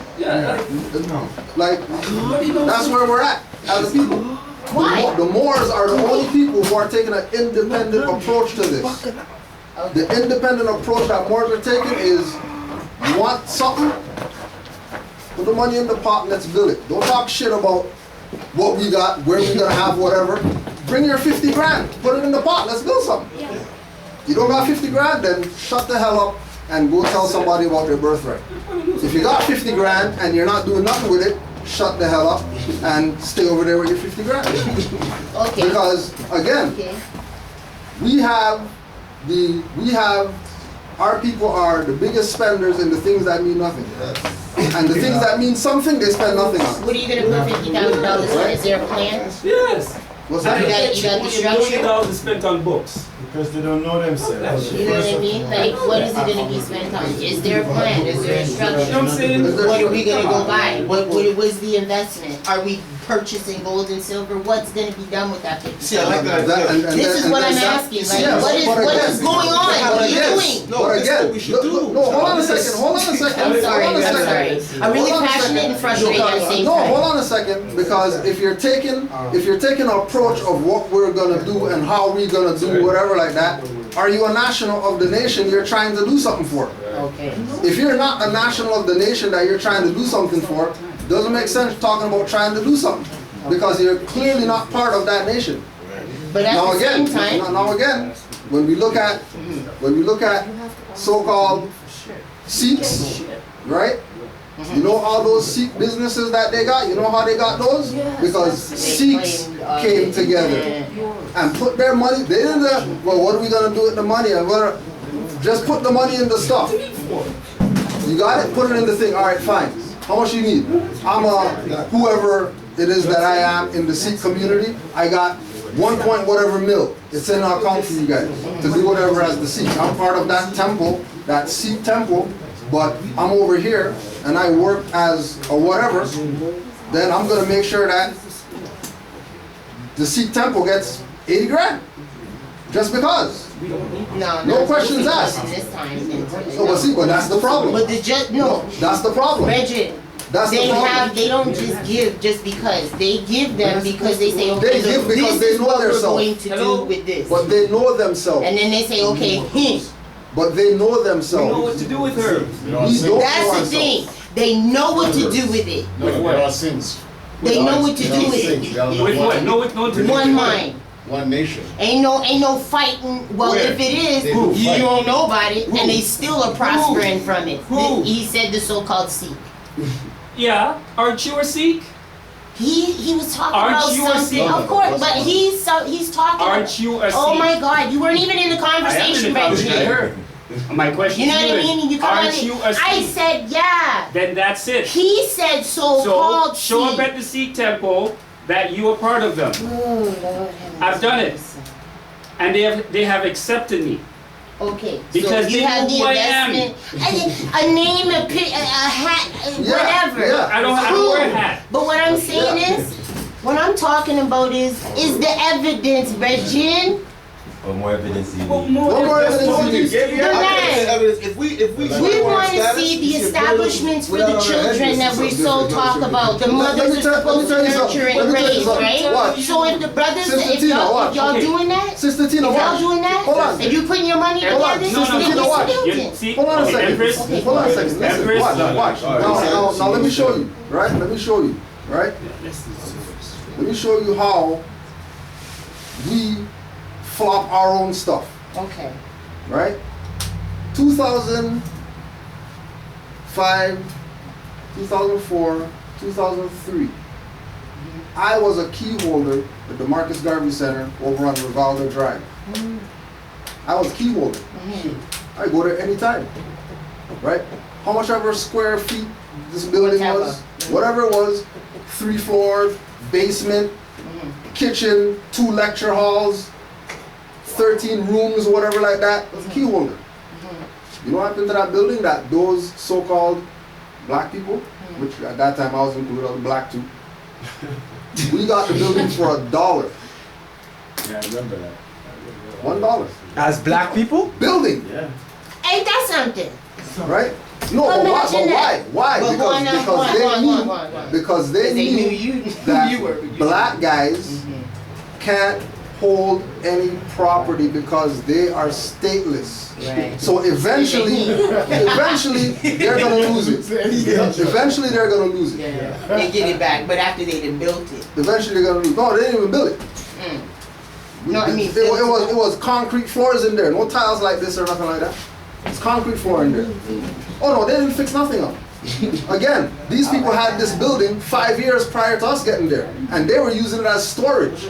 Like that's where we're at as a people. Why? The Moors are the only people who are taking an independent approach to this. The independent approach that Moors are taking is, you want something? Put the money in the pot and let's build it. Don't talk shit about what we got, where we gonna have whatever. Bring your 50 grand, put it in the pot, let's build something. You don't got 50 grand, then shut the hell up and go tell somebody about their birthright. If you got 50 grand and you're not doing nothing with it, shut the hell up and stay over there with your 50 grand. Okay. Because again, we have our people are the biggest spenders in the things that mean nothing. And the things that mean something, they spend nothing on. What are you gonna put $50,000 on? Is there a plan? Yes. What's that? You got the structure? $1 spent on books. Because they don't know themselves. You know what I mean? Like, what is it gonna be spent on? Is there a plan? Is there a structure? You know what I'm saying? What are we gonna go buy? What was the investment? Are we purchasing gold and silver? What's gonna be done with that $50,000? This is what I'm asking. Like, what is going on? What are you doing? No, hold on a second. I'm sorry. I'm really passionate and frustrated at the same time. No, hold on a second, because if you're taking an approach of what we're gonna do and how we're gonna do whatever like that, are you a national of the nation you're trying to do something for? Okay. If you're not a national of the nation that you're trying to do something for, doesn't make sense talking about trying to do something, because you're clearly not part of that nation. But at the same time, now again, when we look at so-called Sikhs, right? You know all those Sikh businesses that they got? You know how they got those? Because Sikhs came together and put their money. They didn't say, well, what are we gonna do with the money? Just put the money in the stuff. You got it? Put it in the thing. All right, fine. How much you need? I'm whoever it is that I am in the Sikh community. I got 1 point whatever mil. It's in our account for you guys to do whatever as the Sikh. I'm part of that temple, that Sikh temple, but I'm over here and I work as a whatever. Then I'm gonna make sure that the Sikh temple gets 80 grand. Just because. No questions asked. But that's the problem. But that's the problem. Reggie, they don't just give just because. They give them because they say, okay, they give because this is they know what we're themselves. going to do with this. But they know themselves. And then they say, okay, But they know themselves. We know what to do with her. That's the thing. They know what to do with it. With what? Sins. They know what to do with it. With what? Know what to do with One mind. One nation. Ain't no fighting. Well, Where? if it is, They do you fight. don't know about it, Who? and they still are prospering from it. Who? He said the so-called Sikh. Yeah, aren't you a Sikh? He was talking Aren't about you a something. Sikh? Of course, but he's talking. Aren't you a Oh Sikh? my God, you weren't even in the I am in conversation, the conversation. I Reggie. heard. My question You know to what I is, mean? You come aren't on you it. a Sikh? I said yeah. Then that's it. He said so-called So show up Sikh. at the Sikh temple that you are part of them. Oh, Lord. I've done it, and they have accepted me. Okay, Because so you they have know the who I am. investment, a name, a hat, whatever. yeah. I don't have to wear a hat. But what I'm saying is, what I'm talking about is the evidence, Regine. What more evidence do you What need? more evidence? If we want to see the establishments for the children that we so talk about. The mothers are supposed to nurture and raise, right? So if the brothers, if y'all doing that, Sister Tina, if y'all watch. doing that, Hold on. if you putting your money Hold on. together, Sister then Tina, it's watch. building. See? Hold on a second. Empress? Hold on a second. Listen. Empress? Watch. Now let me show you. Right? Let me show you. Right? Let me show you how we flop our own stuff. Okay. Right? 2005, 2004, 2003. I was a key holder at the Marcus Garvey Center over on Rivaldo Drive. I was a key holder. I go there anytime. Right? How much ever square feet this building was, whatever it was, 3 floors, basement, kitchen, 2 lecture halls, 13 rooms, whatever like that, was a key holder. You know what happened to that building? That those so-called black people, which at that time I was included, I was black too. We got the building for $1. Yeah, I remember that. $1. As black people? Building. Yeah. Ain't that something? Right? No, but why? Why? But Because they knew that black guys can't hold any property because they are stateless. Right. So eventually they're gonna lose it. Eventually they're gonna lose it. Yeah. They get it back, but after they done built it. Eventually they're gonna lose. No, they didn't even build it. No, I mean, it was concrete floors in there. No tiles like this or nothing like that. It's concrete floor in there. Oh no, they didn't fix nothing up. Again, these people had this building 5 years prior to us getting there, and they were using it as storage.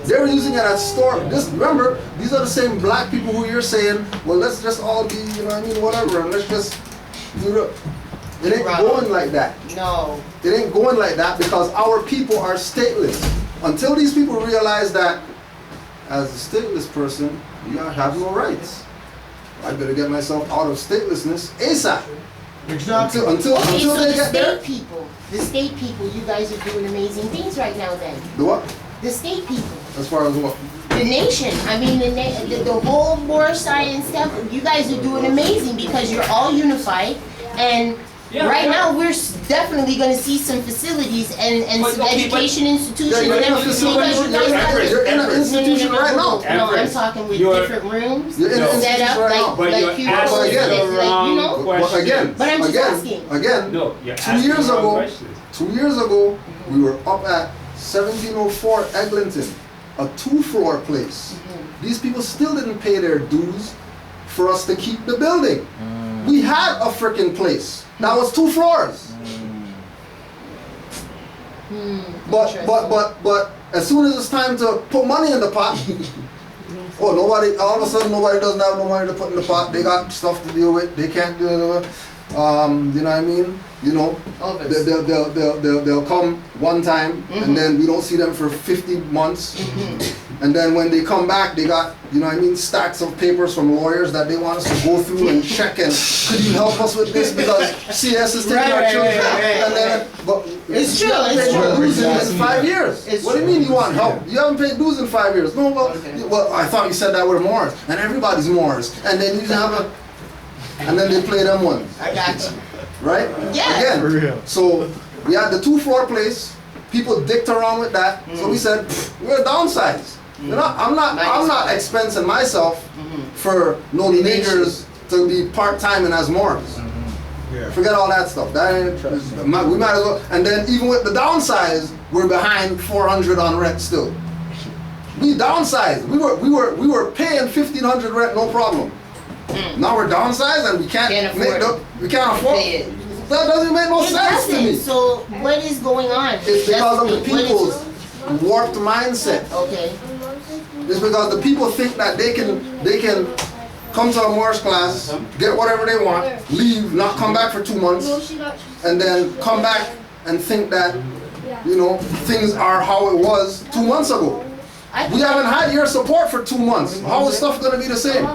They were using it as storage. Just remember, these are the same black people who you're saying, well, let's just all be, you know what I mean, whatever, and let's just do it. It ain't going like that. No. It ain't going like that because our people are stateless. Until these people realize that, as a stateless person, you have no rights. I better get myself out of statelessness ASAP. Exactly. Until they get there. The state people, you guys are doing amazing things right now then. The what? The state people. As far as what? The nation. I mean, the whole Moorish side and stuff, you guys are doing amazing because you're all unified. And right now, we're definitely going to see some facilities and some education institutions and everything because you guys have You're in an institution right now. No, I'm talking with different rooms set up like cubicles, But again, but I'm just asking. Again, 2 years ago, we were up at 1704 Eglinton, a 2-floor place. These people still didn't pay their dues for us to keep the building. We had a freaking place that was 2 floors. But as soon as it's time to put money in the pot, all of a sudden nobody doesn't have no money to put in the pot. They got stuff to deal with. They can't do it. You know what I mean? You know, they'll come one time and then we don't see them for 50 months. And then when they come back, they got, you know what I mean, stacks of papers from lawyers that they want us to go through and check and could you help us with this because CS is taking our children. And then, but it's true. You haven't paid dues in 5 years. What do you mean you want help? You haven't paid dues in 5 years. No, well, I thought you said that we're Moors and everybody's Moors. And then you have and then they play them ones. I got you. Right? Yeah. Again, for real. So we had the 2-floor place. People dicked around with that. So we said, we're downsized. You know, I'm not expensing myself for no niggers to be part-time and as Moors. Forget all that stuff. That ain't, we might as well. And then even with the downsize, we're behind 400 on rent still. We downsized. We were paying 1,500 rent, no problem. Now we're downsized and we can't afford it. That doesn't make no sense to me. So what is going on? It's because of the people's warped mindset. Okay. It's because the people think that they can come to a Moorish class, get whatever they want, leave, not come back for 2 months, and then come back and think that, you know, things are how it was 2 months ago. We haven't had your support for 2 months. How is stuff gonna be the same?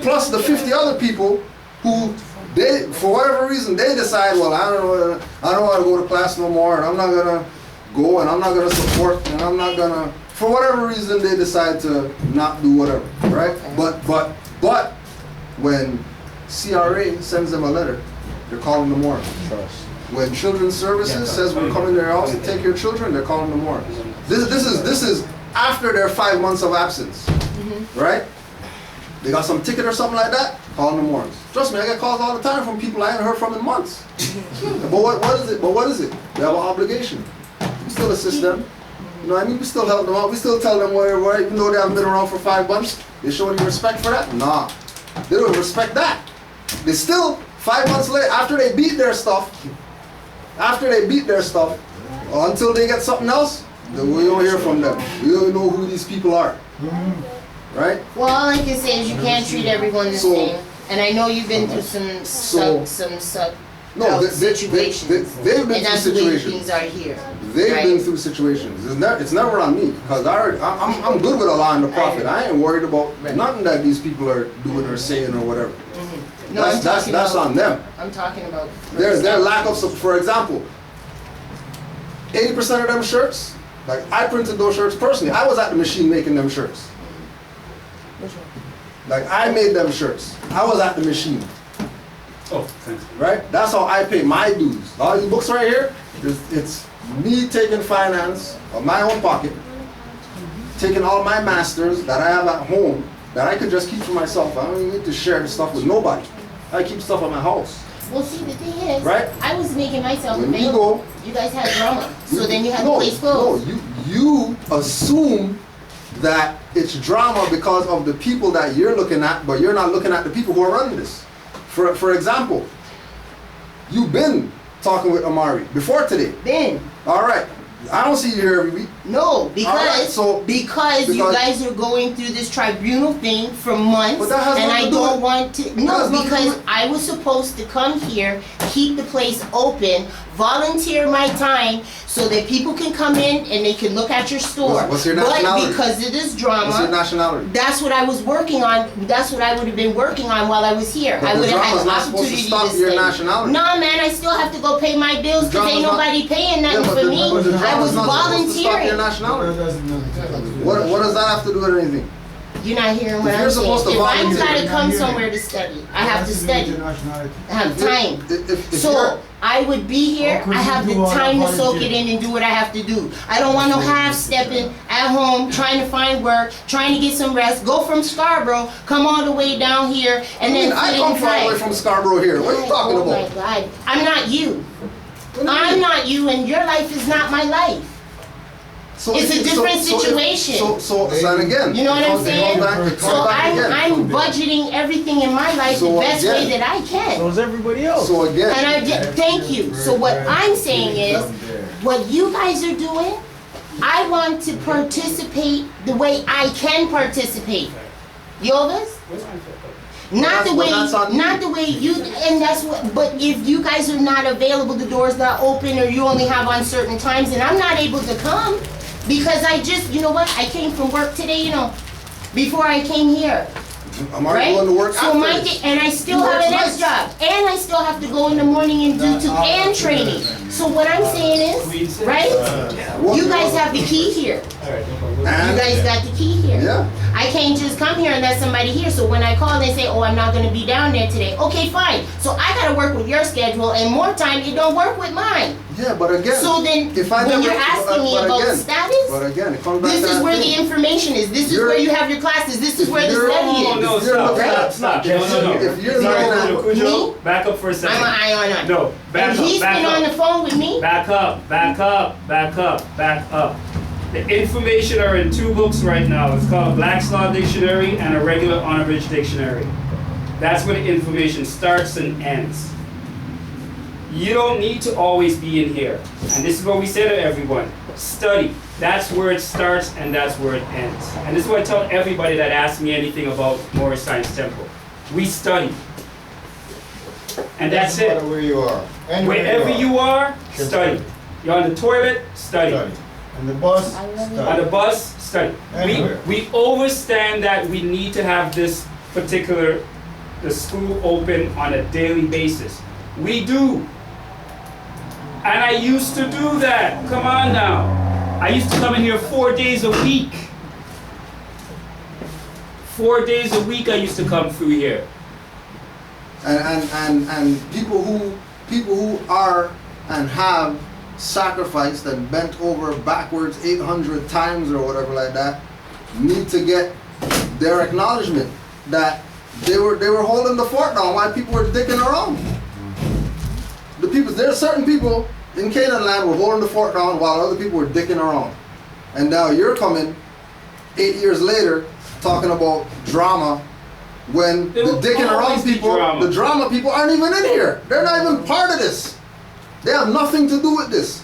Plus the 50 other people who they, for whatever reason, they decide, well, I don't want to go to class no more, and I'm not gonna go, and I'm not gonna support, and I'm not gonna, for whatever reason, they decide to not do whatever, right? But when CRA sends them a letter, they're calling them more. When Children's Services says we're coming to their house to take your children, they're calling them more. This is after their 5 months of absence, right? They got some ticket or something like that, calling them more. Trust me, I get calls all the time from people I haven't heard from in months. But what is it? But what is it? They have an obligation. We still assist them. You know what I mean? We still help them out. We still tell them where, even though they haven't been around for 5 months, they show any respect for that? Nah. They don't respect that. They still, 5 months later, after they beat their stuff, until they get something else, then we don't hear from them. We don't know who these people are. Right? Well, all I can say is you can't treat everyone the same. And I know you've been through some situations. They've been through situations. Things are here. They've been through situations. It's never on me, because I'm good with Allah and the Prophet. I ain't worried about nothing that these people are doing or saying or whatever. No, that's on them. I'm talking about Their lack of support. For example, 80% of them shirts, like I printed those shirts personally. I was at the machine making them shirts. Which one? Like I made them shirts. I was at the machine. Oh, thanks. Right? That's how I pay my dues. All these books right here, it's me taking finance of my own pocket, taking all my masters that I have at home that I could just keep for myself. I don't even need to share the stuff with nobody. I keep stuff at my house. Well, see, the thing is, right? I was making myself When available. You guys had drama, so then you had to place clothes. No, you assume that it's drama because of the people that you're looking at, but you're not looking at the people who are running this. For example, you've been talking with Amari before today. Been. All right. I don't see you here every week. No, because right, because you guys are going through this tribunal thing for months, and I don't want to. No, because I was supposed to come here, keep the place open, volunteer my time, so that people can come in and they can look at your store. What's your nationality? But because of this drama, what's your nationality? That's what I was working on. That's what I would have been working on while I was here. But I would have had the not supposed to stop your nationality. Nah, man, I still have to go pay my bills because ain't nobody paying nothing for me. I was volunteering. What does that have to do with anything? You're not hearing what I'm saying. If I'm trying to come somewhere to study, I have to study. I have time. So I would be here, I have the time to soak it in and do what I have to do. I don't want no half-stepping at home, trying to find work, trying to get some rest, go from Scarborough, come all the way down here, and then I come all the way from Scarborough here. What are you talking about? Oh my God. I'm not you. I'm not you, and your life is not my life. It's a different situation. So again, you know what I'm saying? I'm budgeting everything in my life the best way that I can. So is everybody else. So again, and thank you. So what I'm saying is, what you guys are doing, I want to participate the way I can participate. Yogas? Not the way you, and that's what, but if you guys are not available, the door's not open, or you only have on certain times, and I'm not able to come, because I just, you know what, I came from work today, you know, before I came here. I'm already going to work so and I still have an S job, and I still have to go in the morning and do and training. So what I'm saying is, right? You guys have the key here. You guys got the key here. Yeah. I can't just come here and let somebody here. So when I call, they say, "Oh, I'm not going to be down there today." Okay, fine. So I got to work with your schedule, and more time it don't work with mine. Yeah, but again, so then when you're asking me about status, it comes back this is where the information is. This is where you have your classes. This is where the study is. No, stop. If you're looking at me, back up for a second. I'm an ion. No, back up. He's been on the phone with me. Back up. The information are in 2 books right now. It's called a Black's Law Dictionary and a regular Unabridged Dictionary. That's where the information starts and ends. You don't need to always be in here. And this is what we say to everyone. Study. That's where it starts and that's where it ends. And this is what I tell everybody that asks me anything about Moorish Science Temple. We study. And that's it. Where you are. Wherever you are, study. You're on the toilet, study. On the bus, study. On the bus, study. We overstand that we need to have the school open on a daily basis. We do. And I used to do that. Come on now. I used to come in here 4 days a week. 4 days a week I used to come through here. And people who are and have sacrificed and bent over backwards 800 times or whatever like that need to get their acknowledgement that they were holding the fort down while people were dicking around. There are certain people in Canaanland were holding the fort down while other people were dicking around. And now you're coming 8 years later talking about drama when the dicking around people, the drama people aren't even in here. They're not even part of this. They have nothing to do with this.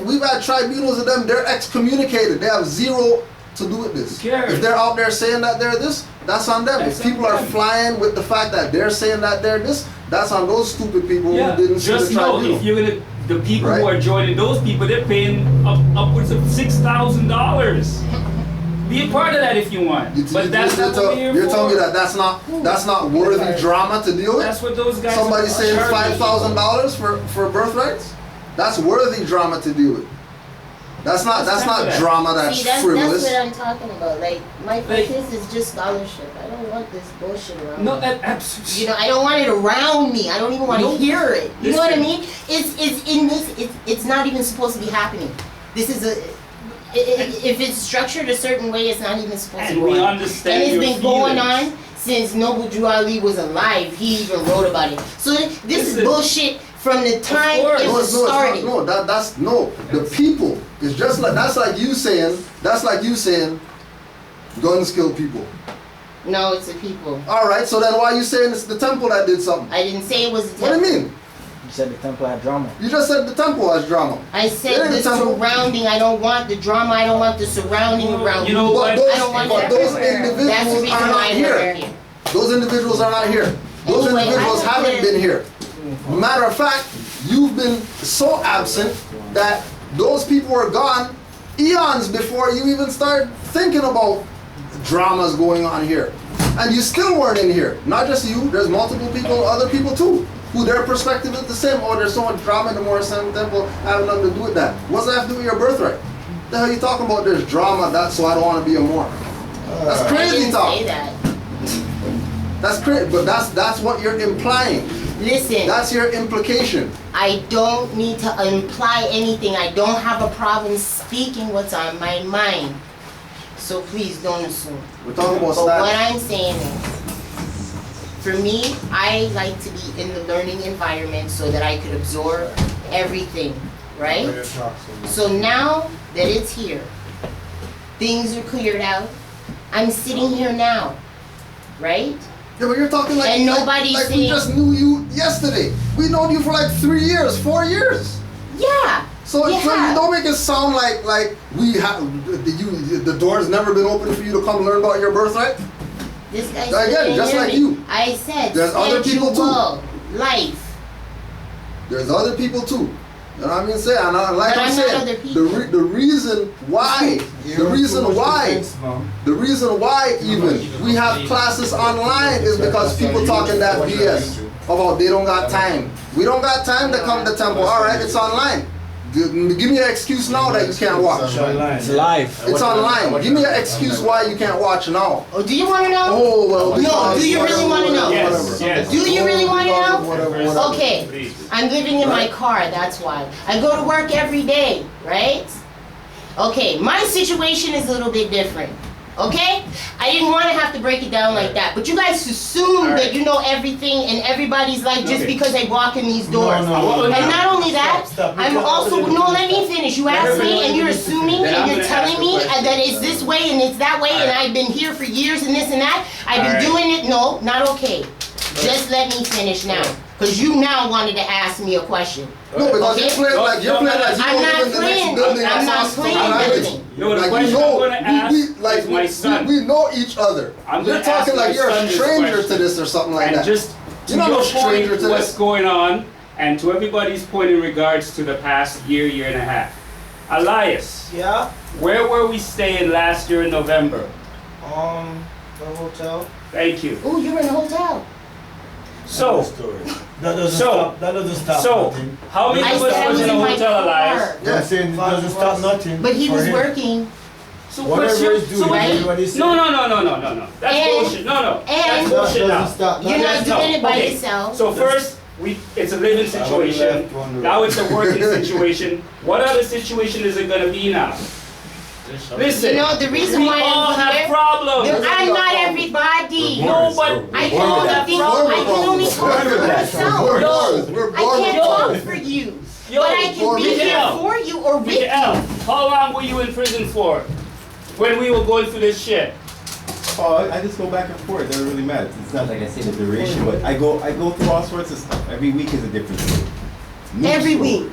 We've had tribunals of them, they're excommunicated. They have zero to do with this. If they're out there saying that they're this, that's on them. If people are flying with the fact that they're saying that they're this, that's on those stupid people who didn't see the tribunal. Just know, if you're gonna, the people who are joining those people, they're paying upwards of $6,000. Be a part of that if you want. But that's not what we're here for. You're telling me that that's not worthy drama to deal with? That's what those guys Somebody are saying $5,000 for birthrights? That's worthy drama to deal with. That's not drama that's frivolous. That's what I'm talking about. Like, my focus is just scholarship. I don't want this bullshit around me. Absolutely. You know, I don't want it around me. I don't even want to hear it. You know what I mean? It's not even supposed to be happening. This is if it's structured a certain way, it's not even supposed to be. And we understand. And it's been going on since Noble Drew Ali was alive. He even wrote about it. So this is bullshit from the time it was started. The people. It's just like that's like you saying guns kill people. No, it's the people. All right, so then why are you saying it's the temple that did something? I didn't say it was the temple. What do you mean? You said the temple had drama. You just said the temple has drama. I said the surrounding. I don't want the drama. I don't want the surrounding around. You know what? I don't want those individuals are not here. Those individuals are not here. Those individuals haven't been here. Matter of fact, you've been so absent that those people were gone eons before you even started thinking about dramas going on here. And you still weren't in here. Not just you, there's multiple people, other people too, who their perspective is the same. Oh, there's so much drama in the Moorish Temple, having nothing to do with that. What's that have to do with your birthright? What the hell are you talking about? There's drama, so I don't want to be a Moor. That's crazy talk. I didn't say that. That's crazy, but that's what you're implying. Listen. That's your implication. I don't need to imply anything. I don't have a problem speaking what's on my mind. So please don't assume. We're talking about But what I'm saying is, for me, I like to be in the learning environment so that I could absorb everything, right? So now that it's here, things are cleared out. I'm sitting here now, right? Yeah, but you're talking like, and nobody's like saying, we just knew you yesterday. We've known you for like 3 years, 4 years. Yeah. So you don't make it sound like we have the door's never been open for you to come learn about your birthright. This guy again, just like you. I said there's other people too. Life. There's other people too. You know what I mean? Like I'm saying, the reason why even we have classes online is because people talking that BS about they don't got time. We don't got time to come to temple. All right, it's online. Give me an excuse now that you can't watch. It's live. It's online. Give me an excuse why you can't watch now. Oh, do you want to know? Oh, well. No, do you really want to know? Yes. Do you really want to know? Okay. I'm living in my car, that's why. I go to work every day, right? Okay, my situation is a little bit different. Okay? I didn't want to have to break it down like that. But you guys assume that you know everything and everybody's life just because they walk in these doors. No. And not only that, I'm also, no, let me finish. You asked me and you're assuming and you're telling me that it's this way and it's that way, and I've been here for years and this and that. I've been doing it. No, not okay. Just let me finish now, because you now wanted to ask me a question. No, because you're playing like you I'm not don't playing. even the next building. I'm not playing building. No, the Like question you know, I'm gonna ask is my son. we know each other. I'm You're gonna ask talking like my you're son a this stranger question. to this or something like And that. just to You're not your no stranger point, to what's this. going on, and to everybody's point in regards to the past year, year and a half. Elias. Yeah? Where were we staying last year in November? The hotel. Thank you. Oh, you were in a hotel. So, That doesn't stop so, nothing. how many of us was in a hotel, Elias? Yeah, I'm saying it doesn't stop nothing. But he for was him. working. So Whatever what's your, he's doing, so what- everybody says. no. That's And- bullshit. No. That's and- bullshit That now. doesn't stop You're not nothing. doing it by Okay. yourself. So first, it's a living situation. Now it's a working situation. What other situation is it gonna be now? Listen, You know, the reason we why all I'm have here, problems. I'm not everybody. No, but I can only think, I can only talk for myself. I can't talk for you. But I can be here for you or with you. How long were you in prison for? When we were going through this shit? Oh, I just go back and forth. It doesn't really matter. It's not like I say the duration, but I go through all sorts of stuff. Every week is a different thing. Every week.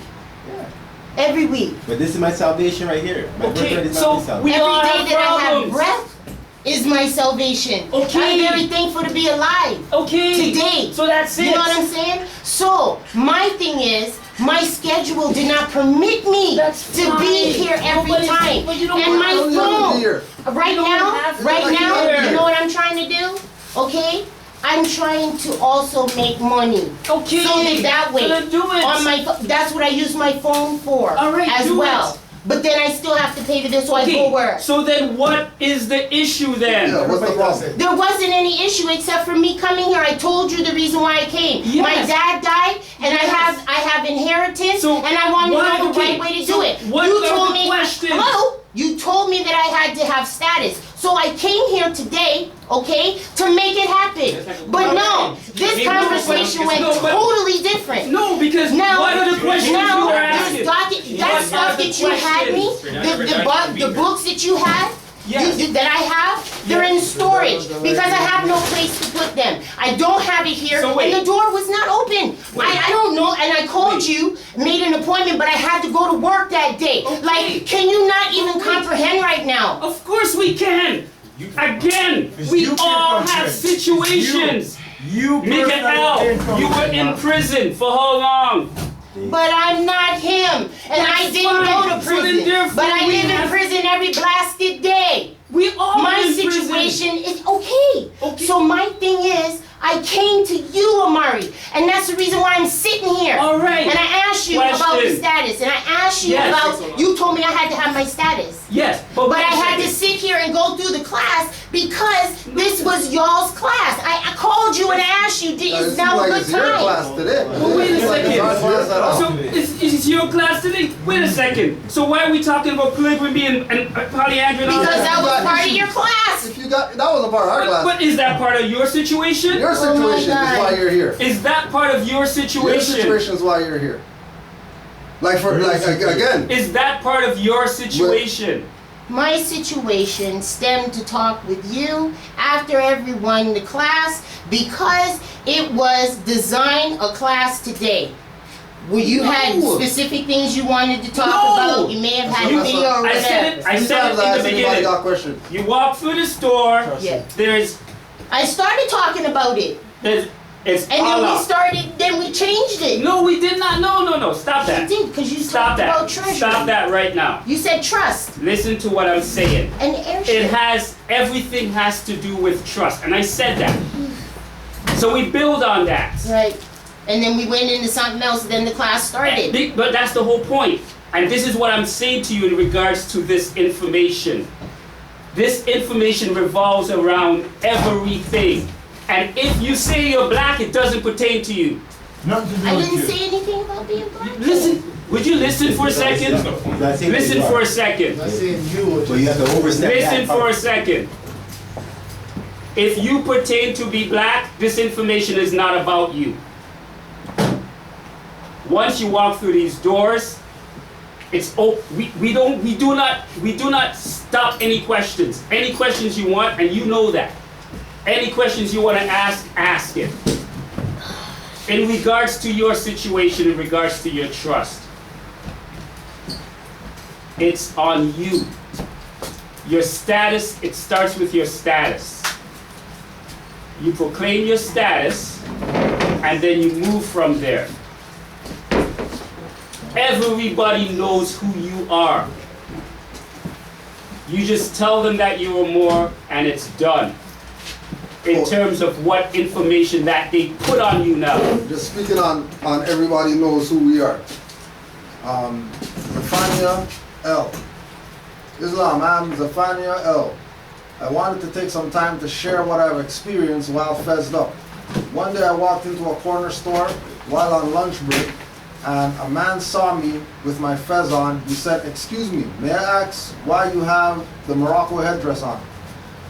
Every week. But this is my salvation right here. My birthright is not my salvation. Every day that I have breath is my salvation. Okay. I'm very thankful to be alive. Okay. Today. So that's it. You know what I'm saying? So my thing is, my schedule did not permit me to be here every time. And my phone, right now, you know what I'm trying to do? Okay? I'm trying to also make money. Okay. So that way, So then do it. on my that's what I use my phone for All right, as do well. it. But then I still have to pay for this, so I go work. So then what is the issue then? Yeah, what's the problem? There wasn't any issue except for me coming here. I told you the reason why I came. Yes. My dad died, and I have inheritance, and I wanted to know the right way to do it. What You are told the me. questions? Hello. You told me that I had to have status, so I came here today, okay, to make it happen. But no, this conversation went totally different. No, because now, what are the questions now, you were there's asking? that stuff that you had me, the books that you had, that I have, they're in storage because I have no place to put them. I don't have it here, and the door was not open. I don't know, and I called you, made an appointment, but I had to go to work that day. Like, can you not even comprehend right now? Of course we can. Again, we all have situations. Mikael, you were in prison for how long? But I'm not him, and I didn't go to prison. But I live in prison every blasted day. We all my live in prison. situation is okay. So my thing is, I came to you, Amari, and that's the reason why I'm sitting here. All right. And I asked you about the status, and I asked you about. You told me I had to have my status. Yes, but I had to sit here and go through the class because this was y'all's class. I called you and asked you, is now a good time? Well, wait a second. So, is your class today? Wait a second. So why are we talking about polygamy and polyandry? Because that was part of your class. If you got, that was a part of our class. But is that part of your situation? Your situation is why you're here. Is that part of your situation? Your situation is why you're here. Again. Is that part of your situation? My situation stemmed to talk with you after everyone in the class because it was design a class today. Where you had specific things you wanted to talk about. You may have had a video or whatever. I said it in the beginning. You walk through the store. Yeah. I started talking about it. It's and then we changed it. No, we did not. No. Stop that. You did, because you Stop talked that. about treasure. Stop that right now. You said trust. Listen to what I'm saying. And airship. Everything has to do with trust. And I said that. So we build on that. Right. And then we went into something else, then the class started. But that's the whole point. And this is what I'm saying to you in regards to this information. This information revolves around everything. And if you say you're black, it doesn't pertain to you. I didn't say anything about being black. Listen, would you listen for a second? Listen for a second. But you have to overstep that. Listen for a second. If you pertain to be black, this information is not about you. Once you walk through these doors, It's we do not stop any questions. Any questions you want, and you know that. Any questions you want to ask it. In regards to your situation, in regards to your trust, it's on you. Your status, it starts with your status. You proclaim your status, and then you move from there. Everybody knows who you are. You just tell them that you are more, and it's done. In terms of what information that they put on you now. Just speaking on everybody knows who we are. Zafania L. Islam, I'm Zafania L. I wanted to take some time to share what I've experienced while fezzed up. One day I walked into a corner store while on lunch break, and a man saw me with my fez on. He said, "Excuse me, may I ask why you have the Morocco headdress on?"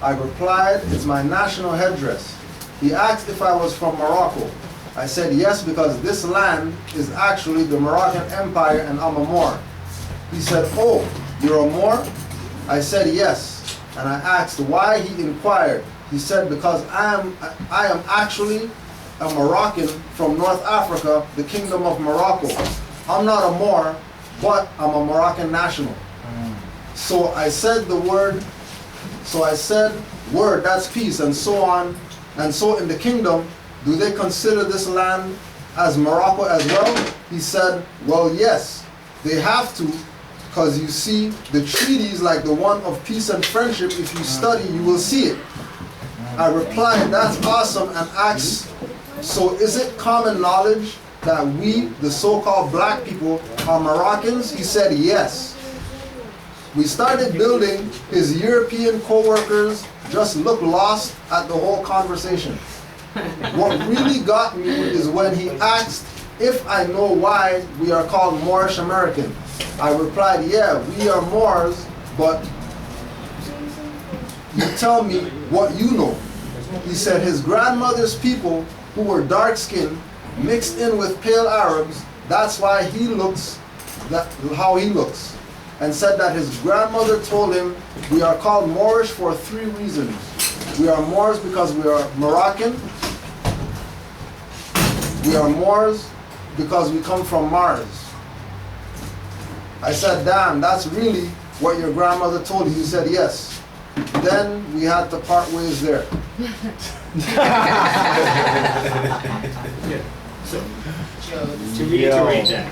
I replied, "It's my national headdress." He asked if I was from Morocco. I said yes, because this land is actually the Moroccan Empire and I'm a Moor. He said, "Oh, you're a Moor?" I said yes, and I asked why. He inquired. He said, "Because I am actually a Moroccan from North Africa, the Kingdom of Morocco. I'm not a Moor, but I'm a Moroccan national." So I said the word. So I said, "Word, that's peace," and so on. And so in the kingdom, do they consider this land as Morocco as well? He said, "Well, yes, they have to, because you see the treaties like the one of peace and friendship, if you study, you will see it." I replied, "That's awesome," and asked, "So is it common knowledge that we, the so-called black people, are Moroccans?" He said, "Yes." We started building. His European co-workers just looked lost at the whole conversation. What really got me is when he asked if I know why we are called Moorish American. I replied, "Yeah, we are Moors, but you tell me what you know." He said his grandmother's people, who were dark-skinned, mixed in with pale Arabs, that's why he looks how he looks. And said that his grandmother told him, "We are called Moorish for 3 reasons. We are Moors because we are Moroccan. We are Moors because we come from Mars." I said, "Damn, that's really what your grandmother told you." He said, "Yes." Then we had to part ways there. So, to reiterate that,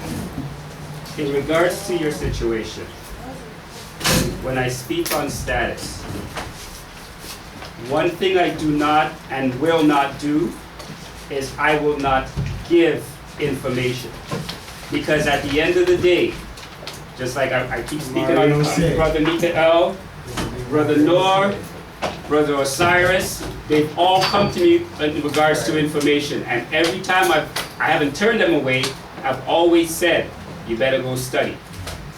in regards to your situation, when I speak on status, one thing I do not and will not do is I will not give information. Because at the end of the day, just like I keep speaking on Brother Mikael, Brother Noor, Brother Osiris, they've all come to me in regards to information. And every time I haven't turned them away, I've always said, you better go study.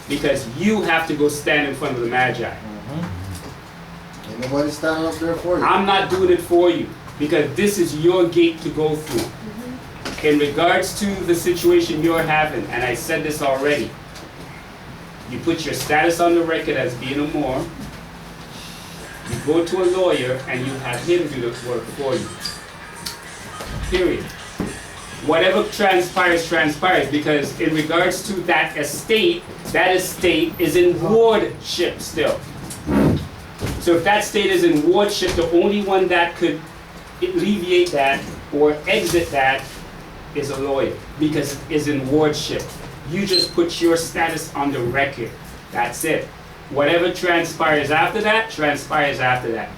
Because you have to go stand in front of the Magi. Ain't nobody standing up there for you. I'm not doing it for you, because this is your gate to go through. In regards to the situation you're having, and I said this already, you put your status on the record as being a Moor, you go to a lawyer and you have him do the work for you. Period. Whatever transpires, transpires, because in regards to that estate is in wardship still. So if that state is in wardship, the only one that could alleviate that or exit that is a lawyer, because it is in wardship. You just put your status on the record. That's it. Whatever transpires after that, transpires after that.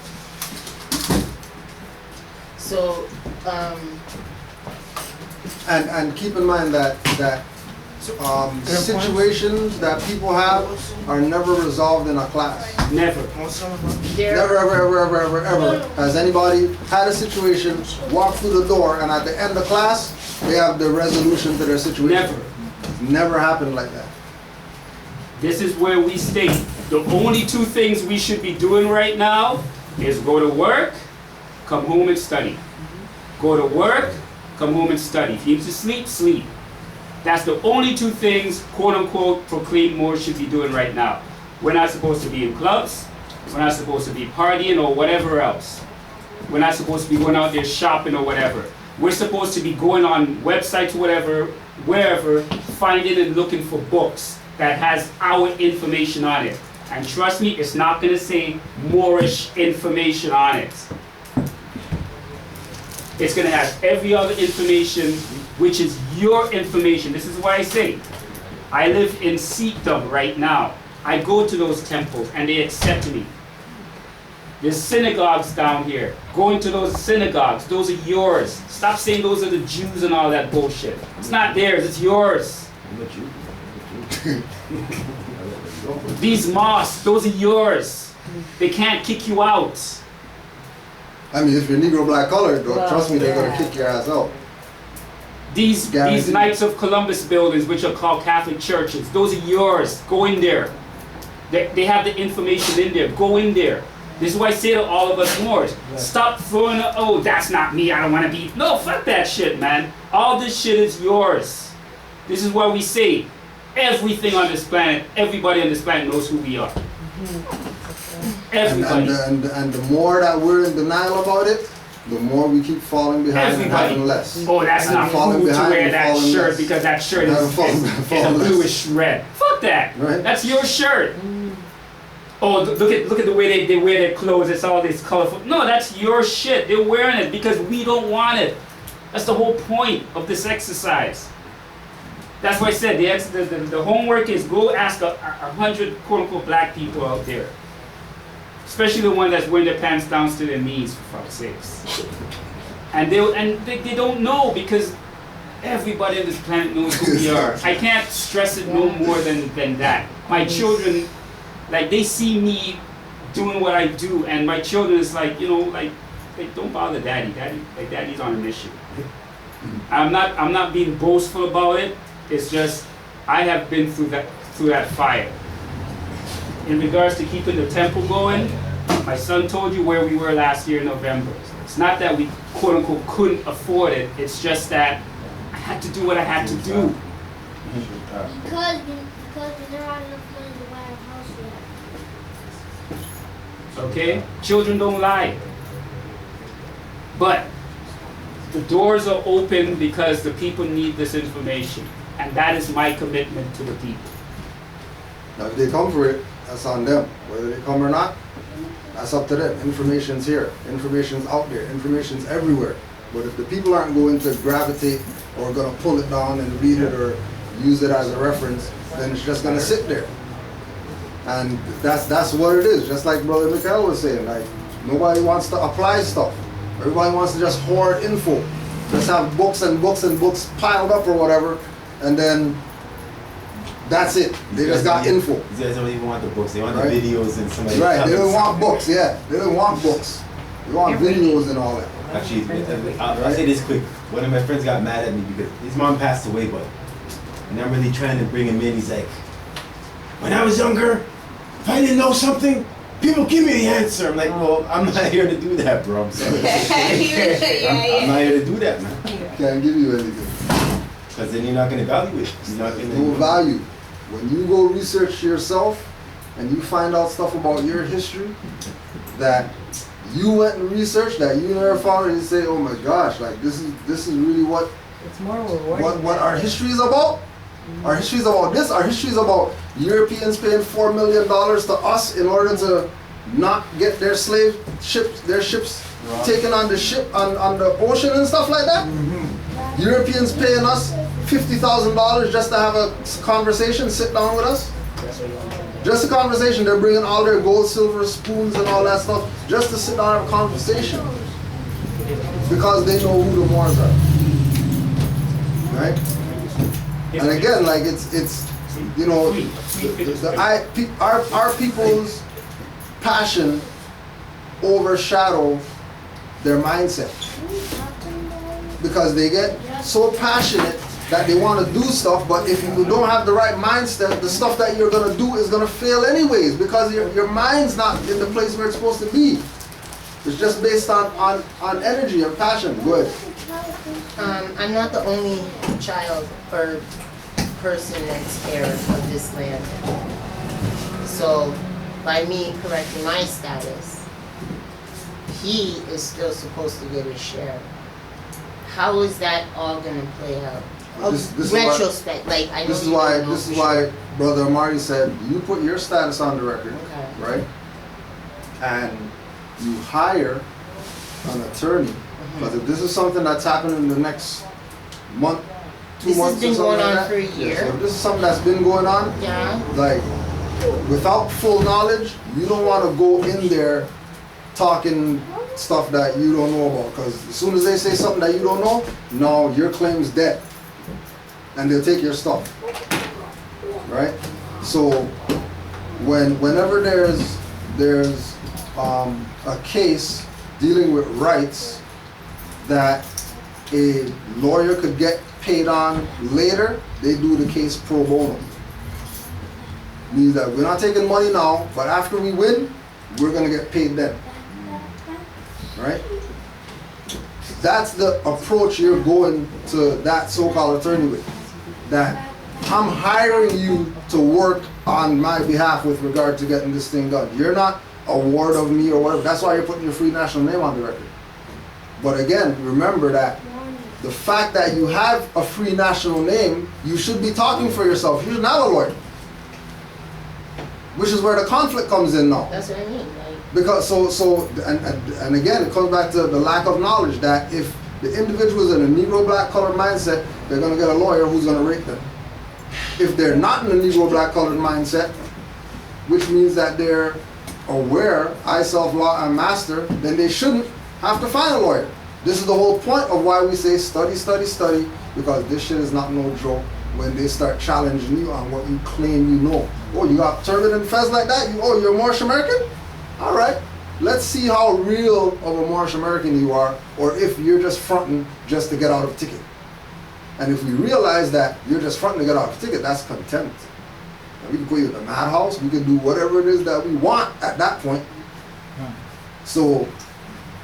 So, And keep in mind that situations that people have are never resolved in a class. Never. Never, ever. Has anybody had a situation, walked through the door, and at the end of class, they have the resolution to their situation? Never. Never happened like that. This is where we state the only 2 things we should be doing right now is go to work, come home and study. Go to work, come home and study. If you need to sleep, sleep. That's the only two things, quote unquote, proclaimed Moors should be doing right now. We're not supposed to be in clubs. We're not supposed to be partying or whatever else. We're not supposed to be going out there shopping or whatever. We're supposed to be going on websites or whatever, wherever, finding and looking for books that has our information on it. And trust me, it's not going to say Moorish information on it. It's going to have every other information, which is your information. This is why I say, I live in Sikhdom right now. I go to those temples and they accept me. There's synagogues down here. Go into those synagogues. Those are yours. Stop saying those are the Jews and all that bullshit. It's not theirs, it's yours. These mosques, those are yours. They can't kick you out. I mean, if you're Negro black colored, trust me, they're gonna kick your ass out. These Knights of Columbus buildings, which are called Catholic churches, those are yours. Go in there. They have the information in there. Go in there. This is why I say to all of us Moors, stop throwing, oh, that's not me, I don't want to be. No, fuck that shit, man. All this shit is yours. This is why we say, everything on this planet, everybody on this planet knows who we are. Everybody. And the more that we're in denial about it, the more we keep falling behind and having less. Oh, that's not cool to wear that shirt because that shirt is a bluish red. Fuck that. Right. That's your shirt. Oh, look at the way they wear their clothes. It's all this colorful. No, that's your shit. They're wearing it because we don't want it. That's the whole point of this exercise. That's why I said the homework is go ask 100 quote-unquote black people out there. Especially the one that's wearing their pants down to their knees, for fuck's sakes. And they don't know because everybody on this planet knows who we are. I can't stress it no more than that. My children, like, they see me doing what I do, and my children is like, you know, like don't bother daddy. Daddy's on a mission. I'm not being boastful about it. It's just I have been through that fire. In regards to keeping the temple going, my son told you where we were last year in November. It's not that we quote unquote couldn't afford it. It's just that I had to do what I had to do. Because there are enough money to buy a house yet. Okay? Children don't lie. But the doors are open because the people need this information. And that is my commitment to the people. Now if they come for it, that's on them. Whether they come or not, that's up to them. Information's here. Information's out there. Information's everywhere. But if the people aren't going to gravitate or going to pull it down and read it or use it as a reference, then it's just going to sit there. And that's what it is. Just like Brother Mikhail was saying, like, nobody wants to apply stuff. Everybody wants to just hoard info. Just have books and books and books piled up or whatever, and then that's it. They just got info. These guys don't even want the books. They want the videos and somebody. Right. They don't want books. Yeah. They don't want books. They want videos and all that. Actually, I'll say this quick. One of my friends got mad at me because his mom passed away, but and I'm really trying to bring him in. He's like, when I was younger, if I didn't know something, people give me the answer. I'm like, well, I'm not here to do that, bro. I'm sorry. I'm not here to do that, man. Can't give you anything. Because then you're not going to value it. You're not going to no value. When you go research yourself and you find out stuff about your history that you went and researched that you never found, and you say, oh my gosh, like this is really what it's more rewarding. What our history is about. Our history is about this. Our history is about Europeans paying $4 million to us in order to not get their slave ships, their ships taken on the ship on the ocean and stuff like that. Europeans paying us $50,000 just to have a conversation, sit down with us. Just a conversation. They're bringing all their gold, silver spoons and all that stuff just to sit down and have a conversation. Because they know who the Moors are. Right? And again, like it's you know, our people's passion overshadow their mindset. Because they get so passionate that they want to do stuff, but if you don't have the right mindset, the stuff that you're going to do is going to fail anyways, because your mind's not in the place where it's supposed to be. It's just based on energy and passion. Good. I'm not the only child or person that's heir of this land. So by me correcting my status, he is still supposed to get his share. How is that all gonna play out? Retrospect, like I know this is why Brother Amari said you put your status on the record, right? And you hire an attorney, because if this is something that's happening in the next month, 2 months, this has been going on like for a year. So if this is something that's been going on, like without full knowledge, you don't want to go in there talking stuff that you don't know about, because as soon as they say something that you don't know, no, your claim's dead, and they'll take your stuff, right? So whenever there's a case dealing with rights that a lawyer could get paid on later, they do the case pro bono. Means that we're not taking money now, but after we win, we're gonna get paid then. Right? That's the approach you're going to that so-called attorney with. That I'm hiring you to work on my behalf with regard to getting this thing done. You're not a ward of me or whatever. That's why you're putting your free national name on the record. But again, remember that the fact that you have a free national name, you should be talking for yourself. You're not a lawyer. Which is where the conflict comes in now. That's what I mean. Because and again, it comes back to the lack of knowledge that if the individual is in a Negro black colored mindset, they're going to get a lawyer who's going to rate them. If they're not in a Negro black colored mindset, which means that they're aware, I self law and master, then they shouldn't have to find a lawyer. This is the whole point of why we say study, study, study, because this shit is not no joke when they start challenging you on what you claim you know. Oh, you got turban and fez like that? You're Moorish American? All right, let's see how real of a Moorish American you are, or if you're just fronting just to get out of a ticket. And if we realize that you're just fronting to get out of a ticket, that's contempt. And we can put you in the madhouse, we can do whatever it is that we want at that point. So,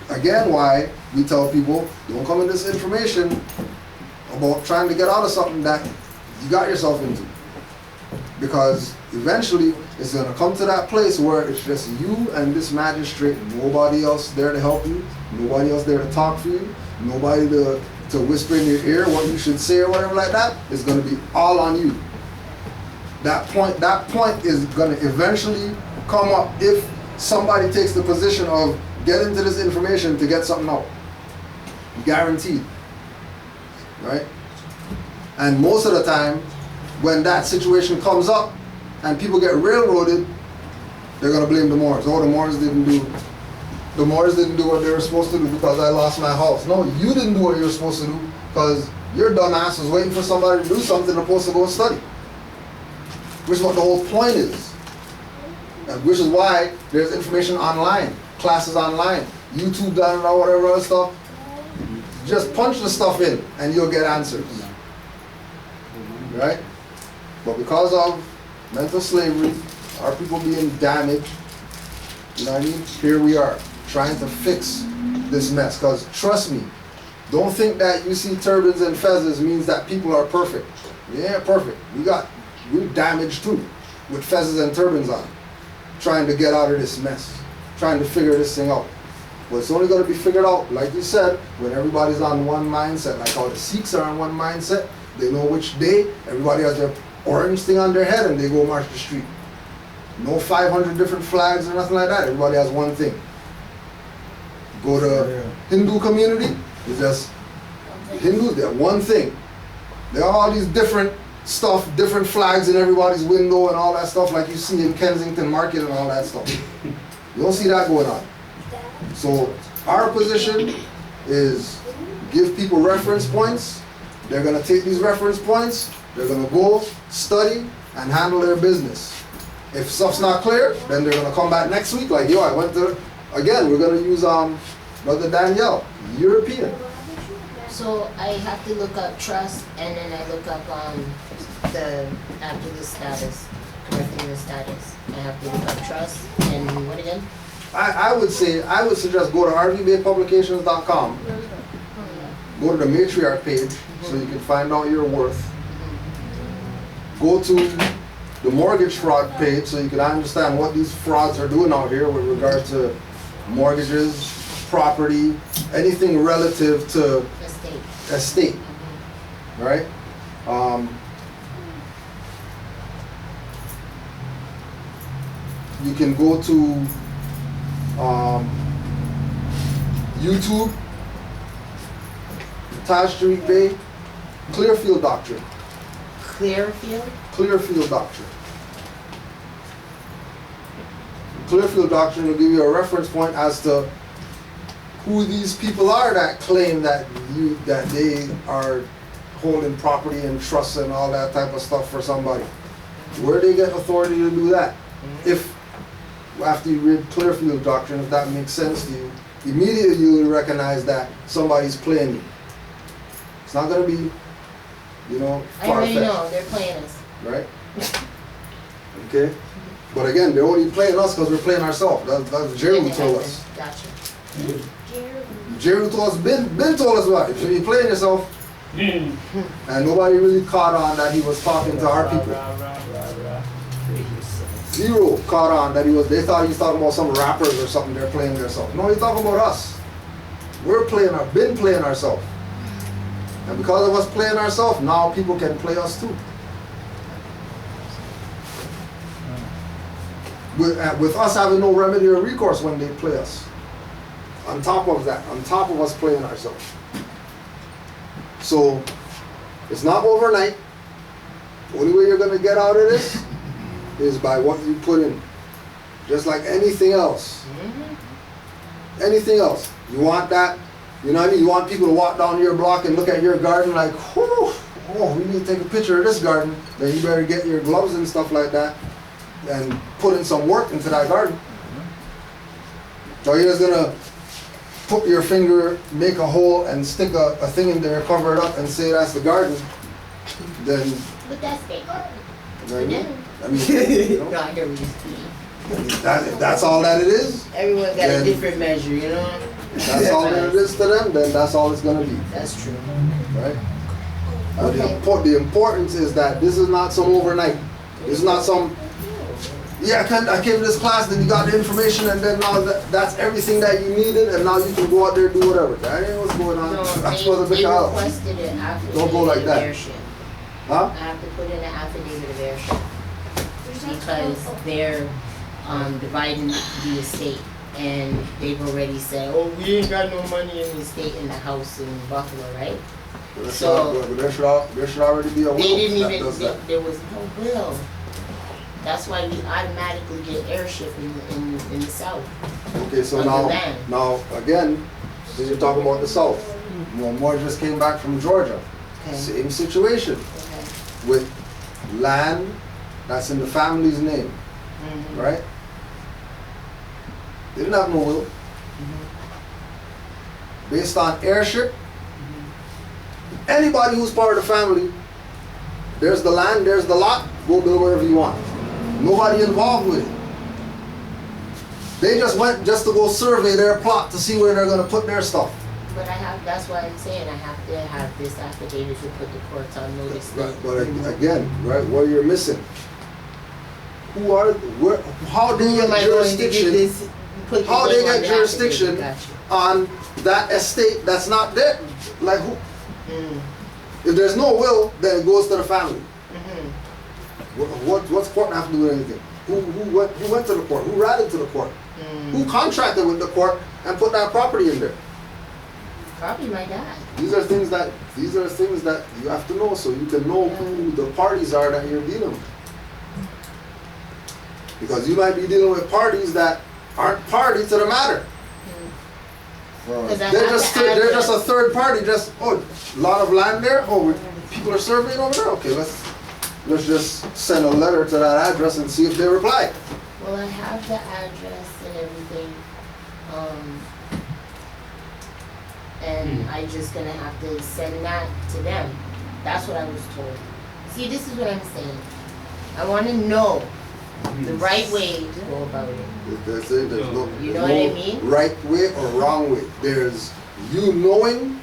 again, why we tell people, don't come in this information about trying to get out of something that you got yourself into. Because eventually, it's going to come to that place where it's just you and this magistrate, nobody else there to help you, nobody else there to talk for you, nobody to whisper in your ear what you should say or whatever like that. It's going to be all on you. That point is going to eventually come up if somebody takes the position of get into this information to get something out. Guaranteed. Right? And most of the time, when that situation comes up and people get railroaded, they're gonna blame the Moors. Oh, the Moors didn't do what they were supposed to do because I lost my house. No, you didn't do what you were supposed to do because your dumb ass was waiting for somebody to do something and supposed to go and study. Which is what the whole point is. And which is why there's information online, classes online, YouTube, whatever other stuff. Just punch the stuff in and you'll get answers. Right? But because of mental slavery, our people being damaged, you know what I mean? Here we are, trying to fix this mess. Because trust me, don't think that you see turbans and fezzes means that people are perfect. Yeah, perfect. We're damaged too, with fezzes and turbans on, trying to get out of this mess, trying to figure this thing out. But it's only going to be figured out, like you said, when everybody's on one mindset, like how the Sikhs are on one mindset. They know which day, everybody has their orange thing on their head and they go march the street. No 500 different flags or nothing like that. Everybody has one thing. Go to Hindu community, it's just Hindus, they have one thing. They have all these different stuff, different flags in everybody's window and all that stuff like you see in Kensington Market and all that stuff. You don't see that going on. So our position is give people reference points. They're going to take these reference points, they're going to go, study, and handle their business. If stuff's not clear, then they're going to come back next week like, yo, I went to, again, we're going to use Brother Danielle, European. So I have to look up trust, and then I look up after the status, correcting the status. I have to look up trust, and what again? I would suggest go to rvbaypublications.com, go to the Matriarch page, so you can find out your worth. go to the mortgage fraud page so you can understand what these frauds are doing out here with regard to mortgages, property, anything relative to estate, right? You can go to YouTube, Taj Street Bay, Clearfield Doctrine. Clearfield? Clearfield Doctrine. Clearfield Doctrine will give you a reference point as to who these people are that claim that they are holding property and trusts and all that type of stuff for somebody. Where they get authority to do that? If after you read Clearfield Doctrine, if that makes sense to you, immediately you will recognize that somebody's playing you. It's not going to be, you know, I already far-fetched. know, they're playing us. Right? Okay? But again, they're only playing us because we're playing ourselves. That's Jerry who told us. Gotcha. Jerry who told us, Ben told us about it. So you're playing yourself. And nobody really caught on that he was talking to our people. Zero caught on that they thought he was talking about some rappers or something, they're playing themselves. No, he's talking about us. We're been playing ourselves. And because of us playing ourselves, now people can play us too. With us having no remedy or recourse when they play us. On top of that, on top of us playing ourselves. So, it's not overnight. The only way you're going to get out of this is by what you put in. Just like anything else. Anything else. You want that, you know what I mean? You want people to walk down your block and look at your garden like, whoo, oh, we need to take a picture of this garden. Then you better get your gloves and stuff like that and put in some work into that garden. So you're just gonna put your finger, make a hole and stick a thing in there, cover it up and say that's the garden. Then But that's their garden. you know what I mean? I mean, you know, that's all that it is. Everyone got then a different measure, you know? That's all that it is to them, then that's all it's gonna be. That's true. Right? The importance is that this is not some overnight. This is not some, yeah, I came to this class, then you got the information, and then now that's everything that you needed, and now you can go out there and do whatever. That ain't what's going on. No, That's they what the big house. requested an affidavit Don't go like of that. airship. Huh? I have to put in an affidavit of airship because they're dividing the estate, and they've already said, oh, we ain't got no money in the estate in the house in Buffalo, right? So there should already be a will. they didn't that even. does that. There was no will. That's why we automatically get airship in the South. Okay, so on the now land. again, since you're talking about the South, more just came back from Georgia. Okay. Same situation with land that's in the family's name, right? They didn't have no will. Based on heirship, anybody who's part of the family, there's the land, there's the lot, go build wherever you want. Nobody involved with it. They just went just to go survey their plot to see where they're going to put their stuff. But that's why I'm saying I have to have this affidavit to put the courts on notice. Right, but again, right, what you're missing, how they get jurisdiction, how they get jurisdiction on that estate that's not there? Like who? If there's no will, then it goes to the family. What's court have to do with anything? Who went to the court? Who ratted to the court? Who contracted with the court and put that property in there? Probably my dad. These are things that you have to know, so you can know who the parties are that you're dealing with. Because you might be dealing with parties that aren't party to the matter. They're just a third party. Just a lot of land there. People are surveying over there. Okay, let's just send a letter to that address and see if they reply. Well, I have the address and everything. And I just gonna have to send that to them. That's what I was told. See, this is what I'm saying. I want to know the right way to go about it. There's no, you know what I mean? Right way or wrong way. There's you knowing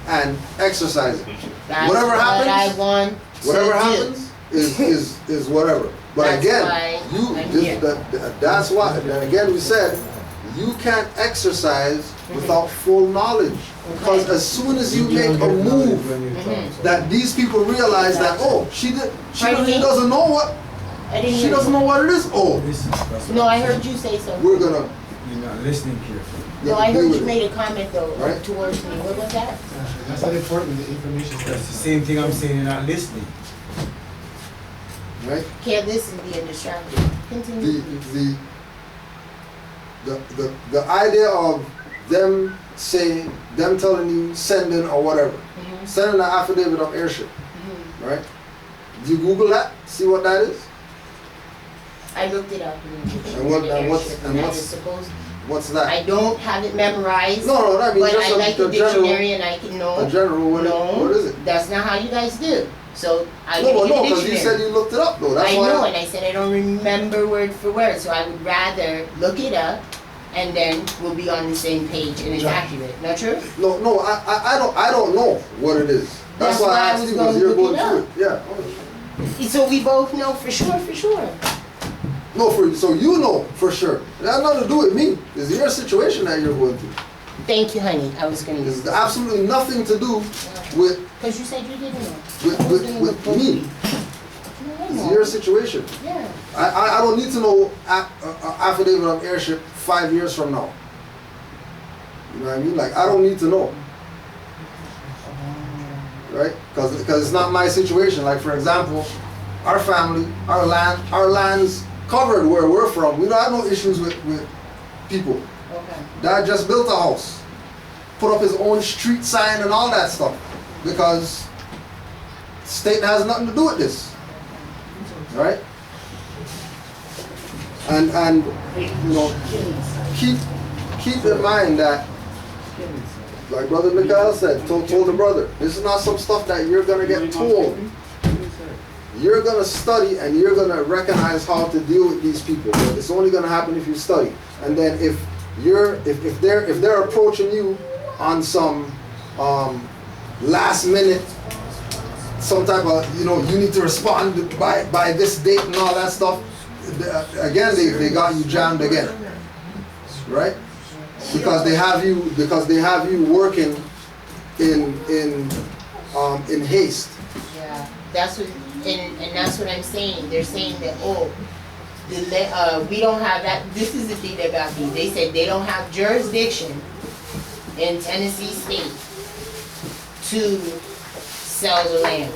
and exercising. That's Whatever happens, what I want Whatever happens is whatever. But That's again, why you I'm this, here. that's why. And again, we said you can't exercise without full knowledge. Because as soon as you make a move, that these people realize that she doesn't know what she doesn't know what it is. Oh, No, I heard you say something. we're gonna. You're not listening carefully. No, I heard you made a comment though Right. towards me. What was that? That's not important, the information. That's the same thing I'm saying, you're not listening. Right. Can't listen, be a distraction. Continue. The idea of them telling you sending or whatever, sending an affidavit of heirship, right? Do you Google that? See what that is? I looked it up. What's that? I don't have it memorized. No, I mean but just I like the general, dictionary and I can know. a general. What is it? That's not how you guys do. So I No, give you the because you dictionary. said you looked it up though. That's I why know, and I said I don't remember word for word, so I would rather look it up, and then we'll be on the same page and it's accurate. Not true? No, I don't know what it is. That's why I asked you because you're going through it. Yeah. So we both know for sure. No, so you know for sure. It has nothing to do with me. It's your situation that you're going through. Thank you, honey. I was going to use It's absolutely nothing to do with. Because you said you didn't know. With me. It's your situation. Yeah. I don't need to know affidavit of heirship 5 years from now. You know what I mean? Like, I don't need to know. Right? Because it's not my situation. Like, for example, our family, our land's covered where we're from. We don't have no issues with people. Okay. Dad just built a house. Put up his own street sign and all that stuff. Because state has nothing to do with this. Right? And you know, keep in mind that, like Brother Mikhail said, told the brother, this is not some stuff that you're gonna get told. You're gonna study and you're gonna recognize how to deal with these people. But it's only gonna happen if you study. And then if they're approaching you on some last minute, some type of, you need to respond by this date and all that stuff, again they got you jammed again, right? Because they have you working in haste. Yeah, that's what, and that's what I'm saying. They're saying that we don't have that. This is the thing that got me. They said they don't have jurisdiction in Tennessee State to sell the land.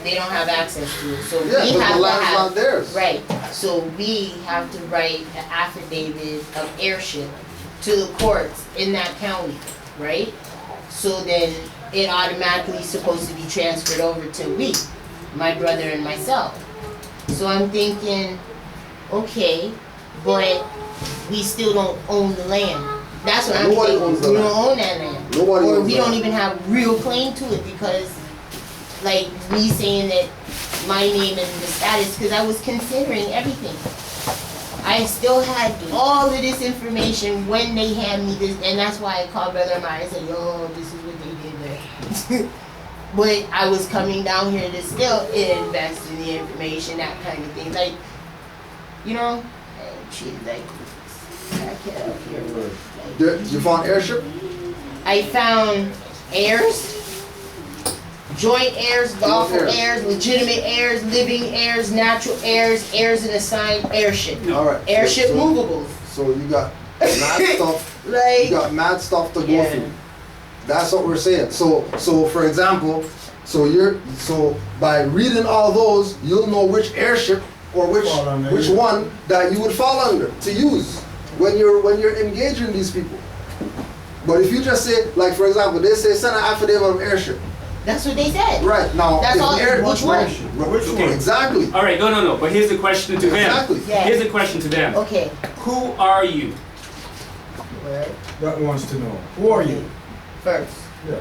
They don't have access to it. So yeah, we but have the land's to have, not theirs. Right. So we have to write an affidavit of heirship to the courts in that county, right? So then it automatically is supposed to be transferred over to me, my brother and myself. So I'm thinking, okay, but we still don't own the land. That's what I'm thinking. We don't own that land. Nobody or owns we that. don't even have real claim to it because, like me saying that my name and the status, because I was considering everything. I still had all of this information when they had me this, and that's why I called Brother Amari and said, yo, this is what they did there. But I was coming down here to still invest in the information, that kind of thing. Like, she's like, I can't up here. You found heirship? I found heirs, joint heirs, lawful heirs, legitimate heirs, living heirs, natural heirs, heirs in assigned heirship. All right. Heirship movables. So you got mad stuff. You got mad stuff to go through. That's what we're saying. So for example, so by reading all those, you'll know which heirship or which one that you would fall under to use when you're engaging these people. But if you just say, like for example, they say send an affidavit of heirship. That's what they said. Right now, that's all. Which one? Which one? Exactly. All right, no. But here's the question to them. Exactly. Yeah. Here's the question to them. Okay. Who are you? That wants to know. Who are you? First. Yeah.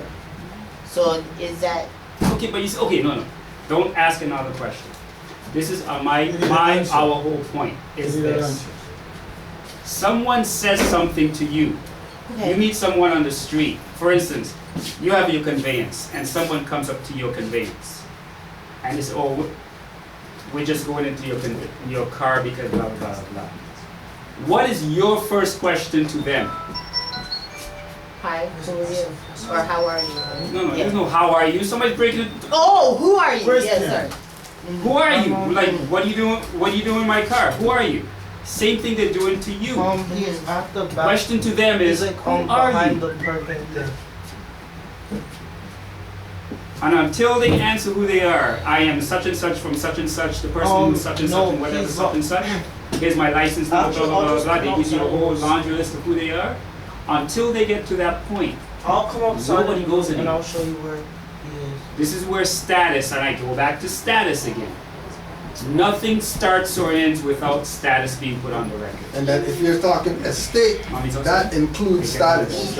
So is that? Okay, but no. Don't ask another question. This is our whole point is this. Someone says something to you. Okay. You meet someone on the street. For instance, you have your conveyance and someone comes up to your conveyance and they say, oh, we're just going into your car because blah, blah, blah, blah. What is your first question to them? Hi, who are you? Or how are you? No, there's no how are you. Somebody's breaking it. Oh, who are you? Yes, sir. Who are you? Like, what are you doing? What are you doing in my car? Who are you? Same thing they're doing to you. He's at the back. Question to them is, who are you? The perfect thing. And until they answer who they are, I am such and such from such and such, the person who's such and such and whatever such and such. Here's my license number, blah, blah, blah, blah. They give you a whole laundry list of who they are. Until they get to that point, I'll come outside nobody goes and anywhere. I'll show you where he is. This is where status, and I go back to status again. Nothing starts or ends without status being put on the record. And then if you're talking estate, that includes status.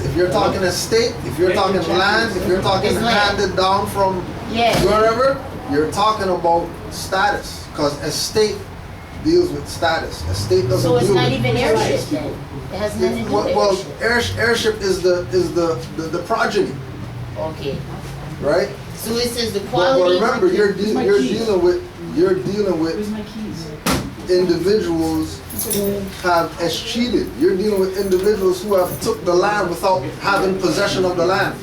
If you're talking estate, if you're talking land, if you're talking handed down from wherever, you're talking about status. Because estate deals with status. Estate doesn't So it's deal not with even airship then? It has nothing to do with airship. Airship is the progeny. Okay. Right? So it says the quality. But remember, you're dealing with individuals who have escheated. You're dealing with individuals who have took the land without having possession of the land,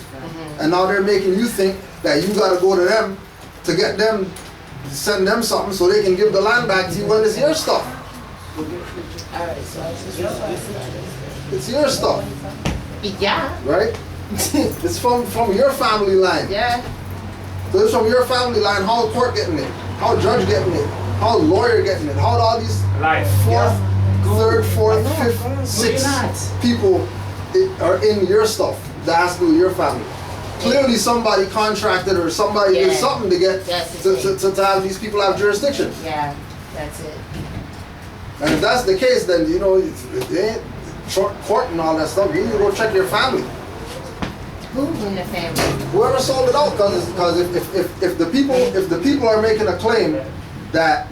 and now they're making you think that you got to go to them to get them, send them something so they can give the land back to you when it's your stuff. Alright, so it's your stuff. Yeah. Right? It's from your family line. Yeah. So it's from your family line. How court getting it? How judge getting it? How lawyer getting it? How all these third, fourth, fifth, sixth people are in your stuff that has to do with your family. Clearly somebody contracted or somebody did something to get to have these people have jurisdiction. Yeah, that's it. And if that's the case, then you know if they ain't court and all that stuff. You need to go check your family. Who's in the family? Whoever sold it out, because if the people are making a claim that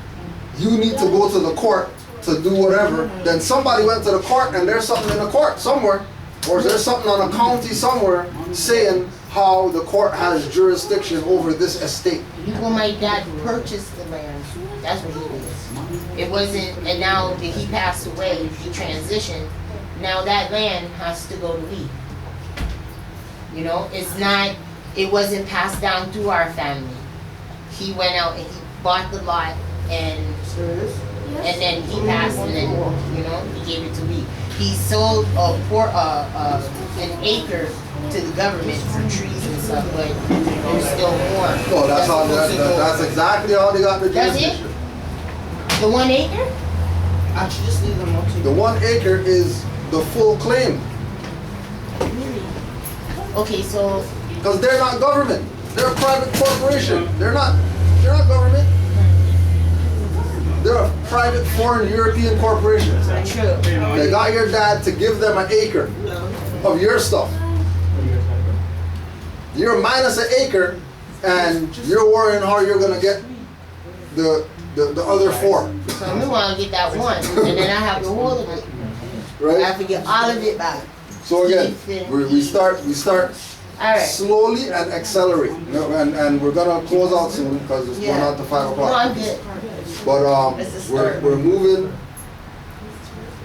you need to go to the court to do whatever, then somebody went to the court and there's something in the court somewhere, or there's something on a county somewhere saying how the court has jurisdiction over this estate. Well, my dad purchased the land. That's what it is. It wasn't, and now that he passed away, he transitioned. Now that land has to go to me. You know, it's not, it wasn't passed down through our family. He went out and he bought the lot and then he passed and then, you know, he gave it to me. He sold an acre to the government for trees and stuff, but there's still more. No, that's exactly all they got to do. That's it? The 1 acre? Actually, just leave them on. The 1 acre is the full claim. Okay, so because they're not government, they're a private corporation. They're not government. They're a private foreign European corporation. True. They got your dad to give them an acre of your stuff. You're minus an acre, and you're worrying how you're gonna get the other 4. So I want to get that 1, and then I have the whole of it. Right? I have to get all of it back. So again, we start slowly and accelerate. You know, and we're gonna close out soon because it's going out to 5 o'clock. No, I'm good. But we're moving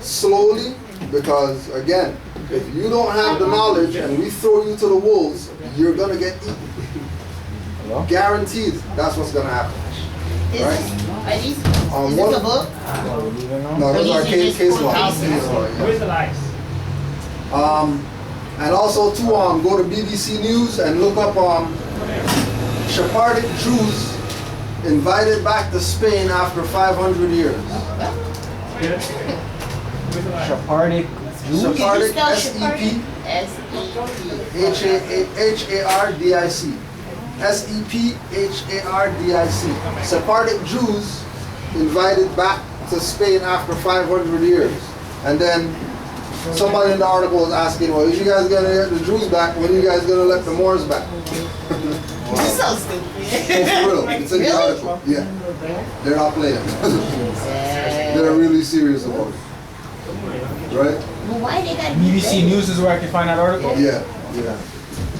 slowly because again, if you don't have the knowledge and we throw you to the wolves, you're gonna get eaten. Guaranteed. That's what's gonna happen. Are these a book? No, those are case law. Where's the lights? And also too, go to BBC News and look up Sephardic Jews invited back to Spain after 500 years. Sephardic Jews? Sephardic, S-E-P H-A-R-D-I-C. S-E-P-H-A-R-D-I-C. Sephardic Jews invited back to Spain after 500 years. And then somebody in the article was asking, well, if you guys gonna get the Jews back, when are you guys gonna let the Moors back? This so stupid. For real, it's in the article. Yeah. They're not playing. They're really serious about it. Right? Well, why they got BBC News is where I can find that article? Yeah, yeah.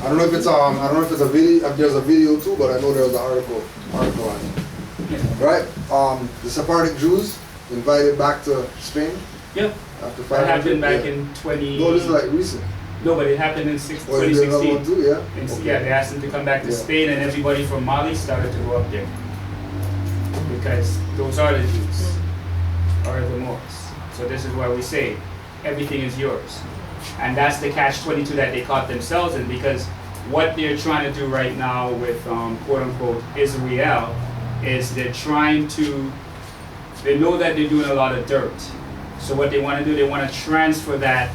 I don't know if it's a video. If there's a video too, but I know there's an article on it. Right? The Sephardic Jews invited back to Spain. Yeah. After that happened back in 20. No, this is like recent. No, but it happened in 2016. Too, yeah? Yeah, they asked them to come back to Spain, and everybody from Mali started to go up there because those are the Jews, or the Moors. So this is why we say everything is yours. And that's the catch-22 that they caught themselves in, because what they're trying to do right now with quote-unquote Israel is they know that they're doing a lot of dirt. So what they want to do, they want to transfer that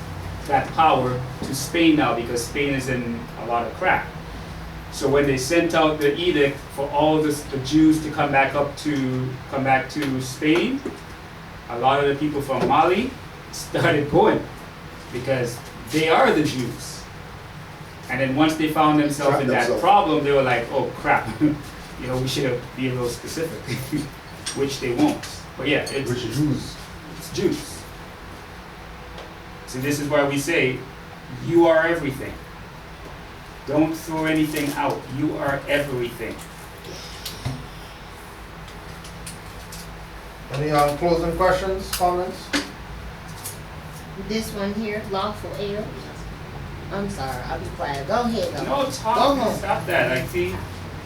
power to Spain now, because Spain is in a lot of crap. So when they sent out the edict for all the Jews to come back to Spain, a lot of the people from Mali started going, because they are the Jews. And then once they found themselves in that problem, they were like, oh crap, we should have been a little specific, which they won't. But yeah, it's Jews. It's Jews. So this is why we say, you are everything. Don't throw anything out. You are everything. Any closing questions, comments? This one here, lawful heir. I'm sorry, I'll be quiet. Go ahead. No, stop that. Like, see,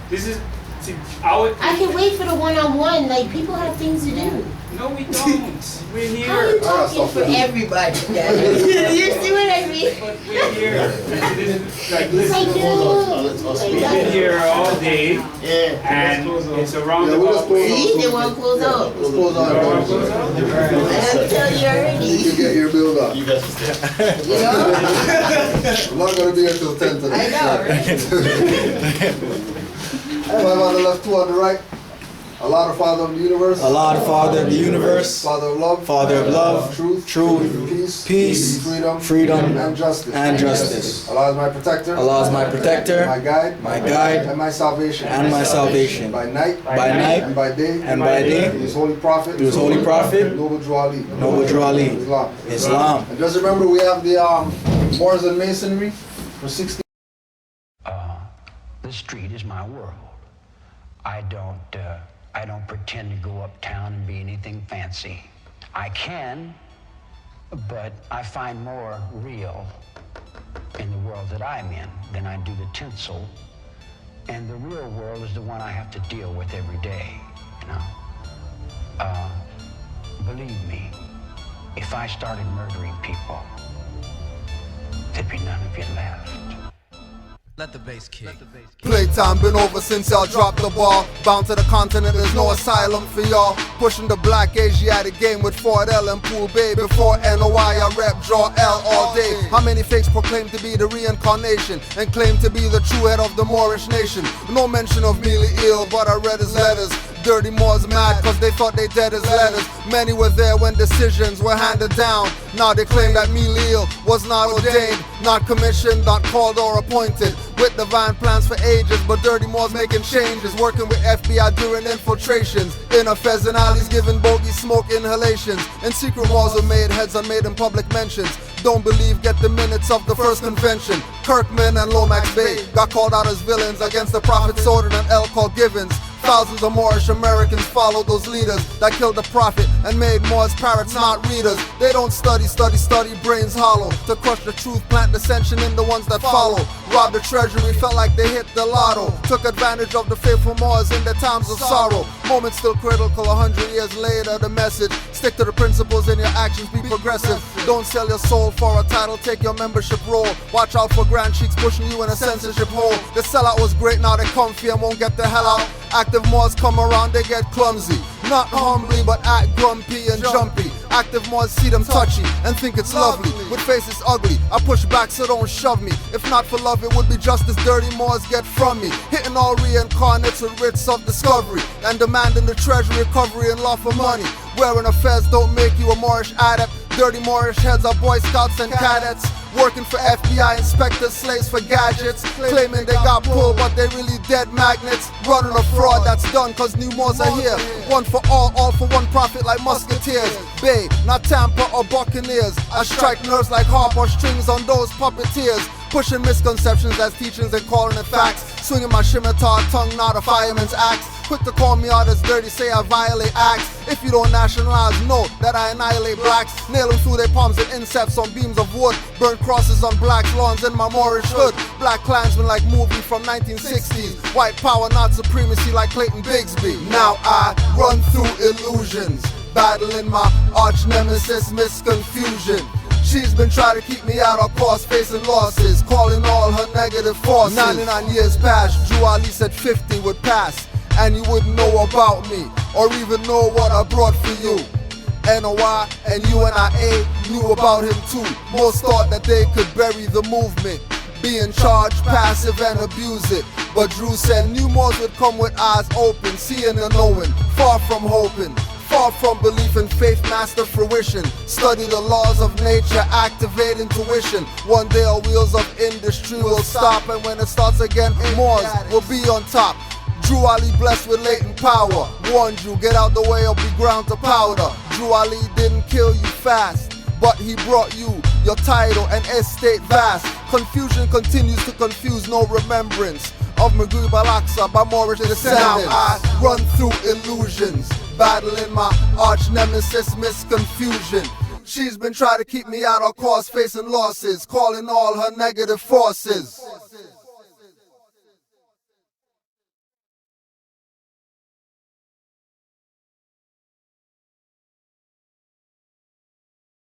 this is, I can wait for the one-on-one. Like, people have things to do. No, we don't. We're here. How are you talking for everybody? You see what I mean? But we're here. We've been here all day, and it's a roundabout way. See, they won't close out. Let's close out. I have to tell you already. You can get your build up. You guys can stay. I'm not going to be here till 10 today. I know, right? Five on the left, two on the right. Allah, the Father of the universe. Allah, the Father of the universe. Father of love. Father of love. Truth. Peace. Freedom. And justice. Allah is my protector. Allah is my protector. My guide. And my salvation. By night. And by day. His holy prophet. Noble Drew Ali. Islam. And just remember, we have the Moors and Masonry for 60. The street is my world. I don't pretend to go uptown and be anything fancy. I can, but I find more real in the world that I'm in than I do the tinsel. And the real world is the one I have to deal with every day, Believe me, if I started murdering people, there'd be none of you left. Let the bass kick. Playtime been over since y'all dropped the ball. Bound to the continent, there's no asylum for y'all. Pushing the black Asiatic game with Ford L and Pool Bay. Before NOI, I rep draw L all day. How many fakes proclaim to be the reincarnation and claim to be the true head of the Moorish nation? No mention of Mealy Ill, but I read his letters. Dirty Moors mad cause they thought they dead as letters. Many were there when decisions were handed down. Now they claim that Mealy was not ordained, not commissioned, not called or appointed. With divine plans for ages, but Dirty Moors making changes. Working with FBI during infiltrations. In a pheasant alleys giving bogey smoke inhalations. And secret wars are made, heads are made in public mentions. Don't believe, get the minutes of the first convention. Kirkman and Lomax Bay got called out as villains against the Prophet Soden and L. Called Givens. Thousands of Moorish Americans followed those leaders that killed the prophet and made Moors parrots, not readers. They don't study, brains hollow. To crush the truth, plant dissension in the ones that follow. Robbed the treasury, felt like they hit the lotto. Took advantage of the faithful Moors in their times of sorrow. Moments still critical, 100 years later, the message. Stick to the principles in your actions, be progressive. Don't sell your soul for a title, take your membership role. Watch out for grand cheeks pushing you in a censorship hole. The sellout was great, now they comfy and won't get the hell out. Active Moors come around, they get clumsy. Not humbly, but act grumpy and jumpy. Active Moors see them touchy and think it's lovely. With faces ugly, I push back so don't shove me. If not for love, it would be just as Dirty Moors get from me. Hitting all reincarnates with writs of discovery and demanding the treasury recovery and law for money. Wearing affairs don't make you a Moorish adept. Dirty Moorish heads are Boy Scouts and cadets. Working for FBI inspectors, slaves for gadgets. Claiming they got pulled, but they really dead magnets. Running a fraud that's done cause new Moors are here. One for all for one profit like musketeers. Bay, not Tampa or Buccaneers. I strike nerves like harp or strings on those puppeteers. Pushing misconceptions as teachings and calling it facts. Swinging my scimitar tongue, not a fireman's axe. Quick to call me out as dirty, say I violate acts. If you don't nationalize, know that I annihilate blacks. Nail them through their palms and incepts on beams of wood. Burn crosses on black lawns in my Moorish hood. Black Klansmen like movie from 1960s. White power, not supremacy like Clayton Bigsby. Now I run through illusions, battling my arch nemesis misconfusion. She's been trying to keep me out of course, facing losses, calling all her negative forces. 99 years past, Drew Ali said 50 would pass, and you wouldn't know about me, or even know what I brought for you. NOI and UNIA knew about him too. Most thought that they could bury the movement, be in charge, passive and abuse it. But Drew said new Moors would come with eyes open, seeing and knowing, far from hoping. Far from belief in faith, master fruition. Study the laws of nature, activate intuition. One day our wheels of industry will stop, and when it starts again, Moors will be on top. Drew Ali blessed with latent power. Warned you, get out the way or be ground to powder. Drew Ali didn't kill you fast, but he brought you your title and estate vast. Confusion continues to confuse, no remembrance of Maghrib al-Aqsa by Moorish descendants. Now I run through illusions, battling my arch nemesis misconfusion. She's been trying to keep me out of course, facing losses, calling all her negative forces.